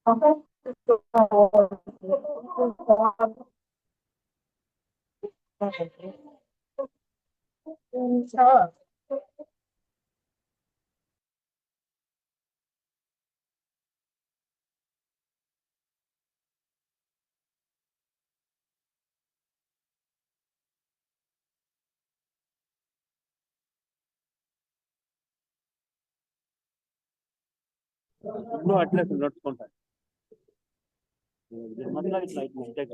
No, at least not contact. It's like mistake.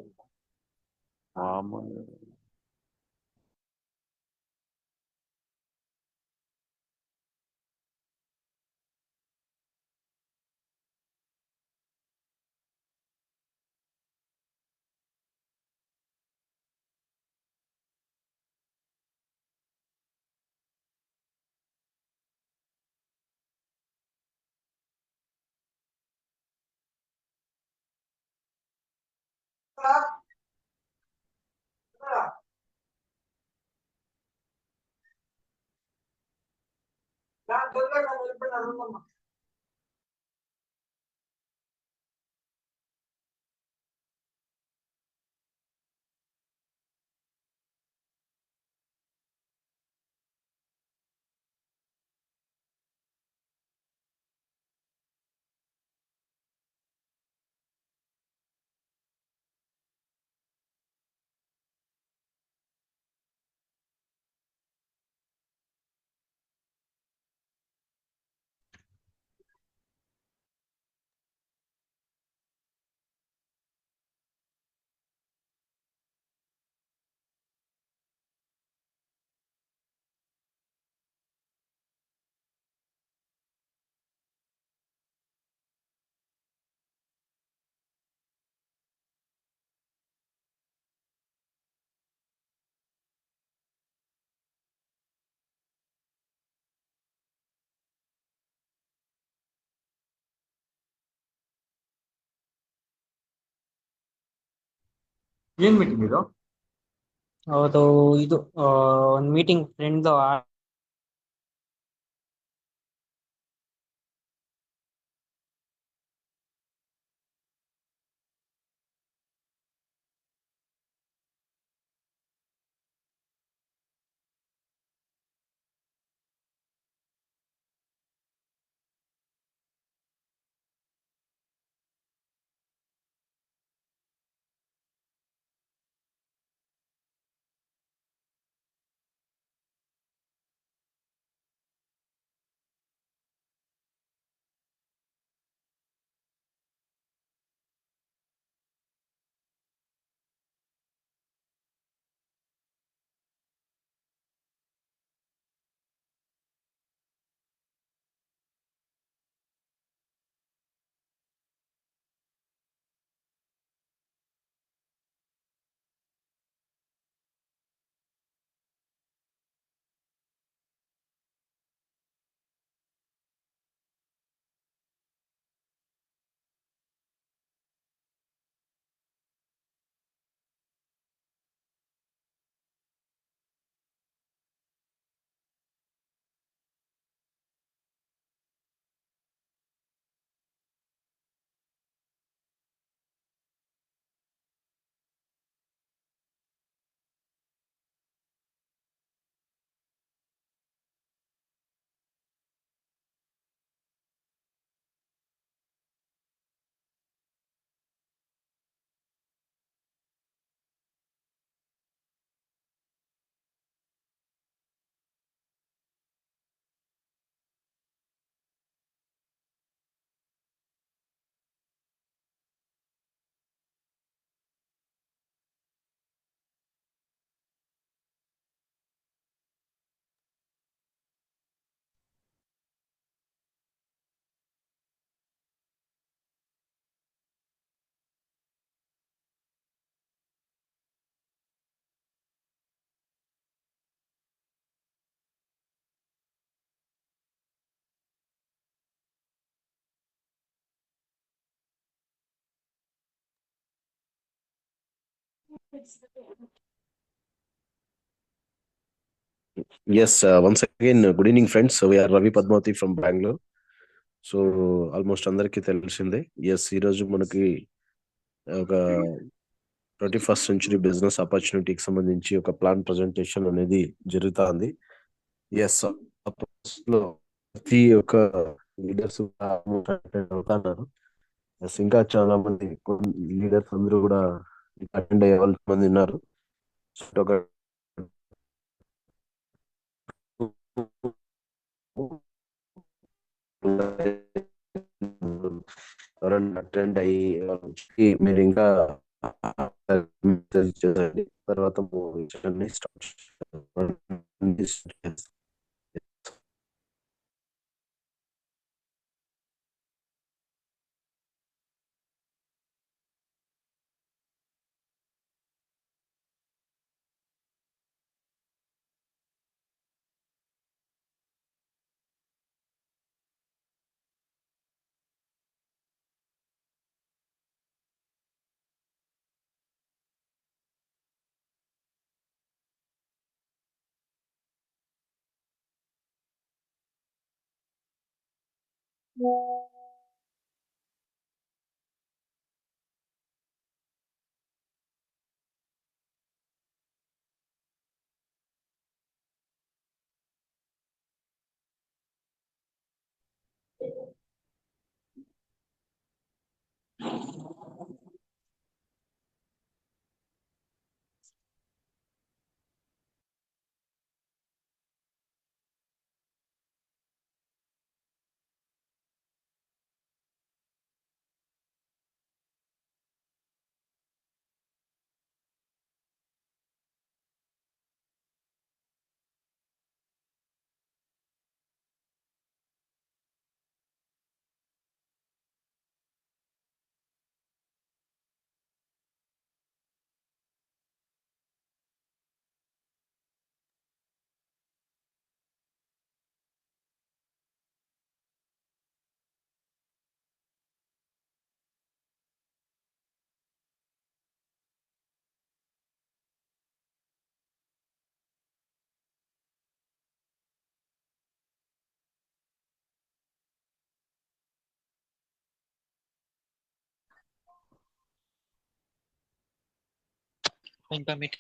ಏನ್ meeting ಇದು? ಹೌದು, ಇದು ಒಂದು meeting friend. Yes, once again, good evening, friends. So we are Ravi Padmavati from Bangalore. So almost అందరికీ తెలిసిందే. Yes, ఈరోజు మనకి ఒక 21st సెంచురీ బిజినెస్ ఆపర్చునిటీకి సంబంధించి ఒక ప్లాన్ ప్రజెంటేషన్ అనేది జరుగుతుంది. ఎస్, లో ప్రతి ఒక్క లీడర్స్ అవుతున్నారు. ఎస్, ఇంకా చాలా మంది లీడర్స్ అందరూ కూడా అటెండ్ అయ్యే వాళ్ళు మంది ఉన్నారు. సో ఒక ఎవరైనా అటెండ్ అయ్యి మీరు ఇంకా మెసేజ్ చేయండి. తర్వాత స్టార్ట్ ఇంకా మీట్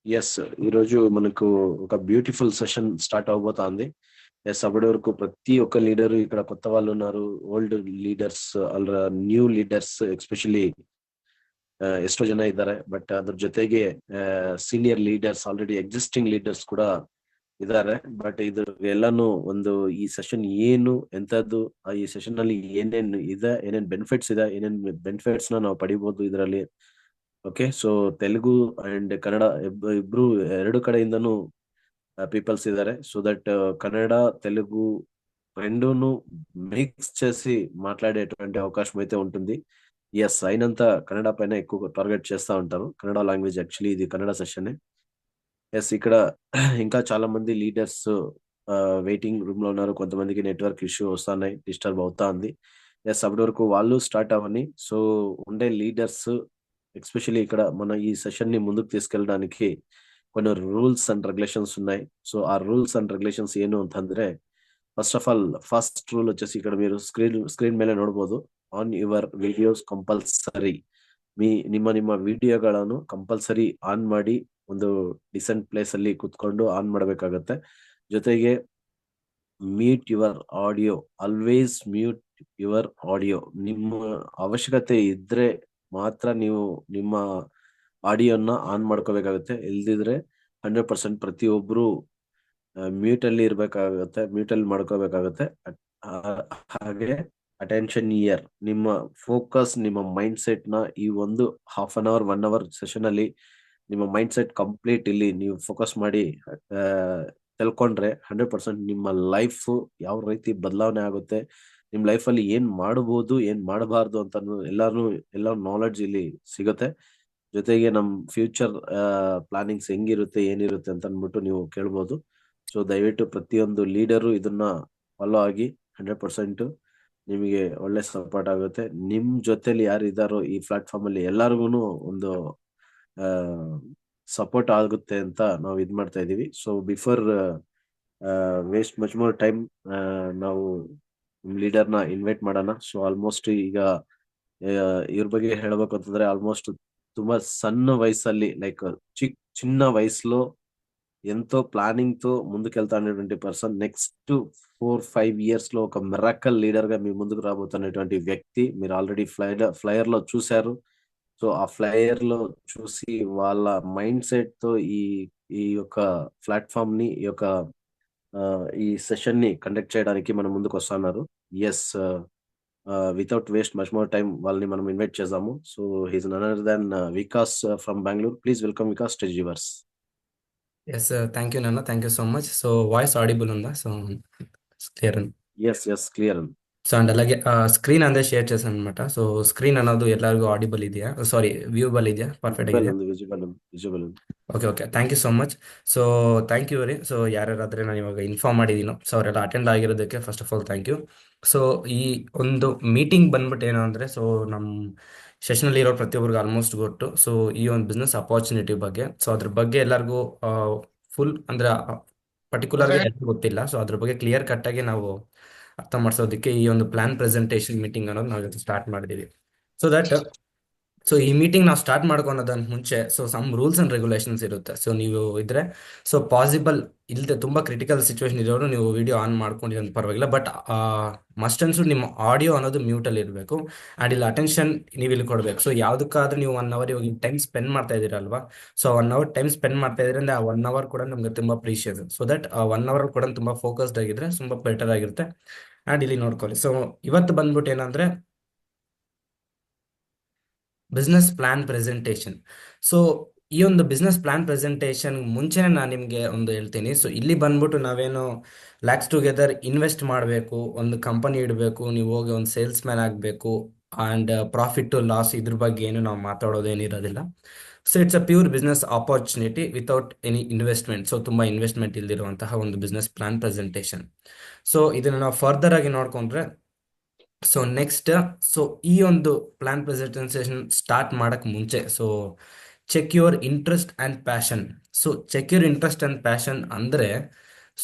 ఎస్, ఈరోజు మనకు ఒక బ్యూటిఫుల్ సెషన్ స్టార్ట్ అవబోతోంది. ఎస్, అప్పటి వరకు ప్రతి ఒక్క లీడర్ ఇక్కడ కొత్త వాళ్ళు ఉన్నారు, ಓಲ್ಡ್ ಲೀಡರ್ಸ್ ಅಲ್ಲ, ನ್ಯೂ ಲೀಡರ್ಸ್ ಎಸ್ಪೆಷಲಿ ಎಷ್ಟೋ ಜನ ಇದ್ದಾರೆ. ಬಟ್ ಅದ್ರ ಜೊತೆಗೆ senior leaders, already existing leaders ಕೂಡ ಇದ್ದಾರೆ. ಬಟ್ ಇದು ಎಲ್ಲಾನು ಒಂದು ಈ ಸೆಷನ್ ಏನು ಎಂತದ್ದು, ಈ ಸೆಷನ್ ಅಲ್ಲಿ ಏನೇನು ಇದೆ, ಏನೇನ್ ಬೆನಿಫಿಟ್ಸ್ ಇದೆ, ಏನೇನ್ ಬೆನಿಫಿಟ್ಸ್ ನಾವು ಪಡಿಬಹುದು ಇದರಲ್ಲಿ. Okay, so Telugu and Kannada ಇಬ್ರು ಎರಡು ಕಡೆಯಿಂದನೂ పీపుల్స్ ఇದ್ದಾರೆ. సో దట్ కన్నడ తెలుగు రెండును మిక్స్ చేసి మాట్లాడేటువంటి అవకాశం అయితే ఉంటుంది. ఎస్, అయినంత కన్నడ పైన ఎక్కువ టార్గెట్ చేస్తూ ఉంటారు. కన్నడ లాంగ్వేజ్ యాక్చువల్లీ ఇది కన్నడ సెషన్. ఎస్, ఇక్కడ ఇంకా చాలా మంది లీడర్స్ వెయిటింగ్ రూమ్ లో ఉన్నారు. కొంతమందికి నెట్వర్క్ ఇష్యూ వస్తున్నాయి, డిస్టర్బ్ అవుతా ఉంది. ఎస్, అప్పటి వరకు వాళ్ళు స్టార్ట్ అవని. సో ఉండే లీడర్స్ ఎస్పెషల్లీ ఇక్కడ మన ఈ సెషన్ ని ముందుకు తీసుకెళ్ళడానికి కొన్ని ರೂಲ್ಸ್ ಅಂಡ್ ರೆಗ್ಯುಲೇಷನ್ಸ್ ఉన్నాయి. సో ఆ ರೂಲ್ಸ್ ಅಂಡ್ ರೆಗ್ಯುಲೇಷನ್ಸ್ ಏನು ಅಂತಂದ್ರೆ, first of all first rule వచ్చేసి ఇక్కడ మీరు ಸ್ಕ್ರೀನ್ ಮೇಲೆ ನೋಡಬಹುದು, ಆನ್ ಯುವರ್ ವಿಡಿಯೋಸ್ ಕಂಪಲ್ಸರಿ. ನಿಮ್ಮ ವಿಡಿಯೋಗಳನ್ನು ಕಂಪಲ್ಸರಿ ಆನ್ ಮಾಡಿ ಒಂದು ಡಿಸೆಂಟ್ ಪ್ಲೇಸ್ ಅಲ್ಲಿ ಕುತ್ಕೊಂಡು ಆನ್ ಮಾಡಬೇಕಾಗತ್ತೆ. ಜೊತೆಗೆ mute your audio, always mute your audio. ನಿಮ್ಮ ಅವಶ್ಯಕತೆ ಇದ್ರೆ ಮಾತ್ರ ನೀವು ನಿಮ್ಮ ಆಡಿಯೋನ ಆನ್ ಮಾಡ್ಕೋಬೇಕಾಗುತ್ತೆ. ಇಲ್ದಿದ್ರೆ 100% ಪ್ರತಿಯೊಬ್ರು ಮ್ಯೂಟ್ ಅಲ್ಲಿ ಇರ್ಬೇಕಾಗುತ್ತೆ, ಮ್ಯೂಟ್ ಅಲ್ಲಿ ಮಾಡ್ಕೋಬೇಕಾಗುತ್ತೆ. ಹಾಗೆ ಅಟೆನ್ಷನ್ ಇಯರ್, ನಿಮ್ಮ ಫೋಕಸ್, ನಿಮ್ಮ ಮೈಂಡ್ ಸೆಟ್ ನ ಈ ಒಂದು half an hour 1 hour session ಅಲ್ಲಿ ನಿಮ್ಮ ಮೈಂಡ್ ಸೆಟ್ ಕಂಪ್ಲೀಟ್ ಇಲ್ಲಿ ನೀವು ಫೋಕಸ್ ಮಾಡಿ ತಿಳ್ಕೊಂಡ್ರೆ 100% ನಿಮ್ಮ ಲೈಫ್ ಯಾವ ರೀತಿ ಬದಲಾವಣೆ ಆಗುತ್ತೆ, ನಿಮ್ ಲೈಫ್ ಅಲ್ಲಿ ಏನ್ ಮಾಡಬಹುದು ಏನ್ ಮಾಡಬಾರ್ದು ಅಂತ ಎಲ್ಲ ನಾಲೆಡ್ಜ್ ಇಲ್ಲಿ ಸಿಗುತ್ತೆ. ಜೊತೆಗೆ ನಮ್ ಫ್ಯೂಚರ್ ಪ್ಲಾನಿಂಗ್ಸ್ ಹೆಂಗಿರುತ್ತೆ ಏನಿರುತ್ತೆ ಅಂತ ಅಂದ್ಬಿಟ್ಟು ನೀವು ಕೇಳ್ಬೋದು. ಸೊ ದಯವಿಟ್ಟು ಪ್ರತಿಯೊಂದು ಲೀಡರು ಇದನ್ನ ಫಾಲೋ ಆಗಿ 100% ನಿಮಗೆ ಒಳ್ಳೆ ಸಪೋರ್ಟ್ ಆಗುತ್ತೆ. ನಿಮ್ ಜೊತೆಲಿ ಯಾರು ಇದ್ದಾರೋ ಈ ಪ್ಲಾಟ್ಫಾರ್ಮ್ ಅಲ್ಲಿ ಎಲ್ಲರಿಗೂ ಒಂದು ಸಪೋರ್ಟ್ ಆಗುತ್ತೆ ಅಂತ ನಾವು ಇದ್ ಮಾಡ್ತಾ ಇದೀವಿ. So before waste much more time, ನಾವು ಲೀಡರ್ ನ ಇನ್ವೈಟ್ ಮಾಡೋಣ. ಸೊ ಆಲ್ಮೋಸ್ಟ್ ಈಗ ಇವ್ರ ಬಗ್ಗೆ ಹೇಳ್ಬೇಕು ಅಂತಂದ್ರೆ ಆಲ್ಮೋಸ್ಟ್ ತುಂಬಾ ಸಣ್ಣ వయసಲ್ಲಿ లైక్ చిన్న వయసులో ఎంతో ప్లానింగ్ తో ముందుకెళ్తానేటువంటి పర్సన్ నెక్స్ట్ 4-5 ఇయర్స్ లో ఒక మిరాకల్ లీడర్ గా మీ ముందుకు రాబోతున్నటువంటి వ్యక్తి మీరు ఆల్రెడీ ఫ్లైయర్ లో చూశారు. సో ఆ ఫ్లైయర్ లో చూసి వాళ్ళ మైండ్ సెట్ తో ఈ ఈ యొక్క ప్లాట్ఫామ్ ని ఈ సెషన్ ని కండక్ట్ చేయడానికి మన ముందుకు వస్తున్నారు. Yes, without waste much more time వాళ్ళని మనం ఇన్వైట్ చేద్దాము. So he's none other than Vikas from Bengaluru. Please welcome Vikas, stage yours. Yes thank you నాన్న, thank you so much. So voice audible ఉందా? So clear. Yes clear. So and అలాగే screen అందే share చేశాను అనమాట. So screen ಅನ್ನೋದು ಎಲ್ಲರಿಗೂ audible ಇದೆಯಾ? ಸಾರಿ, ವ್ಯೂಬಲ್ ಇದೆಯಾ? ಪರ್ಫೆಕ್ಟ್ ಆಗಿದೆಯಾ? Visible. Okay thank you so much. So thank you very. So ಯಾರ್ಯಾರಾದ್ರೆ ನಾನು ಇವಾಗ ಇನ್ಫಾರ್ಮ್ ಮಾಡಿದ್ದೀನೋ ಸೊ ಅವರೆಲ್ಲ ಅಟೆಂಡ್ ಆಗಿರೋದಕ್ಕೆ first of all thank you. So ಈ ಒಂದು ಮೀಟಿಂಗ್ ಬಂದ್ಬಿಟ್ಟು ಏನು ಅಂದರೆ, ಸೊ ನಮ್ಮ ಸೆಷನಲ್ಲಿ ಇರೋ ಪ್ರತಿಯೊಬ್ಬರಿಗೂ ಆಲ್ಮೋಸ್ಟ್ ಗೊತ್ತು. ಸೊ ಈ ಒಂದು ಬಿಸ್ನೆಸ್ ಅಪಾರ್ಚುನಿಟಿ ಬಗ್ಗೆ, ಸೊ ಅದ್ರ ಬಗ್ಗೆ ಎಲ್ಲರಿಗೂ ಫುಲ್ ಅಂದರೆ ಪರ್ಟಿಕ್ಯುಲರ್ಗೆ ಯಾರಿಗೂ ಗೊತ್ತಿಲ್ಲ. ಸೊ ಅದ್ರ ಬಗ್ಗೆ ಕ್ಲಿಯರ್ ಕಟ್ಟಾಗಿ ನಾವು ಅರ್ಥ ಮಾಡಿಸೋದಕ್ಕೆ ಈ ಒಂದು ಪ್ಲಾನ್ ಪ್ರೆಸೆಂಟೇಷನ್ ಮೀಟಿಂಗ್ ಅನ್ನೋದು ನಾವು ಇವತ್ತು ಸ್ಟಾರ್ಟ್ ಮಾಡಿದ್ದೀವಿ. ಸೊ ಈ ಮೀಟಿಂಗ್ ನಾವು ಸ್ಟಾರ್ಟ್ ಮಾಡ್ಕೊಳೋದನ್ನ ಮುಂಚೆ so some rules and regulations ಇರುತ್ತೆ. ಸೊ ನೀವು ಇದ್ರೆ ಸೊ ಪಾಸಿಬಲ್ ಇಲ್ಲದೆ ತುಂಬಾ ಕ್ರಿಟಿಕಲ್ ಸಿಚುವೇಶನ್ ಇರೋರು ನೀವು ವಿಡಿಯೋ ಆನ್ ಮಾಡ್ಕೊಂಡಿರೋ ಪರವಾಗಿಲ್ಲ. ಬಟ್ ಮಸ್ಟ್ ಅನ್ಸು ನಿಮ್ಮ ಆಡಿಯೋ ಅನ್ನೋದು ಮ್ಯೂಟ್ ಅಲ್ಲಿ ಇರಬೇಕು. ಅಂಡ್ ಇಲ್ಲಿ ಅಟೆನ್ಷನ್ ನೀವು ಇಲ್ಲಿ ಕೊಡಬೇಕು. ಸೊ ಯಾವ್ದಕ್ಕಾದ್ರೂ ನೀವು 1 ಅವರ್ ಇವಾಗ ಟೈಮ್ ಸ್ಪೆಂಡ್ ಮಾಡ್ತಾ ಇದೀರಲ್ವಾ, ಸೊ 1 ಅವರ್ ಟೈಮ್ ಸ್ಪೆಂಡ್ ಮಾಡ್ತಾ ಇದ್ರಿಂದ ಆ 1 ಅವರ್ ಕೂಡ ನಮ್ಗೆ ತುಂಬಾ ಪ್ರೀಶಿಯಸ್. ಸೊ ದಟ್ 1 ಅವರ್ ಕೂಡ ತುಂಬಾ ಫೋಕಸ್ಡ್ ಆಗಿದ್ರೆ ತುಂಬಾ ಬೆಟರ್ ಆಗಿರುತ್ತೆ. ಅಂಡ್ ಇಲ್ಲಿ ನೋಡ್ಕೊಳ್ಳಿ. ಸೊ ಇವತ್ತು ಬಂದ್ಬಿಟ್ಟು ಏನಂದ್ರೆ ಬಿಸ್ನೆಸ್ ಪ್ಲಾನ್ ಪ್ರೆಸೆಂಟೇಷನ್. ಸೊ ಈ ಒಂದು ಬಿಸ್ನೆಸ್ ಪ್ಲಾನ್ ಪ್ರೆಸೆಂಟೇಷನ್ ಮುಂಚೆನೆ ನಾನು ನಿಮಗೆ ಒಂದು ಹೇಳ್ತೀನಿ. ಸೊ ಇಲ್ಲಿ ಬಂದ್ಬಿಟ್ಟು ನಾವೇನು ಲ್ಯಾಕ್ಸ್ ಟುಗೆದರ್ ಇನ್ವೆಸ್ಟ್ ಮಾಡಬೇಕು, ಒಂದು ಕಂಪನಿ ಇಡಬೇಕು, ನೀವು ಹೋಗಿ ಒಂದು ಸೇಲ್ಸ್ ಮ್ಯಾನ್ ಆಗಬೇಕು ಆ್ಯಂಡ್ ಪ್ರಾಫಿಟ್ ಟು ಲಾಸ್ ಇದ್ರ ಬಗ್ಗೆ ಏನು ನಾವು ಮಾತಾಡೋದೇನಿರೋದಿಲ್ಲ. So it's a pure business opportunity without any investment. So ತುಂಬ ಇನ್ವೆಸ್ಟ್ಮೆಂಟ್ ಇಲ್ದಿರುವಂತಹ ಒಂದು ಬಿಸ್ನೆಸ್ ಪ್ಲಾನ್ ಪ್ರೆಸೆಂಟೇಷನ್. ಸೊ ಇದನ್ನು ನಾವು ಫರ್ದರ್ ಆಗಿ ನೋಡ್ಕೊಂಡ್ರೆ ಸೊ ನೆಕ್ಸ್ಟ್, ಸೊ ಈ ಒಂದು ಪ್ಲಾನ್ ಪ್ರೆಸೆಂಟೇಷನ್ ಸ್ಟಾರ್ಟ್ ಮಾಡಕ್ ಮುಂಚೆ so check your interest and passion. So check your interest and passion ಅಂದರೆ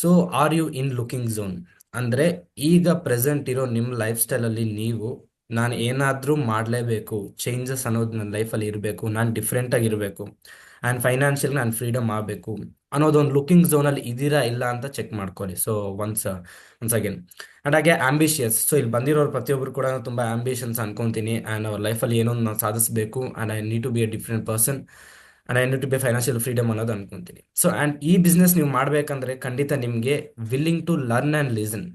so are you in looking zone ಅಂದರೆ ಈಗ ಪ್ರೆಸೆಂಟ್ ಇರೋ ನಿಮ್ಮ ಲೈಫ್ ಸ್ಟೈಲಲ್ಲಿ ನೀವು ನಾನು ಏನಾದರೂ ಮಾಡಲೇಬೇಕು, ಚೇಂಜಸ್ ಅನ್ನೋದು ನನ್ನ ಲೈಫಲ್ಲಿ ಇರಬೇಕು, ನಾನು ಡಿಫ್ರೆಂಟ್ ಆಗಿರಬೇಕು ಆ್ಯಂಡ್ ಫೈನಾನ್ಷಿಯಲ್ ನಾನು ಫ್ರೀಡಮ್ ಆಗಬೇಕು ಅನ್ನೋದೊಂದು ಲುಕಿಂಗ್ ಝೋನಲ್ಲಿ ಇದೀರಾ ಇಲ್ಲ ಅಂತ ಚೆಕ್ ಮಾಡ್ಕೊಳ್ಳಿ. ಸೊ ಒನ್ಸ್ ಅಗೇನ್ ಅಂಡ್ ಹಾಗೆ ಆಂಬಿಷಿಯಸ್. ಸೊ ಇಲ್ಲಿ ಬಂದಿರೋರು ಪ್ರತಿಯೊಬ್ಬರು ಕೂಡ ತುಂಬ ಆಂಬಿಷನ್ಸ್ ಅನ್ಕೊಂತೀನಿ ಆ್ಯಂಡ್ ಅವ್ರ ಲೈಫಲ್ಲಿ ಏನೋ ನಾವು ಸಾಧಿಸಬೇಕು and I need to be a different person and I need to be financial freedom ಅನ್ನೋದು ಅನ್ಕೊಂತೀನಿ. ಸೊ ಆ್ಯಂಡ್ ಈ ಬಿಸ್ನೆಸ್ ನೀವು ಮಾಡಬೇಕಂದ್ರೆ ಖಂಡಿತ ನಿಮಗೆ willing to learn and listen.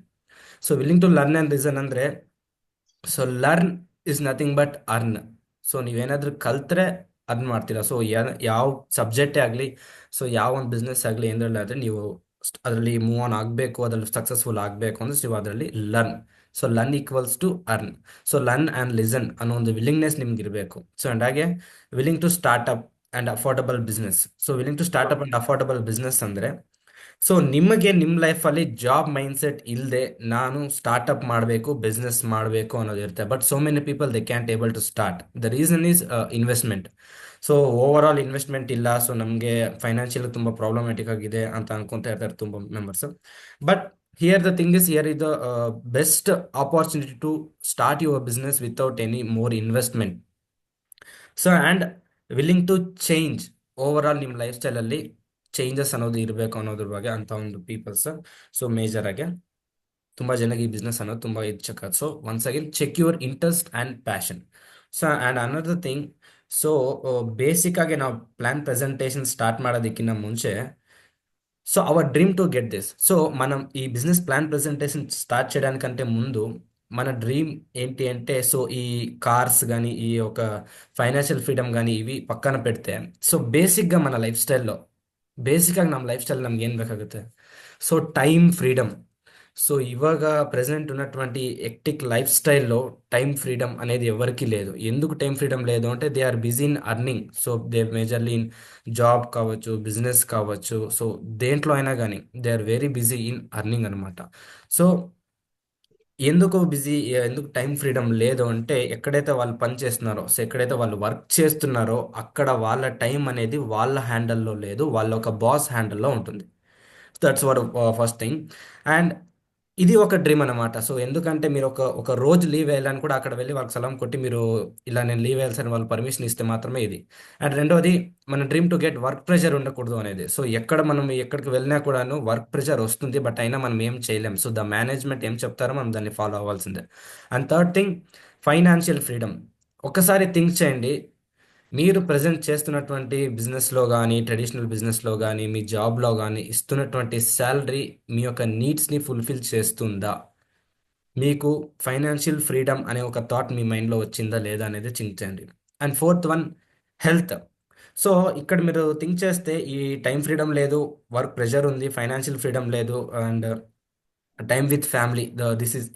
So willing to learn and listen ಅಂದರೆ so learn is nothing but earn. So ನೀವೇನಾದ್ರೂ ಕಲ್ತ್ರೆ ಅರ್ನ್ ಮಾಡ್ತೀರಾ. ಸೊ ಯಾವ ಸಬ್ಜೆಕ್ಟೇ ಆಗಲಿ, ಸೊ ಯಾವ ಒಂದು ಬಿಸ್ನೆಸ್ ಆಗಲಿ ಏನರಲ್ಲಾದರೆ ನೀವು ಅದರಲ್ಲಿ ಮೂವ್ ಆನ್ ಆಗಬೇಕು, ಅದರಲ್ಲಿ ಸಕ್ಸಸ್ಫುಲ್ ಆಗಬೇಕು ಅಂದರೆ ನೀವು ಅದರಲ್ಲಿ learn. So learn equals to earn. So learn and listen ಅನ್ನೋ ಒಂದು ವಿಲ್ಲಿಂಗ್ನೆಸ್ ನಿಮ್ಗೆ ಇರಬೇಕು. ಸೊ ಅಂಡ್ ಹಾಗೆ willing to start up and affordable business. So willing to start up and affordable business ಅಂದರೆ ಸೊ ನಿಮಗೆ ನಿಮ್ಮ ಲೈಫಲ್ಲಿ ಜಾಬ್ ಮೈಂಡ್ಸೆಟ್ ಇಲ್ಲದೆ ನಾನು ಸ್ಟಾರ್ಟ್ಅಪ್ ಮಾಡಬೇಕು, ಬಿಸ್ನೆಸ್ ಮಾಡಬೇಕು ಅನ್ನೋದಿರುತ್ತೆ. But so many people they can't able to start. The reason is investment. So overall investment ಇಲ್ಲ, ಸೊ ನಮಗೆ ಫೈನಾನ್ಷಿಯಲ್ ತುಂಬ ಪ್ರಾಬ್ಲಮ್ಯಾಟಿಕ್ ಆಗಿದೆ ಅಂತ ಅನ್ಕೊಂತ ಇರ್ತಾರೆ ತುಂಬ members. But here the thing is, here is the best opportunity to start your business without any more investment. So and willing to change overall ನಿಮ್ಮ life ಸ್ಟೈಲಲ್ಲಿ ಚೇಂಜಸ್ ಅನ್ನೋದು ಇರಬೇಕು ಅನ್ನೋದ್ರ ಬಗ್ಗೆ ಅಂತ ಒಂದು ಪೀಪಲ್ಸ್. ಸೊ ಮೇಜರ್ ಆಗಿ ತುಂಬಾ ಜನಕ್ಕೆ ಈ ಬಿಸ್ನೆಸ್ ಅನ್ನೋದು ತುಂಬಾ ಇಚ್ಛಕ. So once again check your interest and passion. So and another thing, so basic ಆಗಿ ನಾವು ಪ್ಲಾನ್ ಪ್ರೆಸೆಂಟೇಷನ್ ಸ್ಟಾರ್ಟ್ ಮಾಡೋದಕ್ಕಿಂತ ಮುಂಚೆ, so our dream to get this. So మనం ఈ బిజినెస్ ప్లాన్ ప్రెజెంటేషన్ స్టార్ట్ చేయడానికంటే ముందు మన డ్రీమ్ ఏంటి అంటే, సో ఈ కార్స్ కానీ ఈ ఒక ಫೈನಾನ್ಷಿಯಲ್ ಫ್ರೀಡಮ್ కానీ ಇವಿ ಪಕ್ಕನ ಪೆಡ್ತೆ, ಸೊ ಬೇಸಿಕ್గా మన ಲೈಫ್ ಸ್ಟೈల్లో ಬೇಸಿಕ್ಕಾಗಿ ನಮ್ಮ ಲೈಫ್ ಸ್ಟೈಲ್ ನಮ್ಗೆ ಏನು ಬೇಕಾಗುತ್ತೆ? So time freedom. సో ఇవాగ ప్రెసెంట్ ఉన్నటువంటి ఎక్టిక్ లైఫ్ స్టైల్లో టైం ఫ్రీడమ్ అనేది ఎవరికి లేదు. ఎందుకు టైం ఫ్రీడమ్ లేదు అంటే, they are busy in earning. So they majorly in job కావచ్చు, బిజినెస్ కావచ్చు, సో దేంట్లో అయినా కానీ they are very busy in earning అనమాట. సో ఎందుకు టైం ఫ్రీడమ్ లేదు అంటే, ఎక్కడైతే వాళ్ళు పని చేస్తున్నారో, సో ఎక్కడైతే వాళ్ళు వర్క్ చేస్తున్నారో అక్కడ వాళ్ళ టైం అనేది వాళ్ళ హ్యాండల్లో లేదు, వాళ్ళ ఒక బాస్ హ్యాండల్లో ఉంటుంది. That's what first thing. And ఇది ఒక డ్రీమ్ అనమాట. సో ఎందుకంటే మీరు ఒక రోజు లీవ్ వేయాలని కూడా అక్కడ వెళ్ళి వాళ్ళకి సలాం కొట్టి మీరు ఇలా నేను లీవ్ వేయాల్సిన వాళ్ళు పర్మిషన్ ఇస్తే మాత్రమే ఇది. అండ్ రెండోది, మన dream to get work pressure ఉండకూడదు అనేది. సో మనం ఎక్కడికి వెళ్ళినా కూడాను వర్క్ ప్రెషర్ వస్తుంది, బట్ అయినా మనం ఏం చేయలేం. సో ద మేనేజ్మెంట్ ఏం చెప్తారో మనం దాన్ని ఫాలో అవ్వాల్సిందే. And third thing, financial freedom. ఒకసారి థింక్ చేయండి, మీరు ప్రజెంట్ చేస్తున్నటువంటి బిజినెస్లో కానీ, ట్రెడిషనల్ బిజినెస్లో కానీ, మీ జాబ్లో కానీ ఇస్తున్నటువంటి శాలరీ మీ యొక్క నీడ్స్ని ఫుల్ఫిల్ చేస్తుందా? మీకు ఫైనాన్షియల్ ఫ్రీడమ్ అనే ఒక థాట్ మీ మైండ్లో వచ్చిందా లేదా అనేది థింక్ చేయండి. And fourth one, health. So ఇక్కడ మీరు థింక్ చేస్తే ఈ టైం ఫ్రీడమ్ లేదు, వర్క్ ప్రెషర్ ఉంది, ఫైనాన్షియల్ ఫ్రీడమ్ లేదు, అండ్ టైం విత్ ఫ్యామిలీ,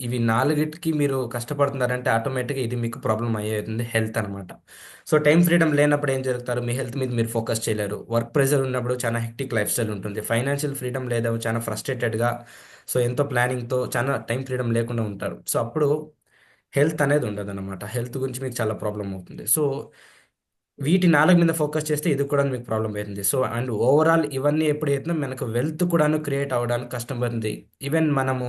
ఇవి నాలుగిటికి మీరు కష్టపడుతున్నారంటే ఆటోమేటిక్గా ఇది మీకు ప్రాబ్లం అయ్యేది హెల్త్ అనమాట. సో టైం ఫ్రీడమ్ లేనప్పుడు ఏం జరుగుతారు? మీ హెల్త్ మీద మీరు ఫోకస్ చేయలేరు. వర్క్ ప్రెషర్ ఉన్నప్పుడు చాలా హెక్టిక్ లైఫ్ స్టైల్ ఉంటుంది. ఫైనాన్షియల్ ఫ్రీడమ్ లేదా చాలా ఫ్రస్ట్రేటెడ్గా, సో ఎంతో ప్లానింగ్తో చాలా టైం ఫ్రీడమ్ లేకుండా ఉంటారు. సో అప్పుడు హెల్త్ అనేది ఉండదు అనమాట. హెల్త్ గురించి మీకు చాలా ప్రాబ్లం అవుతుంది. సో వీటి నాలుగు మీద ఫోకస్ చేస్తే ఇది కూడా మీకు ప్రాబ్లం అవుతుంది. సో అండ్ ఓవరాల్ ఇవన్నీ ఎప్పుడైతే మనకు వెల్త్ కూడాను క్రియేట్ అవ్వడానికి కష్టం పడుతుంది. ఈవెన్ మనము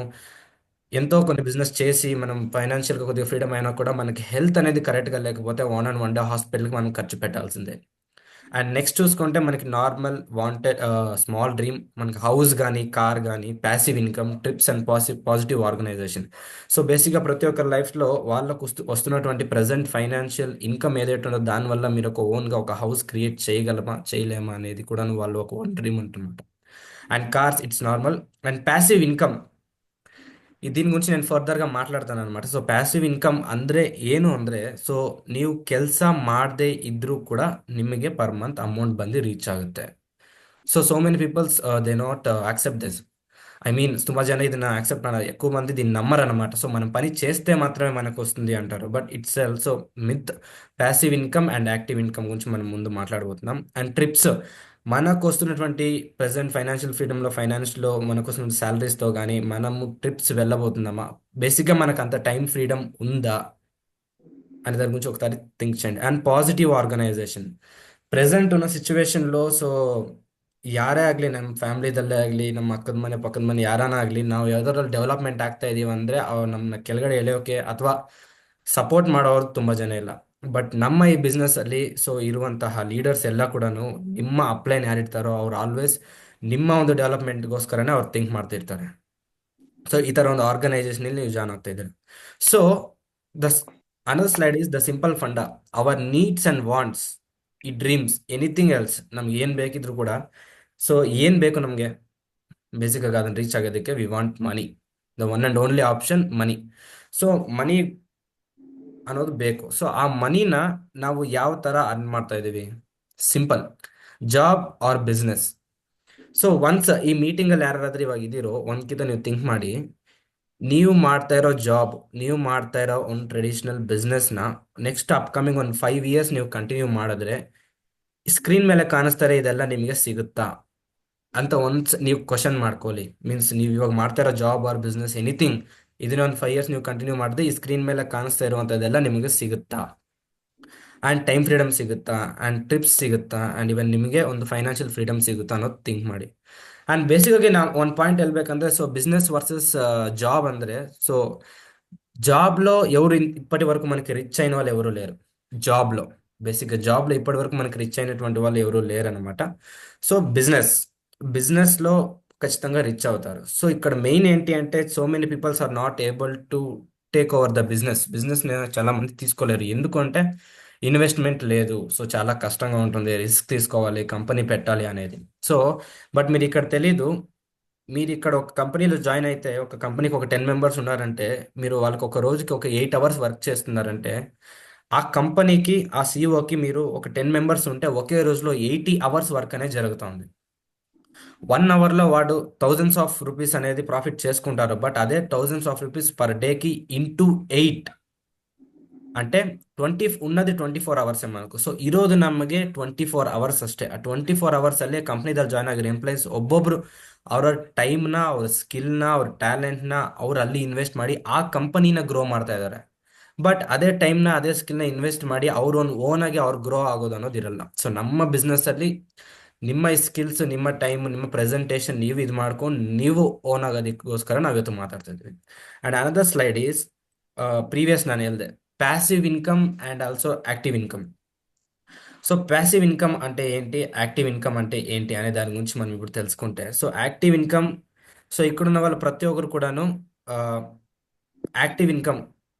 ఎంతో కొన్ని బిజినెస్ చేసి మనం ఫైనాన్షియల్గా కొద్దిగా ఫ్రీడమ్ అయినా కూడా మనకి హెల్త్ అనేది కరెక్ట్గా లేకపోతే 1 డే హాస్పిటల్కి మనం ఖర్చు పెట్టాల్సిందే. అండ్ నెక్స్ట్ చూసుకుంటే మనకి నార్మల్ వాంటెడ్ స్మాల్ డ్రీమ్, మనకి హౌస్ కానీ, కార్ కానీ, passive income, trips and positive organization. So బేసిక్గా ప్రతి ఒక్కరి లైఫ్లో వాళ్ళకు వస్తున్నటువంటి ప్రజెంట్ ఫైనాన్షియల్ ఇన్కమ్ ఏదైతే ఉందో దానివల్ల మీరు ఒక ఓన్గా ఒక హౌస్ క్రియేట్ చేయగలమా చేయలేమా అనేది కూడా వాళ్ళు ఒక ఓన్ డ్రీమ్ ఉంటున్నమాట. And cars, it's normal. And passive income, దీని ಗುరించి ನಾನು ಫರ್ದರ್గా ಮಾತಾಡ್ತಾನೆ అనమాట. ಸೊ ಪ್ಯಾಸಿವ್ ಇನ್ಕಮ್ ಅಂದ್ರೆ ಏನು ಅಂದ್ರೆ, ಸೊ ನೀವು ಕೆಲಸ ಮಾಡದೇ ಇದ್ರೂ ಕೂಡ ನಿಮಗೆ ಪರ್ ಮಂತ್ ಅಮೌಂಟ್ ಬಂದು ರೀಚ್ ಆಗುತ್ತೆ. So many people's they not accept this. I mean ತುಂಬಾ జన ಇದನ್ನ యాక్సెప్ట్ ಮಾಡಲ್ಲ, ఎక్కువ మంది దీన్ని నమ్మరు అనమాట. సో మనం పని చేస్తే మాత్రమే మనకు వస్తుంది అంటారు, but it's also myth. Passive income and active income గురించి మనం ముందు మాట్లాడబోతున్నాం. అండ్ ట్రిప్స్, మనకు వస్తున్నటువంటి ప్రజెంట్ ఫైనాన్షియల్ ఫ్రీడమ్లో, ఫైనాన్స్లో మనకు వస్తున్న శాలరీస్తో కానీ మనము ట్రిప్స్ వెళ్ళబోతున్నామా? బేసిక్గా మనకు అంత టైం ఫ్రీడమ్ ఉందా అనే దాని గురించి ఒకసారి థింక్ చేయండి. ಅಂಡ್ ಪಾಸಿಟಿವ್ ಆರ್ಗನೈಸೇಷನ್, ಪ್ರೆಸೆಂಟ್ ఉన్న ಸಿಚುವೇಶನ್లో, ಸೊ ಯಾರೇ ಆಗಲಿ, ನಮ್ಮ ಫ್ಯಾಮಿಲಿದಲ್ಲೇ ಆಗಲಿ, ನಮ್ಮ ಅಕ್ಕದ ಮನೆ ಪಕ್ಕದ ಮನೆ ಯಾರಾನ ಆಗಲಿ, ನಾವು ಯಾವ್ದಾರಲ್ಲಿ ಡೆವಲಪ್ಮೆಂಟ್ ಆಗ್ತಾ ಇದೀವಿ ಅಂದರೆ ಅವ್ರು ನಮ್ಮನ್ನ ಕೆಳಗಡೆ ಎಳೆಯೋಕೆ ಅಥವಾ ಸಪೋರ್ಟ್ ಮಾಡೋರು ತುಂಬ ಜನ ಇಲ್ಲ. ಬಟ್ ನಮ್ಮ ಈ ಬಿಸ್ನೆಸ್ ಅಲ್ಲಿ ಸೊ ಇರುವಂತಹ ಲೀಡರ್ಸ್ ಎಲ್ಲ ಕೂಡ ನಿಮ್ಮ ಅಪ್ಲೈನ್ ಯಾರಿರ್ತಾರೋ ಅವ್ರು ಆಲ್ವೇಸ್ ನಿಮ್ಮ ಒಂದು ಡೆವಲಪ್ಮೆಂಟ್ಗೋಸ್ಕರನೇ ಅವ್ರು ಥಿಂಕ್ ಮಾಡ್ತಿರ್ತಾರೆ. ಸೊ ಈ ಥರ ಒಂದು ಆರ್ಗನೈಸೇಷನ್ ನೀವು ಜಾಯ್ನ್ ಆಗ್ತಾ ಇದ್ದಾರೆ. So the another slide is the simple ಫಂಡ. ಅವರ್ ನೀಡ್ಸ್ ಅಂಡ್ ವಾಂಟ್ಸ್, ಈ ಡ್ರೀಮ್ಸ್, ಎನಿಥಿಂಗ್ ಎಲ್ಸ್, ನಮ್ಗೆ ಏನು ಬೇಕಿದ್ರು ಕೂಡ, ಸೊ ಏನು ಬೇಕು ನಮಗೆ ಬೇಸಿಕ್ ಆಗಿ ಅದನ್ನು ರೀಚ್ ಆಗೋದಕ್ಕೆ we want money. The one and only option money. So money ಅನ್ನೋದು ಬೇಕು. ಸೊ ಆ ಮನಿನ ನಾವು ಯಾವ ಥರ ಅರ್ನ್ ಮಾಡ್ತಾ ಇದ್ದೀವಿ? Simple, job or business. So once ಈ ಮೀಟಿಂಗಲ್ಲಿ ಯಾರಾದ್ರೂ ಇವಾಗ ಇದ್ದೀರೋ, ಒಂದ್ಕಿಂತ ನೀವು ಥಿಂಕ್ ಮಾಡಿ, ನೀವು ಮಾಡ್ತಾ ಇರೋ ಜಾಬ್, ನೀವು ಮಾಡ್ತಾ ಇರೋ ಒಂದು ಟ್ರೆಡಿಷನಲ್ ಬಿಸ್ನೆಸ್ನ ನೆಕ್ಸ್ಟ್ ಅಪ್ಕಮಿಂಗ್ ಒಂದು 5 years ನೀವು ಕಂಟಿನ್ಯೂ ಮಾಡಿದ್ರೆ ಸ್ಕ್ರೀನ್ ಮೇಲೆ ಕಾಣಿಸ್ತಾರೆ ಇದೆಲ್ಲ ನಿಮಗೆ ಸಿಗುತ್ತಾ ಅಂತ ಒಂದ್ಸ್ ನೀವು ಕ್ವಶನ್ ಮಾಡ್ಕೊಳ್ಳಿ. ಮೀನ್ಸ್ ನೀವು ಇವಾಗ ಮಾಡ್ತಾ ಇರೋ ಜಾಬ್ ಆರ್ ಬಿಸ್ನೆಸ್ ಎನಿಥಿಂಗ್, ಇದನ್ನ ಒಂದು 5 years ನೀವು ಕಂಟಿನ್ಯೂ ಮಾಡಿದ್ರೆ ಈ ಸ್ಕ್ರೀನ್ ಮೇಲೆ ಕಾಣಿಸ್ತಾ ಇರುವಂಥದ್ದೆಲ್ಲ ನಿಮಗೆ ಸಿಗುತ್ತಾ? ಆ್ಯಂಡ್ ಟೈಮ್ ಫ್ರೀಡಮ್ ಸಿಗುತ್ತಾ? ಆ್ಯಂಡ್ ಟ್ರಿಪ್ಸ್ ಸಿಗುತ್ತಾ? ಆ್ಯಂಡ್ ಇವನ್ ನಿಮಗೆ ಒಂದು ಫೈನಾನ್ಷಿಯಲ್ ಫ್ರೀಡಮ್ ಸಿಗುತ್ತಾ ಅನ್ನೋದು ಥಿಂಕ್ ಮಾಡಿ. ಆ್ಯಂಡ್ ಬೇಸಿಕ್ಕಾಗಿ ನಾವು ಒಂದು ಪಾಯಿಂಟ್ ಹೇಳ್ಬೇಕಂದ್ರೆ, ಸೊ బిజినెస్ వర్సెస్ జాబ్ ಅಂದರೆ, సో జాబ్లో ఎవరు ఇప్పటి వరకు మనకి రిచ్ అయిన వాళ్ళు ఎవరు లేరు. జాబ్లో బేసిక్గా జాబ్లో ఇప్పటి వరకు మనకి రిచ్ అయినటువంటి వాళ్ళు ఎవరు లేరు అనమాట. సో బిజినెస్లో ఖచ్చితంగా రిచ్ అవుతారు. సో ఇక్కడ మెయిన్ ఏంటి అంటే so many peoples are not able to take over the business చాలా మంది తీసుకోలేరు. ఎందుకంటే ఇన్వెస్ట్మెంట్ లేదు. సో చాలా కష్టంగా ఉంటుంది, రిస్క్ తీసుకోవాలి, కంపెనీ పెట్టాలి అనేది. సో బట్ మీరు ఇక్కడ తెలీదు, మీరు ఇక్కడ ఒక కంపెనీలో జాయిన్ అయితే, ఒక కంపెనీకి ఒక 10 మెంబర్స్ ఉన్నారంటే, మీరు వాళ్ళకి ఒక రోజుకి ఒక 8 అవర్స్ వర్క్ చేస్తున్నారంటే, ఆ కంపెనీకి ఆ సీఈఓకి మీరు ఒక 10 మెంబర్స్ ఉంటే ఒకే రోజులో 80 అవర్స్ వర్క్ అనేది జరుగుతుంది. 1 అవర్లో వాడు థౌజండ్స్ ఆఫ్ రూపీస్ అనేది ప్రాఫిట్ చేసుకుంటారు. బట్ అదే థౌజండ్స్ ఆఫ్ రూపీస్ పర్ డేకి ఇంటూ 8 అంటే 24 ಅవర్ಸ್ మనకు. ಸೊ ಇರೋದು ನಮಗೆ 24 ಅವರ್ಸ್ ಅಷ್ಟೇ. ಆ 24 ಅವರ್ಸ್ ಅಲ್ಲೇ ಕಂಪ್ನಿದಲ್ಲಿ ಜಾಯ್ನ್ ಆಗಿರೋ ಎಂಪ್ಲಾಯೀಸ್ ಒಬ್ಬೊಬ್ರು ಅವರ ಟೈಮ್ನ, ಅವ್ರ ಸ್ಕಿಲ್ನ, ಅವ್ರ ಟ್ಯಾಲೆಂಟ್ನ ಅವ್ರು ಅಲ್ಲಿ ಇನ್ವೆಸ್ಟ್ ಮಾಡಿ ಆ ಕಂಪನಿನ ಗ್ರೋ ಮಾಡ್ತಾ ಇದ್ದಾರೆ. ಬಟ್ ಅದೇ ಟೈಮ್ನ, ಅದೇ ಸ್ಕಿಲ್ನ ಇನ್ವೆಸ್ಟ್ ಮಾಡಿ ಅವ್ರು ಒಂದು ಓನ್ ಆಗಿ ಅವ್ರು ಗ್ರೋ ಆಗೋದು ಅನ್ನೋದು ಇರಲ್ಲ. ಸೊ ನಮ್ಮ ಬಿಸ್ನೆಸ್ ಅಲ್ಲಿ ನಿಮ್ಮ ಸ್ಕಿಲ್ಸ್, ನಿಮ್ಮ ಟೈಮ್, ನಿಮ್ಮ ಪ್ರೆಸೆಂಟೇಷನ್ ನೀವು ಇದು ಮಾಡ್ಕೊಂಡು ನೀವು ಓನ್ ಆಗೋದಕ್ಕೋಸ್ಕರ ನಾವಿವತ್ತು ಮಾತಾಡ್ತಾ ಇದ್ವಿ. And another slide is previous ನಾನು ಹೇಳಿದೆ passive income and also active income. So passive income అంటే ఏంటి, యాక్టివ్ ఇన్కమ్ అంటే ఏంటి అనే దాని గురించి మనం ఇప్పుడు తెలుసుకుంటే, సో యాక్టివ్ ఇన్కమ్, సో ఇక్కడున్న వాళ్ళు ప్రతి ఒక్కరు కూడాను యాక్టివ్ ಇನ್ಕಮ್,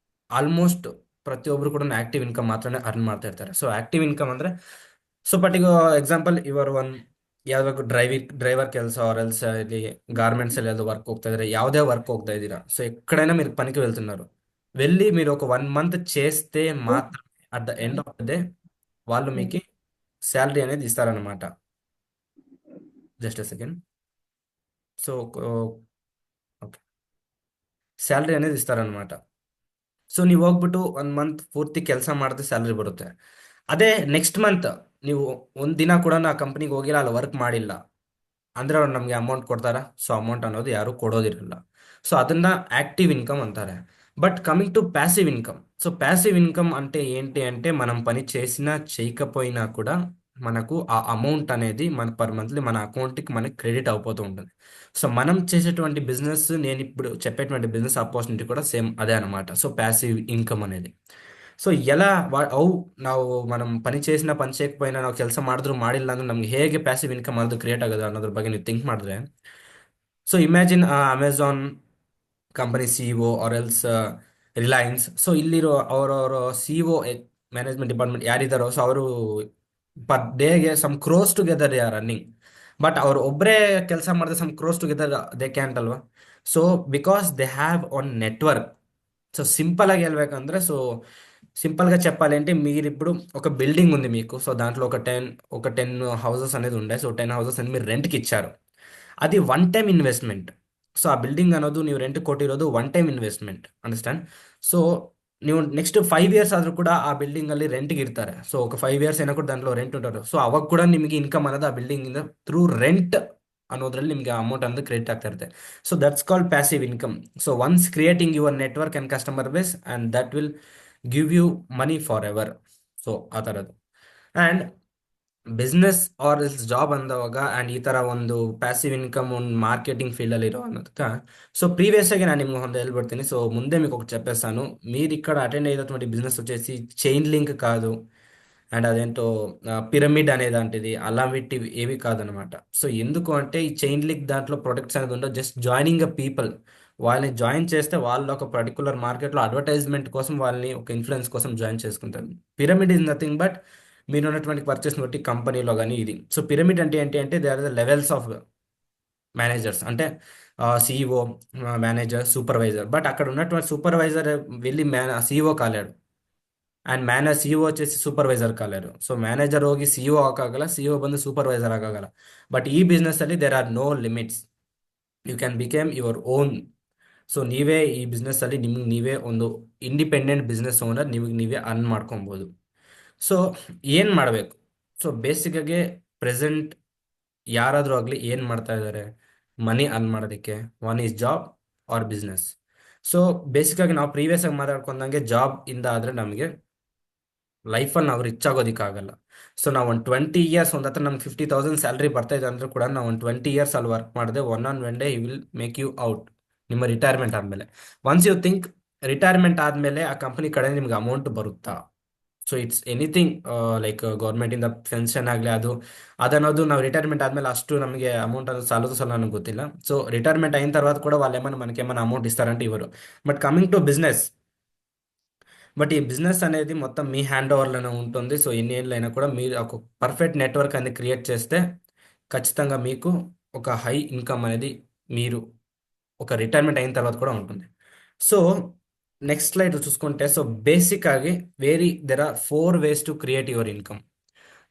ಆಲ್ಮೋಸ್ಟ್ ಪ್ರತಿಯೊಬ್ಬರು ಕೂಡ ಆಕ್ಟಿವ್ ಇನ್ಕಮ್ ಮಾತ್ರನೇ ಅರ್ನ್ ಮಾಡ್ತಾ ಇರ್ತಾರೆ. ಸೊ ಆಕ್ಟಿವ್ ಇನ್ಕಮ್ ಅಂದ್ರೆ, ಸೊ ಎಕ್ಸಾಂಪಲ್ ಇವರು ಯಾವ್ದಾದ್ರು ಡ್ರೈವರ್ ಕೆಲಸ, ಆರ್ ಎಲ್ಸ್ ಇಲ್ಲಿ గార్మెంట్స్ ಅಲ್ಲಿ వర్క్ ಹೋಗ್ತಾ ఇದ್ರೆ, ಯಾವುದೇ వర్క్ ಹೋಗ್ತಾ ఇದ್ದೀರಾ, సో ఎక్కడైనా మీరు పనికి వెళ్తున్నారు, వెళ్ళి మీరు ఒక 1 మంత్ చేస్తే మాత్రమే at the end of the day వాళ్ళు మీకు శాలరీ అనేది ఇస్తారనమాట. Just second. So okay, salary అనేది ಇಸ್ತಾರನమాట. ಸೊ ನೀವು ಹೋಗ್ಬಿಟ್ಟು 1 ಮಂತ್ ಪೂರ್ತಿ ಕೆಲಸ ಮಾಡಿದ್ರೆ ಸ್ಯಾಲ್ರಿ ಬರುತ್ತೆ. ಅದೇ ನೆಕ್ಸ್ಟ್ ಮಂತ್ ನೀವು ಒಂದು ದಿನ ಕೂಡ ಆ ಕಂಪ್ನಿಗೆ ಹೋಗಿಲ್ಲ, ಅಲ್ಲಿ ವರ್ಕ್ ಮಾಡಿಲ್ಲ ಅಂದ್ರೆ ಅವ್ರು ನಮಗೆ ಅಮೌಂಟ್ ಕೊಡ್ತಾರ? ಸೊ ಅಮೌಂಟ್ ಅನ್ನೋದು ಯಾರು ಕೊಡೋದಿರಲ್ಲ. ಸೊ ಅದನ್ನ యాక్టివ్ ఇన్కమ్ అంటారు. But coming to passive income. So passive income అంటే ఏంటి అంటే, మనం పని చేసినా చేయకపోయినా కూడా మనకు ఆ అమౌంట్ అనేది మన పర్ మంత్లీ మన అకౌంట్కి మనకి క్రెడిట్ అయిపోతూ ఉంటుంది. సో మనం చేసేటువంటి బిజినెస్, నేను ఇప్పుడు చెప్పేటువంటి బిజినెస్ ఆపర్చునిటీ కూడా సేమ్ అదే అనమాట. ಸೊ ಪ್ಯಾಸಿವ್ ಇನ್ಕಮ್ అనేది, ಸೊ ಎಲ್ಲ ನಾವು మనం ಪನಿ చేసినా పని చేయకపోయినా, ನಾವು ಕೆಲಸ ಮಾಡಿದ್ರು ಮಾಡಿಲ್ಲ ಅಂದ್ರೆ ನಮ್ಗೆ ಹೇಗೆ ಪ್ಯಾಸಿವ್ ಇನ್ಕಮ್ ಅನ್ನೋದು ಕ್ರಿಯೇಟ್ ಆಗೋದು ಅನ್ನೋದ್ರ ಬಗ್ಗೆ ನೀವು ಥಿಂಕ್ ಮಾಡಿದ್ರೆ, so imagine Amazon company CEO or else Reliance. So ಇಲ್ಲಿರೋ ಅವರವರ ಸಿಇಒ ಮ್ಯಾನೇಜ್ಮೆಂಟ್ ಡಿಪಾರ್ಟ್ಮೆಂಟ್ ಯಾರಿದ್ದಾರೋ, ಸೊ ಅವರು ಪರ್ ಡೇಗೆ some crores together are running. But ಅವ್ರು ಒಬ್ಬರೇ ಕೆಲಸ ಮಾಡಿದ್ರೆ some crores together they can't ಅಲ್ವಾ. So because they have on network. So simple గా వెళ్ళಬೇకంದ್ರೆ, సో సింపుల్ గా చెప్పాలి అంటే, మీరు ఇప్పుడు ఒక బిల్డింగ్ ఉంది మీకు, సో దాంట్లో ఒక టెన్ హౌసెస్ అనేది ఉండే. సో 10 హౌసెస్ అని మీరు రెంట్కి ఇచ్చారు. అది 1 ಟೈಮ್ ಇನ್ವೆಸ್ಟ್ಮೆಂಟ್. ಸೊ ಆ ಬಿಲ್ಡಿಂಗ್ ಅನ್ನೋದು ನೀವು ರೆಂಟ್ ಕೊಟ್ಟಿರೋದು 1 ಟೈಮ್ ಇನ್ವೆಸ್ಟ್ಮೆಂಟ್, ಅಂಡರ್ಸ್ಟ್ಯಾಂಡ್. ಸೊ ನೀವು ನೆಕ್ಸ್ಟ್ 5 ಇಯರ್ಸ್ ಆದ್ರೂ ಕೂಡ ಆ ಬಿಲ್ಡಿಂಗ್ ಅಲ್ಲಿ ರೆಂಟ್ಗೆ ಇರ್ತಾರೆ. ಸೊ ఒక 5 ಇಯರ್ಸ್ ಏನೋ ಕೂಡ దాంట్లో ರೆಂಟ್ ఉంటారు. ಸೊ ಅವಾಗ ಕೂಡ ನಿಮಗೆ ಇನ್ಕಮ್ ಅನ್ನೋದು ಆ ಬಿಲ್ಡಿಂಗ್ ಇಂದ ಥ್ರೂ ರೆಂಟ್ ಅನ್ನೋದ್ರಲ್ಲಿ ನಿಮಗೆ ಅಮೌಂಟ್ ಅನ್ನೋದು ಕ್ರೆಡಿಟ್ ಆಗ್ತಾ ಇರುತ್ತೆ. So that's called passive income. So once creating your network and customer base and that will give you money forever. So ಆ ಥರದ್ದು. And business or else job ಅಂದವಾಗ and ಈ ತರ ಒಂದು ಪ್ಯಾಸಿವ್ ఇన్కమ్ ಒಂದು marketing field ಅಲ್ಲಿ ఇరో అన్నట్టుగా. సో ప్రీవియస్ గా నేను మీకు ಒಂದು ಹೇಳ್ಬಿಡ್ತೀನಿ. సో ముందే మీకు ఒకటి చెప్పేస్తాను, మీరు ఇక్కడ అటెండ్ అయ్యేటువంటి బిజినెస్ వచ్చేసి చైన్ లింక్ కాదు, అండ్ అదేంటో పిరమిడ్ అనేదాంటిది అలాంటివి ఏవి కాదనమాట. సో ఎందుకు అంటే, ఈ చైన్ లింక్ దాంట్లో ప్రొడక్ట్స్ అనేది ఉండవు, జస్ట్ జాయినింగ్ అ పీపుల్. వాళ్ళని జాయిన్ చేస్తే వాళ్ళు ఒక పర్టికులర్ మార్కెట్లో అడ్వర్టైజ్మెంట్ కోసం, వాళ్ళని ఒక ఇన్ఫ్లుయెన్స్ కోసం జాయిన్ చేసుకుంటారు. పిరమిడ్ ఇస్ నథింగ్ బట్ మీరు ఉన్నటువంటి పర్చేస్ బట్టి కంపెనీలో కానీ ఇది. సో పిరమిడ్ అంటే ఏంటి అంటే, they are the levels of managers. అంటే సిఇఓ, మేనేజర్, సూపర్వైజర్. బట్ అక్కడ ఉన్నటువంటి సూపర్వైజర్ వెళ్ళి సిఇఓ కాలేడు, ಅಂಡ್ ಸಿಇಒ వచ్చేసి ಸೂಪರ್ವೈಸರ್ ಕಾಲೇರು. ಸೊ ಮ್ಯಾನೇಜರ್ ಹೋಗಿ ಸಿಇಒ ಹಾಕಾಗಲ್ಲ, ಸಿಇಒ ಬಂದು ಸೂಪರ್ವೈಸರ್ ಆಗಾಗಲ್ಲ. ಬಟ್ ಈ ಬಿಸ್ನೆಸ್ ಅಲ್ಲಿ there are no limits, you can became your own. So ನೀವೇ ಈ ಬಿಸ್ನೆಸ್ ಅಲ್ಲಿ ನಿಮ್ಗೆ ನೀವೇ ಒಂದು ಇಂಡಿಪೆಂಡೆಂಟ್ ಬಿಸ್ನೆಸ್ ಓನರ್, ನಿಮಗೆ ನೀವೇ ಅರ್ನ್ ಮಾಡ್ಕೊಬೋದು. ಸೊ ಏನು ಮಾಡಬೇಕು? ಸೊ ಬೇಸಿಕ್ಕಾಗಿ ಪ್ರೆಸೆಂಟ್ ಯಾರಾದರೂ ಆಗಲಿ ಏನು ಮಾಡ್ತಾ ಇದ್ದಾರೆ ಮನಿ ಅರ್ನ್ ಮಾಡೋದಕ್ಕೆ? One is job or business. So ಬೇಸಿಕ್ಕಾಗಿ ನಾವು ಪ್ರೀವಿಯಸ್ ಆಗಿ ಮಾತಾಡ್ಕೊಂಡಂಗೆ, ಜಾಬ್ ಇಂದ ಆದರೆ ನಮಗೆ ಲೈಫಲ್ಲಿ ನಾವು ರಿಚ್ ಆಗೋದಕ್ಕಾಗಲ್ಲ. ಸೊ ನಾವು ಒಂದು 20 ಇಯರ್ಸ್, ಒಂದು ಹತ್ರ ನಮ್ಗೆ 50,000 ಸ್ಯಾಲ್ರಿ ಬರ್ತಾ ಇದೆ ಅಂದ್ರೂ ಕೂಡ ನಾವು ಒಂದು 20 ಇಯರ್ಸ್ ಅಲ್ಲಿ ವರ್ಕ್ ಮಾಡಿದೆ, one day will make you out ನಿಮ್ಮ ರಿಟೈರ್ಮೆಂಟ್ ಆದಮೇಲೆ. ಒನ್ಸ್ ಯು ಥಿಂಕ್ ರಿಟೈರ್ಮೆಂಟ್ ಆದಮೇಲೆ ಆ ಕಂಪನಿ ಕಡೆ ನಿಮ್ಗೆ ಅಮೌಂಟ್ ಬರುತ್ತಾ? ಸೊ ಇಟ್ಸ್ ಎನಿಥಿಂಗ್ ಲೈಕ್ ಗೌರ್ಮೆಂಟಿಂದ ಪೆನ್ಷನ್ ಆಗಲಿ ಅದನ್ನೋದು ನಾವು ರಿಟೈರ್ಮೆಂಟ್ ಆದಮೇಲೆ ಅಷ್ಟು ನಮಗೆ ಅಮೌಂಟ್ ಅದು ಸಾಲ ನನಗೆ ಗೊತ್ತಿಲ್ಲ. సో రిటైర్మెంట్ అయిన తర్వాత కూడా వాళ్ళు ఏమైనా మనకేమైనా అమౌంట్ ఇస్తారంటే ఇవ్వరు. But coming to business, but ఈ బిజినెస్ అనేది మొత్తం మీ హ్యాండ్ ఓవర్లోనే ఉంటుంది. సో ఎన్ని ఏళ్ళు అయినా కూడా మీరు ఒక పర్ఫెక్ట్ నెట్వర్క్ అనేది క్రియేట్ చేస్తే ఖచ్చితంగా మీకు ఒక హై ఇన్కమ్ అనేది మీరు ఒక రిటైర్మెంట్ అయిన తర్వాత కూడా ఉంటుంది. సో నెక్స్ట్ స్లైడ్ చూసుకుంటే, సో బేసిక్ ఆಗಿ there are 4 ways to create your income.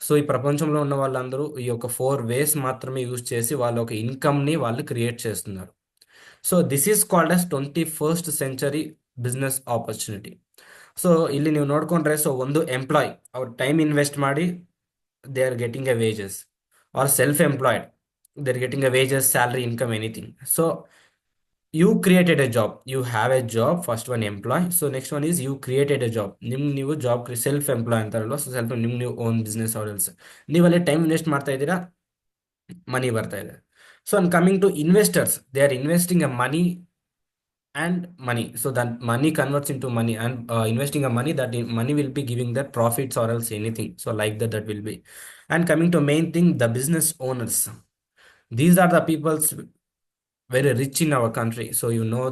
So ఈ ప్రపంచంలో ఉన్న వాళ్ళందరూ ఈ యొక్క 4 వేస్ మాత్రమే యూజ్ చేసి వాళ్ళ ఒక ఇన్కమ్ని వాళ్ళు క్రియేట్ చేస్తున్నారు. So this is called as 21st century business opportunity. So ಇಲ್ಲಿ ನೀವು ನೋಡ್ಕೊಂಡ್ರೆ, ಸೊ ಒಂದು ಎಂಪ್ಲಾಯ್ ಅವ್ರ ಟೈಮ್ ಇನ್ವೆಸ್ಟ್ ಮಾಡಿ they are getting a wages, or self employed they are getting a wages, salary, income, anything. So you created a job, you have a job, first one employee. So next one is you created a job, ನೀವು job self employ ಅಂತಾರಲ್ವ. So self ನೀವು own business or else ನೀವಲ್ಲಿ time invest ಮಾಡ್ತಾ ಇದ್ದೀರಾ, money ಬರ್ತಾ ಇದೆ. So and coming to investors, they are investing a ಮನಿ and money. So that money converts into money, and investing a money, that money will be giving that profits or else anything. So like that will be. And coming to main thing, the business owners, these are the people's very rich in our country. So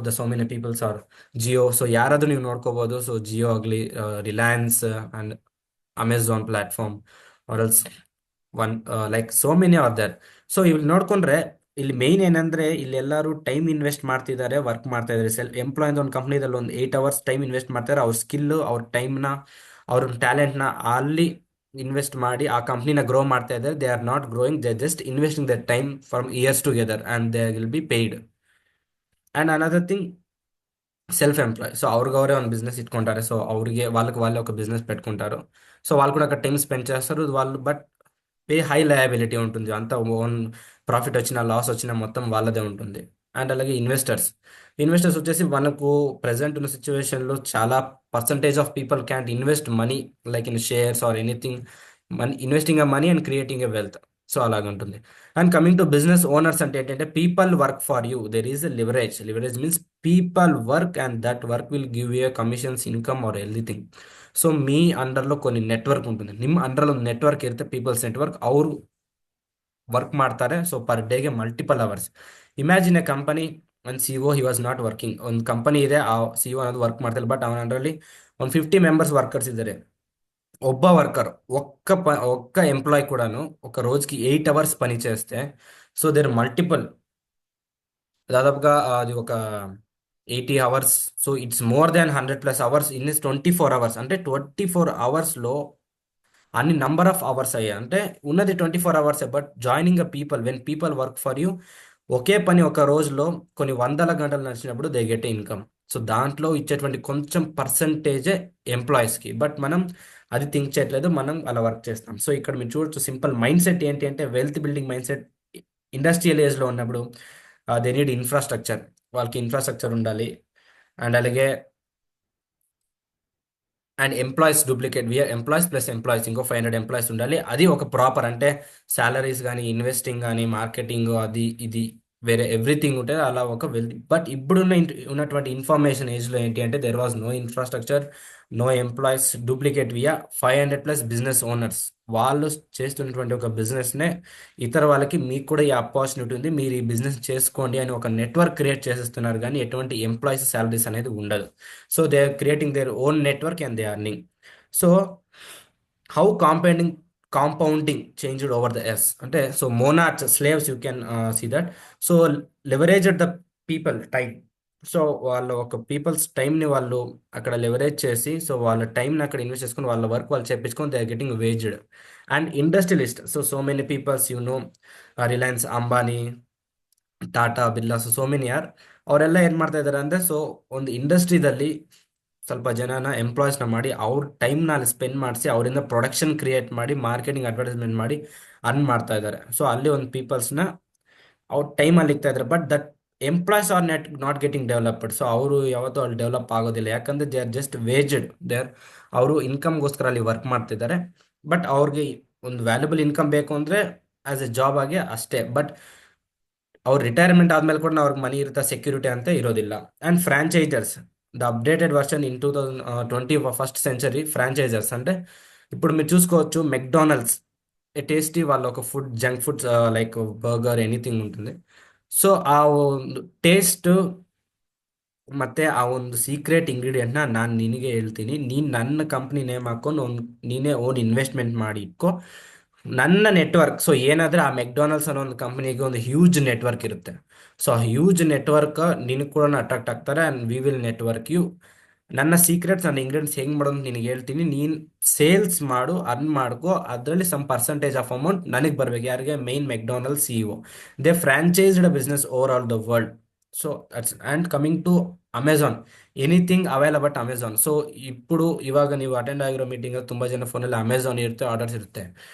the so many peoples are Jio. So ಯಾರಾದ್ರೂ ನೀವು ನೋಡ್ಕೋಬಹುದು. So Jio ಆಗಲಿ, Reliance and Amazon platform, or else one like so many or other. So ಇಲ್ಲಿ ನೋಡ್ಕೊಂಡ್ರೆ ಇಲ್ಲಿ main ಏನಂದ್ರೆ, ಇಲ್ಲಿ ಎಲ್ಲರೂ time invest ಮಾಡ್ತಿದ್ದಾರೆ, ವರ್ಕ್ ಮಾಡ್ತಾ ಇದ್ದಾರೆ. ಸೆಲ್ಫ್ ಎಂಪ್ಲಾಯ್ ಒಂದು ಕಂಪ್ನಿದಲ್ಲಿ ಒಂದು 8 hours ಟೈಮ್ ಇನ್ವೆಸ್ಟ್ ಮಾಡ್ತಾರೆ. ಅವ್ರ ಸ್ಕಿಲ್, ಅವ್ರ ಟೈಮ್ನ, ಅವ್ರ ಟ್ಯಾಲೆಂಟ್ನ ಅಲ್ಲಿ ಇನ್ವೆಸ್ಟ್ ಮಾಡಿ ಆ ಕಂಪ್ನಿನ ಗ್ರೋ ಮಾಡ್ತಾ ಇದ್ದಾರೆ. They are not growing, they just investing their time from years together and they will be paid. And another thing, self employ. So ಅವ್ರಿಗವರೇ ಒಂದು బిజినెస్ ఇట్టుకుంటారు. సో వాళ్ళకి ఒక బిజినెస్ పెట్టుకుంటారు. సో వాళ్ళు కూడా అక్కడ టైం స్పెండ్ చేస్తారు వాళ్ళు. బట్ పే హై లయబిలిటీ ఉంటుంది, అంతా ఓన్ ప్రాఫిట్ వచ్చినా లాస్ వచ్చినా మొత్తం వాళ్ళదే ఉంటుంది. అండ్ అలాగే ఇన్వెస్టర్స్ వచ్చేసి మనకు ప్రెసెంట్ ఉన్న సిచ్యువేషన్లో చాలా percentage of people can't invest money like in shares or anything. Investing a money and creating a wealth. So అలాగుంటుంది. And coming to business owners అంటే ఏంటంటే, people work for you, there is a leverage. Leverage means people work and that work will give you commissions, income or everything. So మీ ಅಂಡರ್లో కొన్ని network ఉంటుంది. ನಿಮ್ಮ ಅಂಡರ್లో ಒಂದು ನೆಟ್ವರ್ಕ್ ಇರುತ್ತೆ, ಪೀಪಲ್ಸ್ ನೆಟ್ವರ್ಕ್. ಅವರು ವರ್ಕ್ ಮಾಡ್ತಾರೆ. ಸೊ ಪರ್ ಡೇಗೆ multiple hours. Imagine A company, ಒಂದು CEO he was not working. ಒಂದು ಕಂಪನಿ ಇದೆ, ಆ CEO ಅನ್ನೋದು ವರ್ಕ್ ಮಾಡ್ತಾರೆ, ಬಟ್ ಅವನ ಅಂಡರಲ್ಲಿ ಒಂದು 50 మెంబర్స్ ವರ್ಕರ್ಸ್ ಇದ್ದಾರೆ. ఒక్క వర్కర్, ఒక్క ఎంప్లాయ్ కూడాను ఒక రోజుకి 8 hours పని చేస్తే, సో దేర్ మల్టిపుల్, దాదాపుగా అది ఒక 80 hours. So it's more than 100+ hours in 24 hours. అంటే 24 hoursలో అన్ని నంబర్ ఆఫ్ అవర్స్ అయ్యాయి. అంటే ఉన్నది 24 hours, but joining a people, when people work for you, ఒకే పని ఒక రోజులో కొన్ని 100 గంటలు నడిచినప్పుడు దే గెట్ ఇన్కమ్. సో దాంట్లో ఇచ్చేటువంటి కొంచెం పర్సంటేజే ఎంప్లాయీస్కి. బట్ మనం అది థింక్ చేయట్లేదు, మనం అలా వర్క్ చేస్తాం. సో ఇక్కడ మీరు చూడొచ్చు, సింపుల్ మైండ్ సెట్ ఏంటి అంటే, wealth building mind set. Industrial ఏజ్లో ఉన్నప్పుడు దే నీడ్ ఇన్ఫ్రాస్ట్రక్చర్, వాళ్ళకి ఇన్ఫ్రాస్ట్రక్చర్ ఉండాలి. అండ్ అలాగే and employees duplicate, we are employees plus employees, ఇంకో 500 ఎంప్లాయీస్ ఉండాలి. అది ఒక ప్రాపర్, అంటే శాలరీస్ కానీ, ఇన్వెస్టింగ్ కానీ, మార్కెటింగ్, అది ఇది వేరే ఎవ్రీథింగ్ ఉంటుంది. అలా ఒక బట్ ఇప్పుడున్న ఉన్నటువంటి ఇన్ఫర్మేషన్ ఏజ్లో ఏంటి అంటే, there was no infrastructure, no employees, duplicate via 500+ business owners. వాళ్ళు చేస్తున్నటువంటి ఒక బిజినెస్నే ఇతర వాళ్ళకి, మీకు కూడా ఈ ఆపర్చునిటీ ఉంది, మీరు ఈ బిజినెస్ చేసుకోండి అని ఒక నెట్వర్క్ క్రియేట్ చేసేస్తున్నారు. కానీ ఎటువంటి ఎంప్లాయీస్ శాలరీస్ అనేది ఉండదు. So they are creating their own network and they are earning. So how compounding changed over the yes అంటే, so monarch, slaves, you can see that. So leveraged the people time. So వాళ్ళ ఒక peoples టైంని వాళ్ళు అక్కడ leverage చేసి, so వాళ్ళ టైంని అక్కడ ఇన్వెస్ట్ చేసుకుని, వాళ్ళ వర్క్ వాళ్ళు చేపించుకొని, they are getting waged. And industrialist, so many peoples Reliance, Ambani, Tata, Birla, so many are. ಅವರೆಲ್ಲ ಏನು ಮಾಡ್ತಾ ಇದ್ದಾರೆ ಅಂದರೆ, ಸೊ ಒಂದು ಇಂಡಸ್ಟ್ರಿದಲ್ಲಿ ಸ್ವಲ್ಪ ಜನನ ಎಂಪ್ಲಾಯೀಸ್ನ ಮಾಡಿ, ಅವ್ರ ಟೈಮ್ನ ಅಲ್ಲಿ ಸ್ಪೆಂಡ್ ಮಾಡಿಸಿ, ಅವರಿಂದ ಪ್ರೊಡಕ್ಷನ್ ಕ್ರಿಯೇಟ್ ಮಾಡಿ, ಮಾರ್ಕೆಟಿಂಗ್, ಅಡ್ವರ್ಟೈಸ್ಮೆಂಟ್ ಮಾಡಿ ಅರ್ನ್ ಮಾಡ್ತಾ ಇದ್ದಾರೆ. ಸೊ ಅಲ್ಲಿ ಒಂದು ಪೀಪಲ್ಸ್ನ ಅವ್ರ ಟೈಮಲ್ಲಿ ಇಕ್ತಾ ಇದ್ದಾರೆ. But that employees are not getting developed. So ಅವರು ಯಾವತ್ತೂ ಅಲ್ಲಿ ಡೆವಲಪ್ ಆಗೋದಿಲ್ಲ, ಯಾಕಂದರೆ ದೇ ಆರ್ ಜಸ್ಟ್ ವೇಜ್ಡ್. ಅವರು ಇನ್ಕಮ್ಗೋಸ್ಕರ ಅಲ್ಲಿ ವರ್ಕ್ ಮಾಡ್ತಿದ್ದಾರೆ. ಬಟ್ ಅವ್ರಿಗೆ ಒಂದು ವ್ಯಾಲ್ಯೂಬಲ್ ಇನ್ಕಮ್ ಬೇಕು ಅಂದರೆ ಆಸ್ ಎ ಜಾಬ್ ಆಗಿ ಅಷ್ಟೇ. ಬಟ್ ಅವ್ರ ರಿಟೈರ್ಮೆಂಟ್ ಆದ್ಮೇಲೆ ಕೂಡ ಅವ್ರಿಗೆ ಮನಿ ಇರುತ್ತೆ, ಸೆಕ್ಯೂರಿಟಿ ಅಂತ ಇರೋದಿಲ್ಲ. And franchisers, the updated version in 2021 century franchisers అంటే ఇప్పుడు మీరు చూసుకోవచ్చు మెక్డానల్డ్స్ టేస్టీ వాళ్ళ ఒక food junk foods like burger anything ఉంటుంది. ಸೊ ಆ ಒಂದು ಟೇಸ್ಟ್ ಮತ್ತೆ ಆ ಒಂದು ಸೀಕ್ರೆಟ್ ಇಂಗ್ರೀಡಿಯೆಂಟ್ನ ನಾನು ನಿನಗೆ ಹೇಳ್ತೀನಿ, ನೀನು ನನ್ನ ಕಂಪ್ನಿ ನೇಮ್ ಹಾಕೊಂಡು ನೀನೇ ಓನ್ ಇನ್ವೆಸ್ಟ್ಮೆಂಟ್ ಮಾಡಿ ಇಟ್ಕೋ. ನನ್ನ ನೆಟ್ವರ್ಕ್, ಸೊ ಏನಾದ್ರೆ ಆ ಮೆಕ್ಡೊನಾಲ್ಡ್ಸ್ ಅನ್ನೋ ಒಂದು ಕಂಪ್ನಿಗೆ ಒಂದು ಹ್ಯೂಜ್ ನೆಟ್ವರ್ಕ್ ಇರುತ್ತೆ. ಸೊ ಆ ಹ್ಯೂಜ್ ನೆಟ್ವರ್ಕ್ ನಿನಗೆ ಕೂಡ ಅಟ್ರಾಕ್ಟ್ ಆಗ್ತಾರೆ and we will network you. ನನ್ನ ಸೀಕ್ರೆಟ್ಸ್ ನನ್ನ ಇಂಗ್ರೀಡಿಯೆಂಟ್ಸ್ ಹೆಂಗೆ ಮಾಡೋದು ಅಂತ ನಿನಗೆ ಹೇಳ್ತೀನಿ, ನೀನು ಸೇಲ್ಸ್ ಮಾಡು, ಅರ್ನ್ ಮಾಡ್ಕೋ, ಅದರಲ್ಲಿ ಸಮ್ ಪರ್ಸೆಂಟೇಜ್ ಆಫ್ ಅಮೌಂಟ್ ನನಗೆ ಬರಬೇಕು. ಯಾರಿಗೆ? Main McDonald CEO. They franchised business over all the world. So that's and coming to Amazon, anything available Amazon. So ಇವಾಗ ನೀವು ಅಟೆಂಡ್ ಆಗಿರೋ ಮೀಟಿಂಗ್ ತುಂಬ ಜನ ಫೋನಲ್ಲಿ ಅಮೆಝಾನ್ ಇರುತ್ತೆ, ಆರ್ಡರ್ಸ್ ಇರುತ್ತೆ.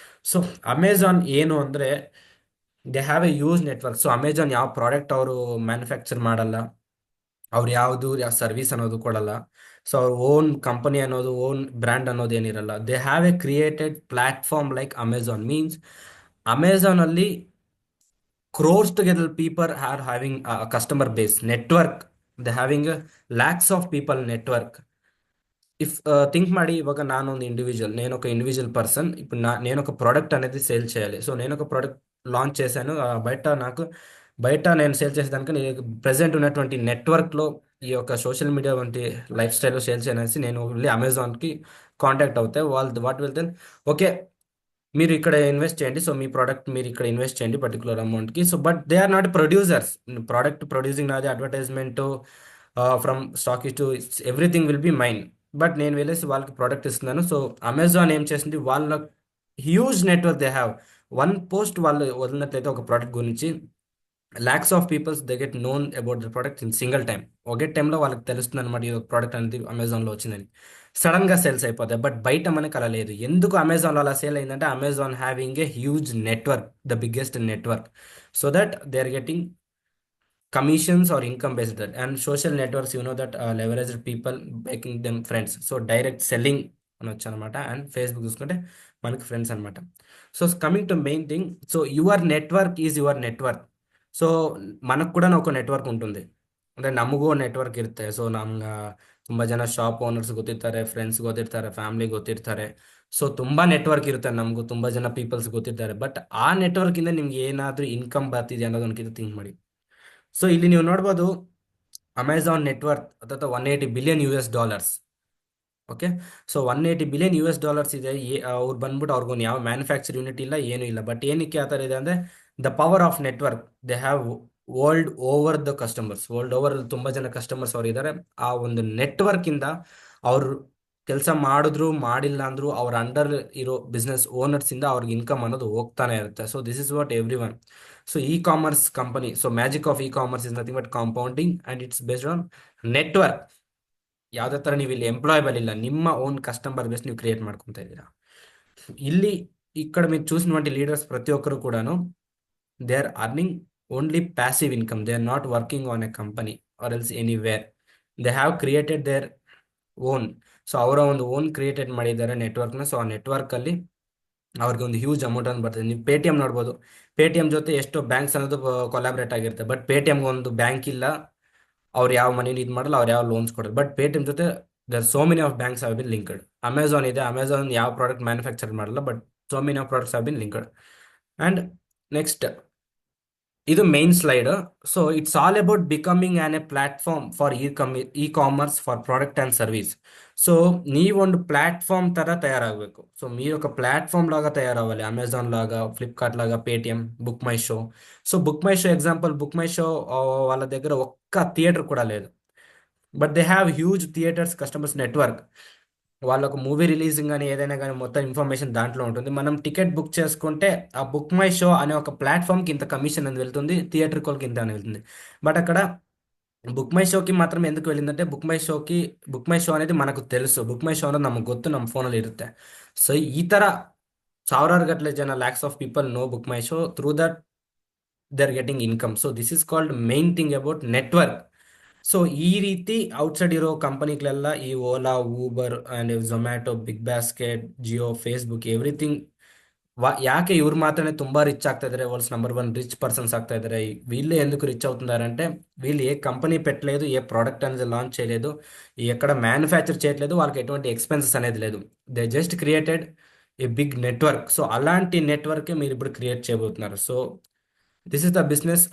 ಸೊ ಅಮೆಝಾನ್ ಏನು ಅಂದರೆ they have a use network. So Amazon ಯಾವ ಪ್ರಾಡಕ್ಟ್ ಅವರು ಮ್ಯಾನುಫ್ಯಾಕ್ಚರ್ ಮಾಡಲ್ಲ, ಅವ್ರು ಯಾವ ಸರ್ವಿಸ್ ಅನ್ನೋದು ಕೊಡಲ್ಲ. ಸೊ ಅವ್ರ ಓನ್ ಕಂಪನಿ ಅನ್ನೋದು, ಓನ್ ಬ್ರ್ಯಾಂಡ್ ಅನ್ನೋದು ಏನಿರಲ್ಲ. They have a created platform like Amazon. Means Amazon ಅಲ್ಲಿ crores together people are having a customer base network. They having a lakhs of people network. If think ಮಾಡಿ, ఇవాగ నానొంದು individual, నేను ఒక individual person. ఇప్పుడు నేను ఒక product అనేది sale చేయాలి. So నేను ఒక ప్రోడక్ట్ లాంచ్ చేశాను, బయట నేను సేల్ చేసేదానికి నేను ప్రెసెంట్ ఉన్నటువంటి నెట్వర్క్లో ఈ యొక్క సోషల్ మీడియా వంటి లైఫ్ స్టైల్లో సేల్ చేయాలనేసి నేను వెళ్ళి అమెజాన్కి కాంటాక్ట్ అవుతాయి. వాళ్ళు వాట్ విల్ దెన్, ఓకే మీరు ఇక్కడ ఇన్వెస్ట్ చేయండి, సో మీ ప్రోడక్ట్ మీరు ఇక్కడ ఇన్వెస్ట్ చేయండి పర్టికులర్ అమౌంట్కి. So but they are not producers. Product producing నాది, advertisement from stock to everything will be mine. But నేను వెళ్ళేసి వాళ్ళకి ప్రోడక్ట్ ఇస్తున్నాను. సో అమెజాన్ ఏం చేసింది, వాళ్ళ huge network they have. One post వాళ్ళు వదిలినట్లయితే ఒక ప్రోడక్ట్ గురించి lakhs of peoples they get known about the product in single time. ఒకే టైంలో వాళ్ళకి తెలుస్తుంది అనమాట ఈ ప్రోడక్ట్ అనేది అమెజాన్లో వచ్చిందని. సడన్గా సేల్స్ అయిపోతాయి. బట్ బయట మనకి అలా లేదు. ఎందుకు అమెజాన్లో అలా సేల్ అయిందంటే Amazon having a huge network, the biggest network, so that they are getting commissions or income based that. And social networks, you know that leverage people making them friends. So direct selling అనొచ్చు అనమాట. And Facebook చూసుకుంటే మనకి friends అనమాట. So coming to main thing, so your network is your network. So మనకు ಕೂಡ ఒక network ఉంటుంది, ಅಂದರೆ ನಮಗೂ ನೆಟ್ವರ್ಕ್ ಇರುತ್ತೆ. ಸೊ ನಮ್ಗೆ ತುಂಬ ಜನ ಶಾಪ್ ಓನರ್ಸ್ ಗೊತ್ತಿರ್ತಾರೆ, ಫ್ರೆಂಡ್ಸ್ ಗೊತ್ತಿರ್ತಾರೆ, ಫ್ಯಾಮಿಲಿ ಗೊತ್ತಿರ್ತಾರೆ. ಸೊ ತುಂಬ ನೆಟ್ವರ್ಕ್ ಇರುತ್ತೆ, ನಮಗೂ ತುಂಬ ಜನ ಪೀಪಲ್ಸ್ ಗೊತ್ತಿರ್ತಾರೆ. ಬಟ್ ಆ ನೆಟ್ವರ್ಕಿಂದ ನಿಮ್ಗೆ ಏನಾದರೂ ಇನ್ಕಮ್ ಬರ್ತಿದೆ ಅನ್ನೋದನ್ಕಿಂತ ಥಿಂಕ್ ಮಾಡಿ. ಸೊ ಇಲ್ಲಿ ನೀವು ನೋಡ್ಬೋದು ಅಮೆಝಾನ್ ನೆಟ್ವರ್ಕ್ ಅಥವಾ $180 ಬಿಲಿಯನ್. ಓಕೆ, ಸೊ $180 ಬಿಲಿಯನ್ ಇದೆ. ಅವ್ರು ಬಂದ್ಬಿಟ್ಟು ಅವ್ರಿಗೊಂದು ಯಾವ ಮ್ಯಾನುಫ್ಯಾಕ್ಚರ್ ಯೂನಿಟ್ ಇಲ್ಲ, ಏನೂ ಇಲ್ಲ. ಬಟ್ ಏನಕ್ಕೆ ಆ ಥರ ಇದೆ ಅಂದರೆ the power of network. They have world over the customers, world over ತುಂಬ ಜನ ಕಸ್ಟಮರ್ಸ್ ಅವ್ರು ಇದ್ದಾರೆ. ಆ ಒಂದು ನೆಟ್ವರ್ಕಿಂದ ಅವ್ರು ಕೆಲಸ ಮಾಡಿದ್ರು ಮಾಡಿಲ್ಲ ಅಂದ್ರು ಅವ್ರ ಅಂಡರ್ ಇರೋ ಬಿಸ್ನೆಸ್ ಓನರ್ಸಿಂದ ಅವ್ರಿಗೆ ಇನ್ಕಮ್ ಅನ್ನೋದು ಹೋಗ್ತಾನೆ ಇರುತ್ತೆ. So this is what every one. So E commerce company, so magic of E commerce is nothing but compounding and it's based on network. ಯಾವುದೇ ಥರ ನೀವು ಇಲ್ಲಿ ಎಂಪ್ಲಾಯಬಲ್ ಇಲ್ಲ, ನಿಮ್ಮ ಓನ್ ಕಸ್ಟಮರ್ ಬೇಸ್ ನೀವು ಕ್ರಿಯೇಟ್ ಮಾಡ್ಕೊತಾ ಇದ್ದೀರಾ. ಇಲ್ಲಿ ఇక్కడ మీరు చూసినటువంటి లీడర్స్ ప్రతి ఒక్కరు కూడాను they are earning only passive income. They are not working on a company or else anywhere. They have created their own. So ಅವರ ಒಂದು ಓನ್ ಕ್ರಿಯೇಟೆಡ್ ಮಾಡಿದ್ದಾರೆ ನೆಟ್ವರ್ಕ್ನ. ಸೊ ಆ ನೆಟ್ವರ್ಕಲ್ಲಿ ಅವ್ರಿಗೆ ಒಂದು ಹ್ಯೂಜ್ ಅಮೌಂಟ್ ಅಂತ ಬರ್ತದೆ. ನೀವು ಪೇಟಿಎಂ ನೋಡ್ಬೋದು, ಪೇಟಿಎಂ ಜೊತೆ ಎಷ್ಟೋ ಬ್ಯಾಂಕ್ಸ್ ಅನ್ನೋದು ಕೊಲಾಬ್ರೇಟ್ ಆಗಿರುತ್ತೆ. ಬಟ್ ಪೇಟಿಎಮ್ಗೆ ಒಂದು ಬ್ಯಾಂಕ್ ಇಲ್ಲ, ಅವ್ರು ಯಾವ ಮನೇಲಿ ಇದು ಮಾಡಲ್ಲ, ಅವ್ರು ಯಾವ ಲೋನ್ಸ್ ಕೊಡೋದು. ಬಟ್ ಪೇಟಿಎಂ ಜೊತೆ there so many of banks have been linked. Amazon ಇದೆ, ಅಮೆಝಾನ್ ಯಾವ ಪ್ರಾಡಕ್ಟ್ ಮ್ಯಾನುಫ್ಯಾಕ್ಚರ್ ಮಾಡಲ್ಲ, but so many of products have been linked. And next ಇದು main slide. So it's all about becoming an a platform for e commerce for product and service. So నీవొండు platform తర తయారవ్వಬೇಕು. So మీరు ఒక platform లాగా తయారవ్వాలి. Amazon లాగా, Flipkart లాగా, Paytm, book my show. So book my show example, book my show వాళ్ళ దగ్గర ఒక్క థియేటర్ కూడా లేదు. But they have huge theatres customers network. వాళ్ళకు మూవీ రిలీజింగ్ కానీ ఏదైనా కానీ మొత్తం ఇన్ఫర్మేషన్ దాంట్లో ఉంటుంది. మనం టికెట్ బుక్ చేసుకుంటే ఆ బుక్ మై షో అనే ఒక ప్లాట్ఫామ్కి ఇంత కమిషన్ అనేది వెళ్తుంది, థియేటర్ కోల్కి ఇంత అని వెళ్తుంది. బట్ అక్కడ ಬುಕ್ ಮೈ ಶೋకి ಮಾತ್ರ ఎందుకు వెళ్ళిందంటే ಬುಕ್ ಮೈ ಶೋ అనేది మనకు తెలుసు. ಬುಕ್ ಮೈ ಶೋ ಅನ್ನೋದು ನಮಗೆ ಗೊತ್ತು, ನಮ್ಮ ಫೋನಲ್ಲಿ ಇರುತ್ತೆ. ಸೊ ಈ ಥರ ಸಾವಿರಾರು ಗಟ್ಟಲೆ ಜನ, lakhs of people know book my show. Through that they are getting income. So this is called main thing about network. So ಈ ರೀತಿ ಔಟ್ಸೈಡ್ ಇರೋ ಕಂಪನಿಗಳೆಲ್ಲ ಈ Ola, Uber and Zomato, big basket, Jio, Facebook, everything ಯಾಕೆ ಇವ್ರು ಮಾತ್ರನೇ ತುಂಬಾ ರಿಚ್ ಆಗ್ತಾ ಇದಾರೆ, world's number one rich persons ಆಗ್ತಾ ఇದ್ದಾರೆ, వీళ్ళే ఎందుకు రిచ్ అవుతున్నారంటే వీళ్ళు ఏ కంపెనీ పెట్టలేదు, ఏ ప్రోడక్ట్ అనేది లాంచ్ చేయలేదు, ఎక్కడ మ్యానుఫ్యాక్చర్ చేయట్లేదు, వాళ్ళకి ఎటువంటి ఎక్స్పెన్సెస్ అనేది లేదు. They just created a big network. So అలాంటి నెట్వర్క్ మీరు ఇప్పుడు క్రియేట్ చేయబోతున్నారు. So this is the business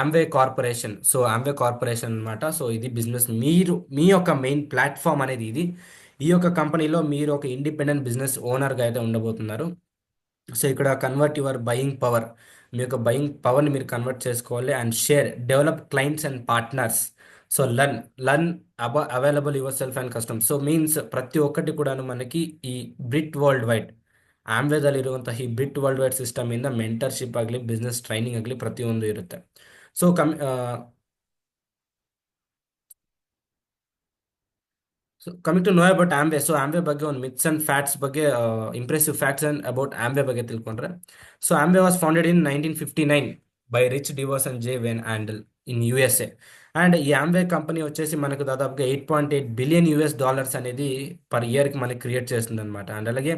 Amway corporation. So Amway corporation అన్నమాట. సో ఇది బిజినెస్, మీరు మీ యొక్క మెయిన్ ప్లాట్ఫామ్ అనేది ఇది. ఈ యొక్క కంపెనీలో మీరు ఒక ఇండిపెండెంట్ బిజినెస్ ఓనర్గా అయితే ఉండబోతున్నారు. సో ఇక్కడ కన్వర్ట్ యువర్ బయింగ్ పవర్, మీ యొక్క బయింగ్ పవర్ని మీరు కన్వర్ట్ చేసుకోవాలి. And share develop clients and partners. So learn available your self and custom. So means ಪ್ರತಿ ಒಕ್ಕಟಿ ಕೂಡ మనకి ಈ ಬ್ರಿಟ್ ವರ್ಲ್ಡ್ ವೈಡ್ ಆಮ್ವೇದಲ್ಲಿ ಇರುವಂತಹ ಈ ಬ್ರಿಟ್ ವರ್ಲ್ಡ್ ವೈಡ್ ಸಿಸ್ಟಮ್ ಇಂದ ಮೆಂಟರ್ಶಿಪ್ ಆಗಲಿ, ಬಿಸ್ನೆಸ್ ಟ್ರೈನಿಂಗ್ ಆಗಲಿ ಪ್ರತಿಯೊಂದು ಇರುತ್ತೆ. So so coming to know about Amway. So Amway ಬಗ್ಗೆ ಒಂದು ಮಿತ್ಸ್ ಅಂಡ್ ಫ್ಯಾಕ್ಟ್ಸ್ ಬಗ್ಗೆ, impressive facts and about Amway ಬಗ್ಗೆ ತಿಳ್ಕೊಂಡ್ರೆ, so Amway was founded in 1959 by Rich DeVos and Jay Van Andel in USA. And ఈ Amway company వచ్చేసి మనకు దాదాపుగా $8.8 billion అనేది పర్ ఇయర్కి మనకి క్రియేట్ చేస్తుంది అనమాట. అండ్ అలాగే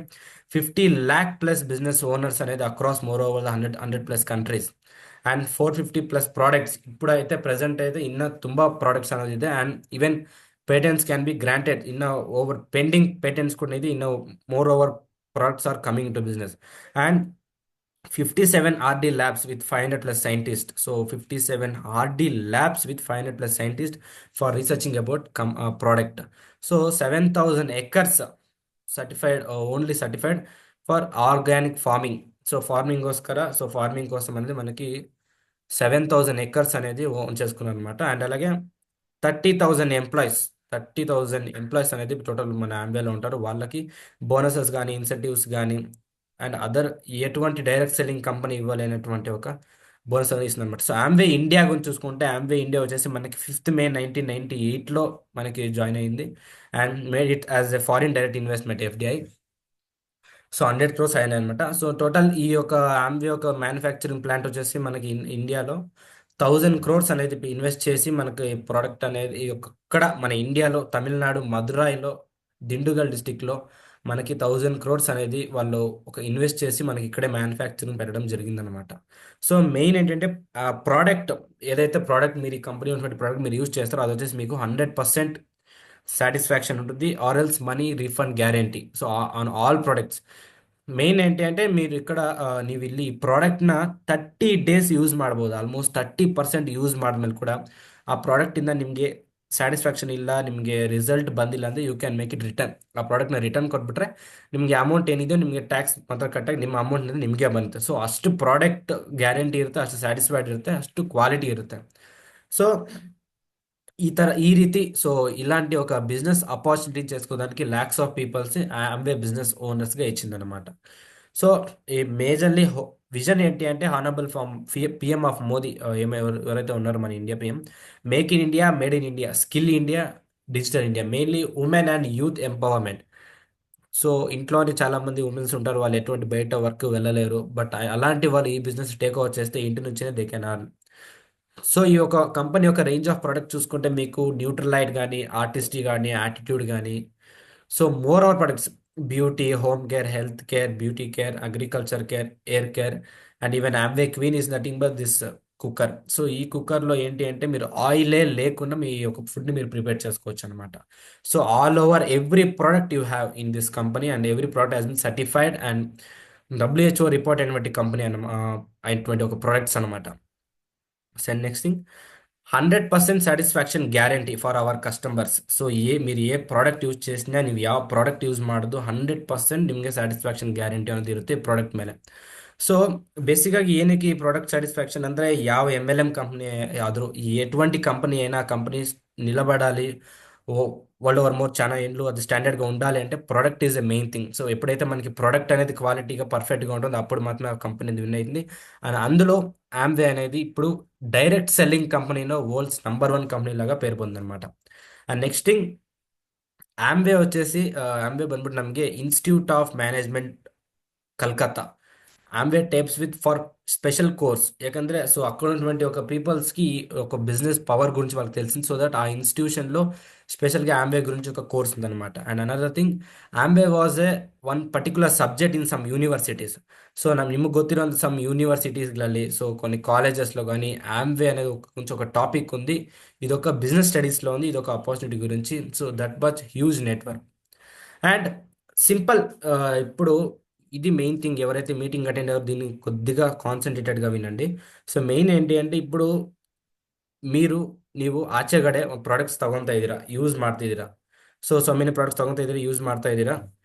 50 lakh+ బిజినెస్ ఓనర్స్ అనేది across more over the 100+ countries and 450+ products. ಇప్పుಡైతే ಪ್ರೆಸೆಂಟ್ అయితే ಇನ್ನ ತುಂಬಾ ಪ್ರಾಡಕ್ಟ್ಸ್ ಅನ್ನೋದು ಇದೆ. And even patents can be granted in over pending patents ಕೂಡ ಇದೆ. ಇನ್ನು more over products are coming into business. And 57 R&D labs with 500+ scientists. So 57 R&D labs with 500+ scientists for researching about product. So 7,000 acres certified, only certified for organic farming. So farming కోసకరా, so farming కోసం అనేది మనకి 7,000 acres అనేది own చేసుకున్నారు అనమాట. And అలాగే 30,000 employees అనేది total మన ఆంబేలో ఉంటారు. వాళ్ళకి బోనసెస్ కానీ, ఇన్సెంటివ్స్ కానీ అండ్ అదర్ ఎటువంటి డైరెక్ట్ సెల్లింగ్ కంపెనీ ఇవ్వలేనటువంటి ఒక బోనస్ అనేది ఇస్తుంది అనమాట. సో ఆంబే ఇండియా గురించి చూసుకుంటే, ఆంబే ఇండియా వచ్చేసి మనకి 5th May 1998లో మనకి జాయిన్ అయింది. And made it as a foreign direct investment FDI. So 100 crores అయినాయి అనమాట. సో టోటల్ ఈ యొక్క ఆమ్వే యొక్క మ్యానుఫ్యాక్చరింగ్ ప్లాంట్ వచ్చేసి మనకి ఇండియాలో 1,000 crores అనేది ఇన్వెస్ట్ చేసి మనకి ప్రోడక్ట్ అనేది ఇక్కడ మన ఇండియాలో తమిళనాడు మదురైలో దిండుగల్ డిస్టిక్లో మనకి 1,000 crores అనేది వాళ్ళు ఒక ఇన్వెస్ట్ చేసి మనకి ఇక్కడే మ్యానుఫ్యాక్చరింగ్ పెట్టడం జరిగిందనమాట. సో మెయిన్ ఏంటంటే ఆ ప్రోడక్ట్ ఏదైతే ప్రోడక్ట్ మీరు ఈ కంపెనీ ఉన్నటువంటి ప్రోడక్ట్ మీరు యూజ్ చేస్తారో అది వచ్చేసి మీకు 100% సాటిస్ఫాక్షన్ ఉంటుంది, or else money refund guarantee. So on all products main ఏంటి అంటే మీరు ఇక్కడ ನೀವು ಇಲ್ಲಿ ಈ ಪ್ರಾಡಕ್ಟ್ನ 30 days ಯೂಸ್ ಮಾಡ್ಬೋದು. ಆಲ್ಮೋಸ್ಟ್ 30% ಯೂಸ್ ಮಾಡಿದ್ಮೇಲೆ ಕೂಡ ಆ ಪ್ರಾಡಕ್ಟಿಂದ ನಿಮಗೆ ಸ್ಯಾಟಿಸ್ಫ್ಯಾಕ್ಷನ್ ಇಲ್ಲ, ನಿಮಗೆ ರಿಸಲ್ಟ್ ಬಂದಿಲ್ಲ ಅಂದರೆ you can make it return. ಆ ಪ್ರಾಡಕ್ಟ್ನ ರಿಟರ್ನ್ ಕೊಟ್ಬಿಟ್ರೆ ನಿಮಗೆ ಅಮೌಂಟ್ ಏನಿದೆ ನಿಮಗೆ ಟ್ಯಾಕ್ಸ್ ಮಾತ್ರ ಕಟ್ಟಾಗಿ ನಿಮ್ಮ ಅಮೌಂಟ್ ನಿಮಗೆ ಬರುತ್ತೆ. ಸೊ ಅಷ್ಟು ಪ್ರಾಡಕ್ಟ್ ಗ್ಯಾರಂಟಿ ಇರುತ್ತೆ, ಅಷ್ಟು ಸ್ಯಾಟಿಸ್ಫೈಡ್ ಇರುತ್ತೆ, ಅಷ್ಟು ಕ್ವಾಲಿಟಿ ಇರುತ್ತೆ. ಸೊ ఈ రీతి సో ఇలాంటి ఒక బిజినెస్ ఆపర్చునిటీ చేసుకోవడానికి lakhs of peoples Amway business ఓనర్స్గా ఇచ్చిందనమాట. సో ఈ మేజర్లీ విజన్ ఏంటి అంటే honourable from PM of Modi ఎవరైతే ఉన్నారో మన India PM, make in India, made in India, skill India, digital India, mainly women and youth empowerment. So ఇంట్లోని చాలా మంది ఉమెన్స్ ఉంటారు, వాళ్ళు ఎటువంటి బయట వర్క్ వెళ్ళలేరు, బట్ అలాంటి వాళ్ళు ఈ బిజినెస్ టేక్ ఓవర్ చేస్తే ఇంటి నుంచే దే కెన్ అర్న్. సో ఈ యొక్క కంపెనీ యొక్క రేంజ్ ఆఫ్ ప్రొడక్ట్ చూసుకుంటే మీకు న్యూట్రలైట్ కానీ, ఆర్టిస్టీ కానీ, యాటిట్యూడ్ కానీ, so more over products beauty, home care, health care, beauty care, agriculture care, air care, and even Amway queen is nothing but this cooker. So ఈ కుక్కర్లో ఏంటి అంటే మీరు ఆయిలే లేకుండా మీ యొక్క ఫుడ్ని మీరు ప్రిపేర్ చేసుకోవచ్చు అనమాట. So all over every product you have in this company and every product has been certified and WHO report అయినటువంటి కంపెనీ అయినటువంటి ఒక ప్రొడక్ట్స్ అనమాట. And next thing 100% satisfaction guarantee for our customers. So మీరు ఏ product use చేసినా ನೀವು ಯಾವ product use ಮಾಡೋದು 100% ನಿಮಗೆ ಸ್ಯಾಟಿಸ್ಫ್ಯಾಕ್ಷನ್ ಗ್ಯಾರಂಟಿ ಅನ್ನೋದು ಇರುತ್ತೆ ಈ ಪ್ರಾಡಕ್ಟ್ ಮೇಲೆ. ಸೊ ಬೇಸಿಕ್ಕಾಗಿ ಏನಕ್ಕೆ ಈ ಪ್ರಾಡಕ್ಟ್ ಸ್ಯಾಟಿಸ್ಫ್ಯಾಕ್ಷನ್ ಅಂದರೆ ಯಾವ MLM ಕಂಪ್ನಿ ಆದರೂ ఎటువంటి కంపెనీ అయినా కంపెనీ నిలబడాలి, వరల్డ్ ఓవర్ మోర్ చాలా ఏండ్లు అది స్టాండర్డ్గా ఉండాలి అంటే product is a main thing. So ఎప్పుడైతే మనకి ప్రోడక్ట్ అనేది క్వాలిటీగా పర్ఫెక్ట్గా ఉంటుందో అప్పుడు మాత్రమే ఆ కంపెనీ విన్ అయింది. అండ్ అందులో ఆమ్వే అనేది ఇప్పుడు డైరెక్ట్ సెల్లింగ్ కంపెనీలో వరల్డ్స్ నంబర్ 1 కంపెనీ లాగా పేరు పొందనమాట. అండ్ నెక్స్ట్ థింగ్ ಆಮ್ವೇ ಬಂದ್ಬಿಟ್ಟು ನಮಗೆ institute of management Calcutta Amway tapes with for special course యాకంటే సో అక్కడ ఉన్నటువంటి ఒక పీపుల్స్కి ఒక బిజినెస్ పవర్ గురించి వాళ్ళకి తెలిసింది సో దట్ ఆ ఇన్స్టిట్యూషన్లో స్పెషల్గా ఆంబే గురించి ఒక కోర్స్ ఉందన్నమాట. And another thing Amway was a one particular subject in some universities. So ನಿಮಗೆ ಗೊತ್ತಿರೋ ಸಮ್ ಯೂನಿವರ್ಸಿಟೀಸ್ಗಳಲ್ಲಿ సో కొన్ని కాలేజెస్లో కానీ ఆంబే అనేది కొంచెం ఒక టాపిక్ ఉంది. ఇది ఒక బిజినెస్ స్టడీస్లో ఉంది. ఇది ఒక ఆపర్చునిటీ గురించి. So that was huge network. And simple ఇప్పుడు ఇది మెయిన్ థింగ్. ఎవరైతే మీటింగ్ అటెండ్ అయ్యారో దీన్ని కొద్దిగా కాన్సన్ట్రేటెడ్గా వినండి. సో మెయిన్ ఏంటి అంటే ఇప్పుడు ನೀವು ಆಚೆಗಡೆ ಪ್ರಾಡಕ್ಟ್ಸ್ ತಗೊತಾ ಇದ್ದೀರಾ, ಯೂಸ್ ಮಾಡ್ತಾ ಇದ್ದೀರಾ. ಸೊ ಮೆನಿ ಪ್ರಾಡಕ್ಟ್ಸ್ ತಗೊತಾ ಇದ್ದೀರಾ, ಯೂಸ್ ಮಾಡ್ತಾ ಇದ್ದೀರಾ.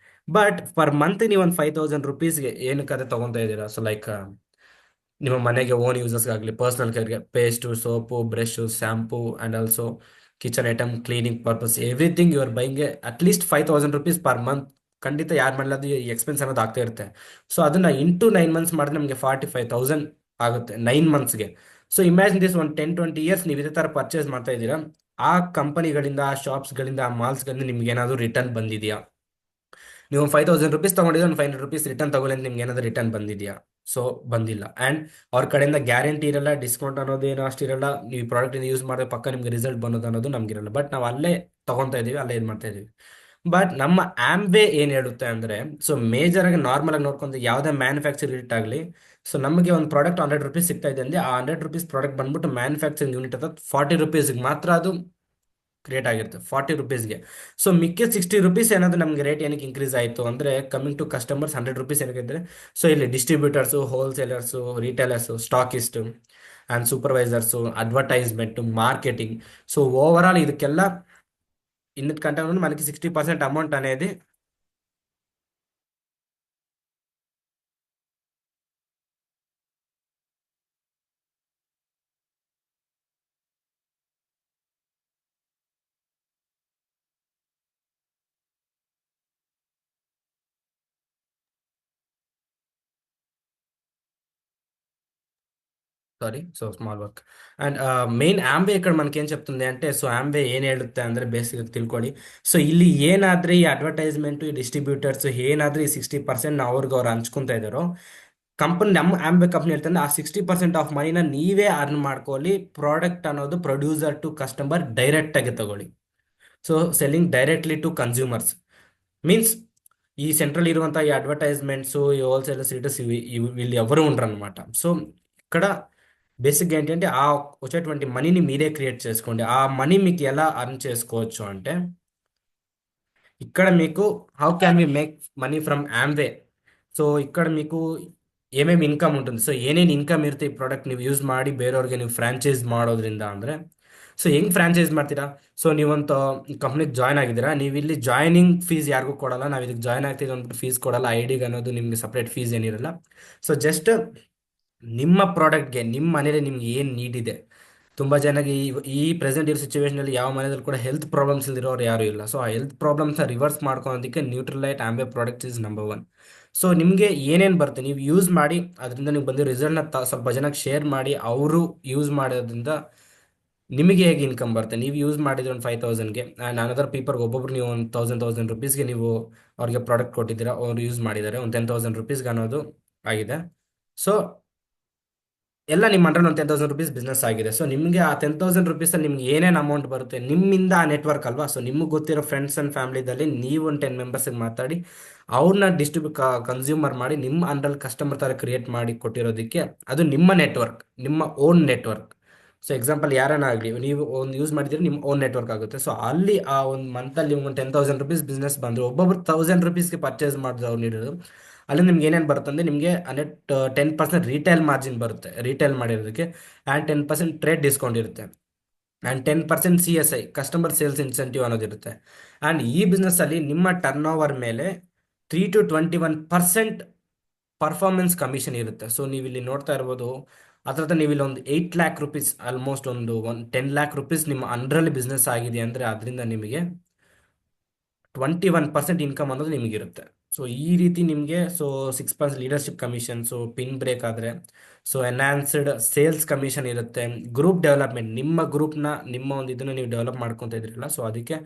ಬಟ್ ಪರ್ ಮಂತ್ ನೀವು ಒಂದು 5,000 rupeesಗೆ ಏನಕ್ಕೆ ತಗೊತಾ ಇದ್ದೀರಾ. ಸೊ ಲೈಕ್ ನಿಮ್ಮ ಮನೆಗೆ ಓನ್ ಯೂಸಸ್ಗಾಗಲಿ ಪರ್ಸನಲ್ ಕೇರ್ಗೆ paste, soap, brush, shampoo and also kitchen item, cleaning purpose, everything your ಬೈಂಗೆ ಅಟ್ಲೀಸ್ಟ್ 5,000 rupees ಪರ್ ಮಂತ್. ಖಂಡಿತ ಯಾರು ಮಾಡಲಾದ್ರು ಈ ಎಕ್ಸ್ಪೆನ್ಸ್ ಅನ್ನೋದು ಆಗ್ತಾ ಇರುತ್ತೆ. ಸೊ ಅದನ್ನ ಇಂಟು 9 months ಮಾಡಿದ್ರೆ ನಮಗೆ 45,000 ಆಗುತ್ತೆ 9 monthsಗೆ. ಸೊ ಇಮ್ಯಾಜಿನ್ ದಿಸ್ ಒಂದು 10-20 years ನೀವು ಇದೇ ಥರ ಪರ್ಚೇಸ್ ಮಾಡ್ತಾ ಇದ್ದೀರಾ. ಆ ಕಂಪನಿಗಳಿಂದ, ಆ ಶಾಪ್ಸ್ಗಳಿಂದ, ಆ ಮಾಲ್ಸ್ಗಳಿಂದ ನಿಮ್ಗೆ ಏನಾದರೂ ರಿಟರ್ನ್ ಬಂದಿದೆಯಾ? ನೀವು 5,000 rupees ತೊಗೊಂಡಿದ್ರೆ ಒಂದು 500 rupees ರಿಟರ್ನ್ ತಗೊಳ್ಳಿ ಅಂತ ನಿಮ್ಗೆ ಏನಾದರೂ ರಿಟರ್ನ್ ಬಂದಿದೆಯಾ? ಸೊ ಬಂದಿಲ್ಲ. ಆ್ಯಂಡ್ ಅವ್ರ ಕಡೆಯಿಂದ ಗ್ಯಾರಂಟಿ ಇರಲ್ಲ, ಡಿಸ್ಕೌಂಟ್ ಅನ್ನೋದೇನು ಅಷ್ಟಿರಲ್ಲ. ನೀವು ಈ ಪ್ರಾಡಕ್ಟ್ ಯೂಸ್ ಮಾಡಿದ್ರೆ ಪಕ್ಕ ನಿಮ್ಗೆ ರಿಸಲ್ಟ್ ಬನ್ನೋದು ಅನ್ನೋದು ನಮಗಿರಲ್ಲ. ಬಟ್ ನಾವು ಅಲ್ಲೇ ತೊಗೊತಾ ಇದ್ದೀವಿ, ಅಲ್ಲೇ ಇದು ಮಾಡ್ತಾ ಇದ್ದೀವಿ. ಬಟ್ ನಮ್ಮ ಆಂಬೆ ಏನು ಹೇಳುತ್ತೆ ಅಂದರೆ, ಸೊ ಮೇಜರ್ ಆಗಿ ನಾರ್ಮಲ್ ಆಗಿ ನೋಡ್ಕೊಂಡು ಯಾವುದೇ ಮ್ಯಾನುಫ್ಯಾಕ್ಚರ್ ಯೂನಿಟ್ ಆಗಲಿ, ಸೊ ನಮಗೆ ಒಂದು ಪ್ರಾಡಕ್ಟ್ 100 rupees ಸಿಗ್ತಾ ಇದೆ ಅಂದರೆ ಆ 100 rupees ಪ್ರಾಡಕ್ಟ್ ಬಂದ್ಬಿಟ್ಟು ಮ್ಯಾನುಫ್ಯಾಕ್ಚರಿಂಗ್ ಯೂನಿಟ್ ಅಥವಾ 40 rupeesಗೆ ಮಾತ್ರ ಅದು ಕ್ರಿಯೇಟ್ ಆಗಿರುತ್ತೆ, 40 rupeesಗೆ. ಸೊ ಮಿಕ್ಕ 60 rupees ಏನಾದರೂ ನಮಗೆ ರೇಟ್ ಏನಕ್ಕೆ ಇನ್ಕ್ರೀಸ್ ಆಯಿತು ಅಂದರೆ ಕಮಿಂಗ್ ಟು ಕಸ್ಟಮರ್ಸ್ 100 rupees ಏನಕ್ಕೆ ಇದ್ದರೆ, ಸೊ ಇಲ್ಲಿ distributors, wholesalers, retailers, stockist and supervisors, advertisement, marketing. So overall ಇದಕ್ಕೆಲ್ಲ ఇన్నిటికంటే మనకి 60% అమౌంట్ అనేది sorry, so small work. And main Amway ఇక్కడ మనకి ఏం చెప్తుంది అంటే, సో ಆಂಬೆ ಏನು ಹೇಳುತ್ತೆ ಅಂದರೆ ಬೇಸಿಕ್ ತಿಳ್ಕೊಳ್ಳಿ. ಸೊ ಇಲ್ಲಿ ಏನಾದ್ರೆ ಈ ಅಡ್ವರ್ಟೈಸ್ಮೆಂಟ್, ಈ ಡಿಸ್ಟ್ರಿಬ್ಯೂಟರ್ಸ್ ಏನಾದ್ರೆ ಈ 60% ಅವ್ರು ಹಂಚ್ಕೊಂತ ಇದ್ದಾರೋ, ಕಂಪನಿ ನಮ್ಮ ಆಂಬೆ ಕಂಪ್ನಿ ಹೇಳ್ತಾನೆ ಆ 60% ಆಫ್ ಮನಿನ ನೀವೇ ಅರ್ನ್ ಮಾಡ್ಕೊಳ್ಳಿ. ಪ್ರಾಡಕ್ಟ್ ಅನ್ನೋದು ಪ್ರೊಡ್ಯೂಸರ್ ಟು ಕಸ್ಟಮರ್ ಡೈರೆಕ್ಟ್ ಆಗಿ ತಗೊಳ್ಳಿ. So selling directly to consumers means ఈ సెంట్రల్ ఇరువంతా ఈ అడ్వర్టైజ్మెంట్స్, ఈ హోల్సేలర్స్, రీటర్స్ వీళ్ళు ఎవరు ఉండరు అనమాట. సో ఇక్కడ బేసిక్గా ఏంటంటే ఆ వచ్చేటువంటి మనీని మీరే క్రియేట్ చేసుకోండి. ఆ మనీ మీకు ఎలా అర్న్ చేసుకోవచ్చు అంటే, ఇక్కడ మీకు how can we make money from Amway. So ఇక్కడ మీకు ಏನೇನು ಇನ್ಕಮ್ ఉంటుంది. ಸೊ ಏನೇನು ಇನ್ಕಮ್ ಇರುತ್ತೆ ಈ ಪ್ರಾಡಕ್ಟ್ ನೀವು ಯೂಸ್ ಮಾಡಿ ಬೇರೆಯವ್ರಿಗೆ ನೀವು ಫ್ರಾಂಚೈಸ್ ಮಾಡೋದ್ರಿಂದ ಅಂದರೆ, ಸೊ ಹೆಂಗೆ ಫ್ರಾಂಚೈಸ್ ಮಾಡ್ತೀರಾ? ಸೊ ನೀವಂತ ಕಂಪ್ನಿಗೆ ಜಾಯ್ನ್ ಆಗಿದ್ದೀರಾ, ನೀವು ಇಲ್ಲಿ ಜಾಯ್ನಿಂಗ್ ಫೀಸ್ ಯಾರಿಗೂ ಕೊಡಲ್ಲ. ನಾವು ಇದಕ್ಕೆ ಜಾಯ್ನ್ ಆಗ್ತಿದ್ದೀವಿ ಅಂದ್ಬಿಟ್ಟು ಫೀಸ್ ಕೊಡಲ್ಲ. ಐಡಿಗೆ ಅನ್ನೋದು ನಿಮಗೆ ಸಪ್ರೇಟ್ ಫೀಸ್ ಏನಿರಲ್ಲ. ಸೊ ಜಸ್ಟ್ ನಿಮ್ಮ ಪ್ರಾಡಕ್ಟ್ಗೆ ನಿಮ್ಮ ಮನೇಲಿ ನಿಮ್ಗೆ ಏನು ನೀಡ್ ಇದೆ. ತುಂಬ ಜನಕ್ಕೆ ಈ ಪ್ರೆಸೆಂಟ್ ಇರೋ ಸಿಚುವೇಶನಲ್ಲಿ ಯಾವ ಮನೆಯಲ್ಲಿ ಕೂಡ ಹೆಲ್ತ್ ಪ್ರಾಬ್ಲಮ್ಸ್ ಇಲ್ದಿರೋರು ಯಾರೂ ಇಲ್ಲ. ಸೊ ಆ ಹೆಲ್ತ್ ಪ್ರಾಬ್ಲಮ್ಸ್ನ ರಿವರ್ಸ್ ಮಾಡ್ಕೊಳೋದಕ್ಕೆ Nutrilite Amway products is number 1. So ನಿಮಗೆ ಏನೇನು ಬರುತ್ತೆ ನೀವು ಯೂಸ್ ಮಾಡಿ, ಅದರಿಂದ ನೀವು ಬಂದಿರೋ ರಿಸಲ್ಟ್ನ ಸ್ವಲ್ಪ ಜನಕ್ಕೆ ಶೇರ್ ಮಾಡಿ, ಅವರು ಯೂಸ್ ಮಾಡೋದ್ರಿಂದ ನಿಮಗೆ ಹೇಗೆ ಇನ್ಕಮ್ ಬರುತ್ತೆ. ನೀವು ಯೂಸ್ ಮಾಡಿದ್ರೆ ಒಂದು 5,000ಗೆ ಆ್ಯಂಡ್ ಅನದರ್ ಪೀಪರ್ಗೆ ಒಬ್ಬೊಬ್ರು ನೀವು ಒಂದು 1,000 rupeesಗೆ ನೀವು ಅವ್ರಿಗೆ ಪ್ರಾಡಕ್ಟ್ ಕೊಟ್ಟಿದ್ದೀರಾ, ಅವ್ರು ಯೂಸ್ ಮಾಡಿದ್ದಾರೆ, ಒಂದು 10,000 rupeesಗೆ ಅನ್ನೋದು ಆಗಿದೆ. ಸೊ ಎಲ್ಲ ನಿಮ್ಮ ಅಂಡರ್ ಒಂದು 10,000 rupees ಬಿಸ್ನೆಸ್ ಆಗಿದೆ. ಸೊ ನಿಮಗೆ ಆ 10,000 rupeesಲ್ಲಿ ನಿಮ್ಗೆ ಏನೇನು ಅಮೌಂಟ್ ಬರುತ್ತೆ ನಿಮ್ಮಿಂದ ಆ ನೆಟ್ವರ್ಕ್ ಅಲ್ವಾ. ಸೊ ನಿಮಗೆ ಗೊತ್ತಿರೋ ಫ್ರೆಂಡ್ಸ್ ಆ್ಯಂಡ್ ಫ್ಯಾಮಿಲಿದಲ್ಲಿ ನೀವು ಒಂದು 10 ಮೆಂಬರ್ಸಿಗೆ ಮಾತಾಡಿ ಅವ್ರನ್ನ ಕನ್ಸ್ಯೂಮರ್ ಮಾಡಿ ನಿಮ್ಮ ಅಂಡರ್ ಕಸ್ಟಮರ್ ಥರ ಕ್ರಿಯೇಟ್ ಮಾಡಿ ಕೊಟ್ಟಿರೋದಕ್ಕೆ ಅದು ನಿಮ್ಮ ನೆಟ್ವರ್ಕ್, ನಿಮ್ಮ ಓನ್ ನೆಟ್ವರ್ಕ್. ಸೊ ಎಕ್ಸಾಂಪಲ್ ಯಾರನ್ನ ಆಗಲಿ ನೀವು ಒಂದು ಯೂಸ್ ಮಾಡಿದ್ರೆ ನಿಮ್ಮ ಓನ್ ನೆಟ್ವರ್ಕ್ ಆಗುತ್ತೆ. ಸೊ ಅಲ್ಲಿ ಆ ಒಂದು ಮಂತಲ್ಲಿ ನಿಮ್ಗೆ ಒಂದು 10,000 rupees ಬಿಸ್ನೆಸ್ ಬಂದರು, ಒಬ್ಬೊಬ್ರು 1,000 rupeesಗೆ ಪರ್ಚೇಸ್ ಮಾಡಿದ್ರು ಅವ್ರು ನೀಡೋದು, ಅಲ್ಲಿ ನಿಮ್ಗೆ ಏನೇನು ಬರುತ್ತೆ ಅಂದರೆ ನಿಮಗೆ 10% ರಿಟೇಲ್ ಮಾರ್ಜಿನ್ ಬರುತ್ತೆ ರಿಟೇಲ್ ಮಾಡಿರೋದಕ್ಕೆ, ಆ್ಯಂಡ್ 10% ಟ್ರೇಡ್ ಡಿಸ್ಕೌಂಟ್ ಇರುತ್ತೆ, and 10% CSI customer sales incentive ಅನ್ನೋದಿರುತ್ತೆ. ಆ್ಯಂಡ್ ಈ ಬಿಸ್ನೆಸ್ಸಲ್ಲಿ ನಿಮ್ಮ ಟರ್ನ್ ಓವರ್ ಮೇಲೆ 3 to 21% ಪರ್ಫಾರ್ಮೆನ್ಸ್ ಕಮಿಷನ್ ಇರುತ್ತೆ. ಸೊ ನೀವು ಇಲ್ಲಿ ನೋಡ್ತಾ ಇರ್ಬೋದು, ಅದರ ನೀವು ಇಲ್ಲಿ ಒಂದು 8 lakh rupees ಆಲ್ಮೋಸ್ಟ್ ಒಂದು 10 lakh rupees ನಿಮ್ಮ ಅಂಡರಲ್ಲಿ ಬಿಸ್ನೆಸ್ ಆಗಿದೆ ಅಂದರೆ ಅದರಿಂದ ನಿಮಗೆ 21% ಇನ್ಕಮ್ ಅನ್ನೋದು ನಿಮಗಿರುತ್ತೆ. ಸೊ ಈ ರೀತಿ ನಿಮಗೆ 6% leadership commission, so pin break ಆದರೆ ಸೊ ಎನ್ಹಾನ್ಸ್ಡ್ ಸೇಲ್ಸ್ ಕಮಿಷನ್ ಇರುತ್ತೆ. ಗ್ರೂಪ್ ಡೆವಲಪ್ಮೆಂಟ್, ನಿಮ್ಮ ಗ್ರೂಪ್ನ ನಿಮ್ಮ ಒಂದು ಇದನ್ನು ನೀವು ಡೆವಲಪ್ ಮಾಡ್ಕೊತಾ ಇದ್ರಲ್ಲ, ಸೊ ಅದಕ್ಕೆ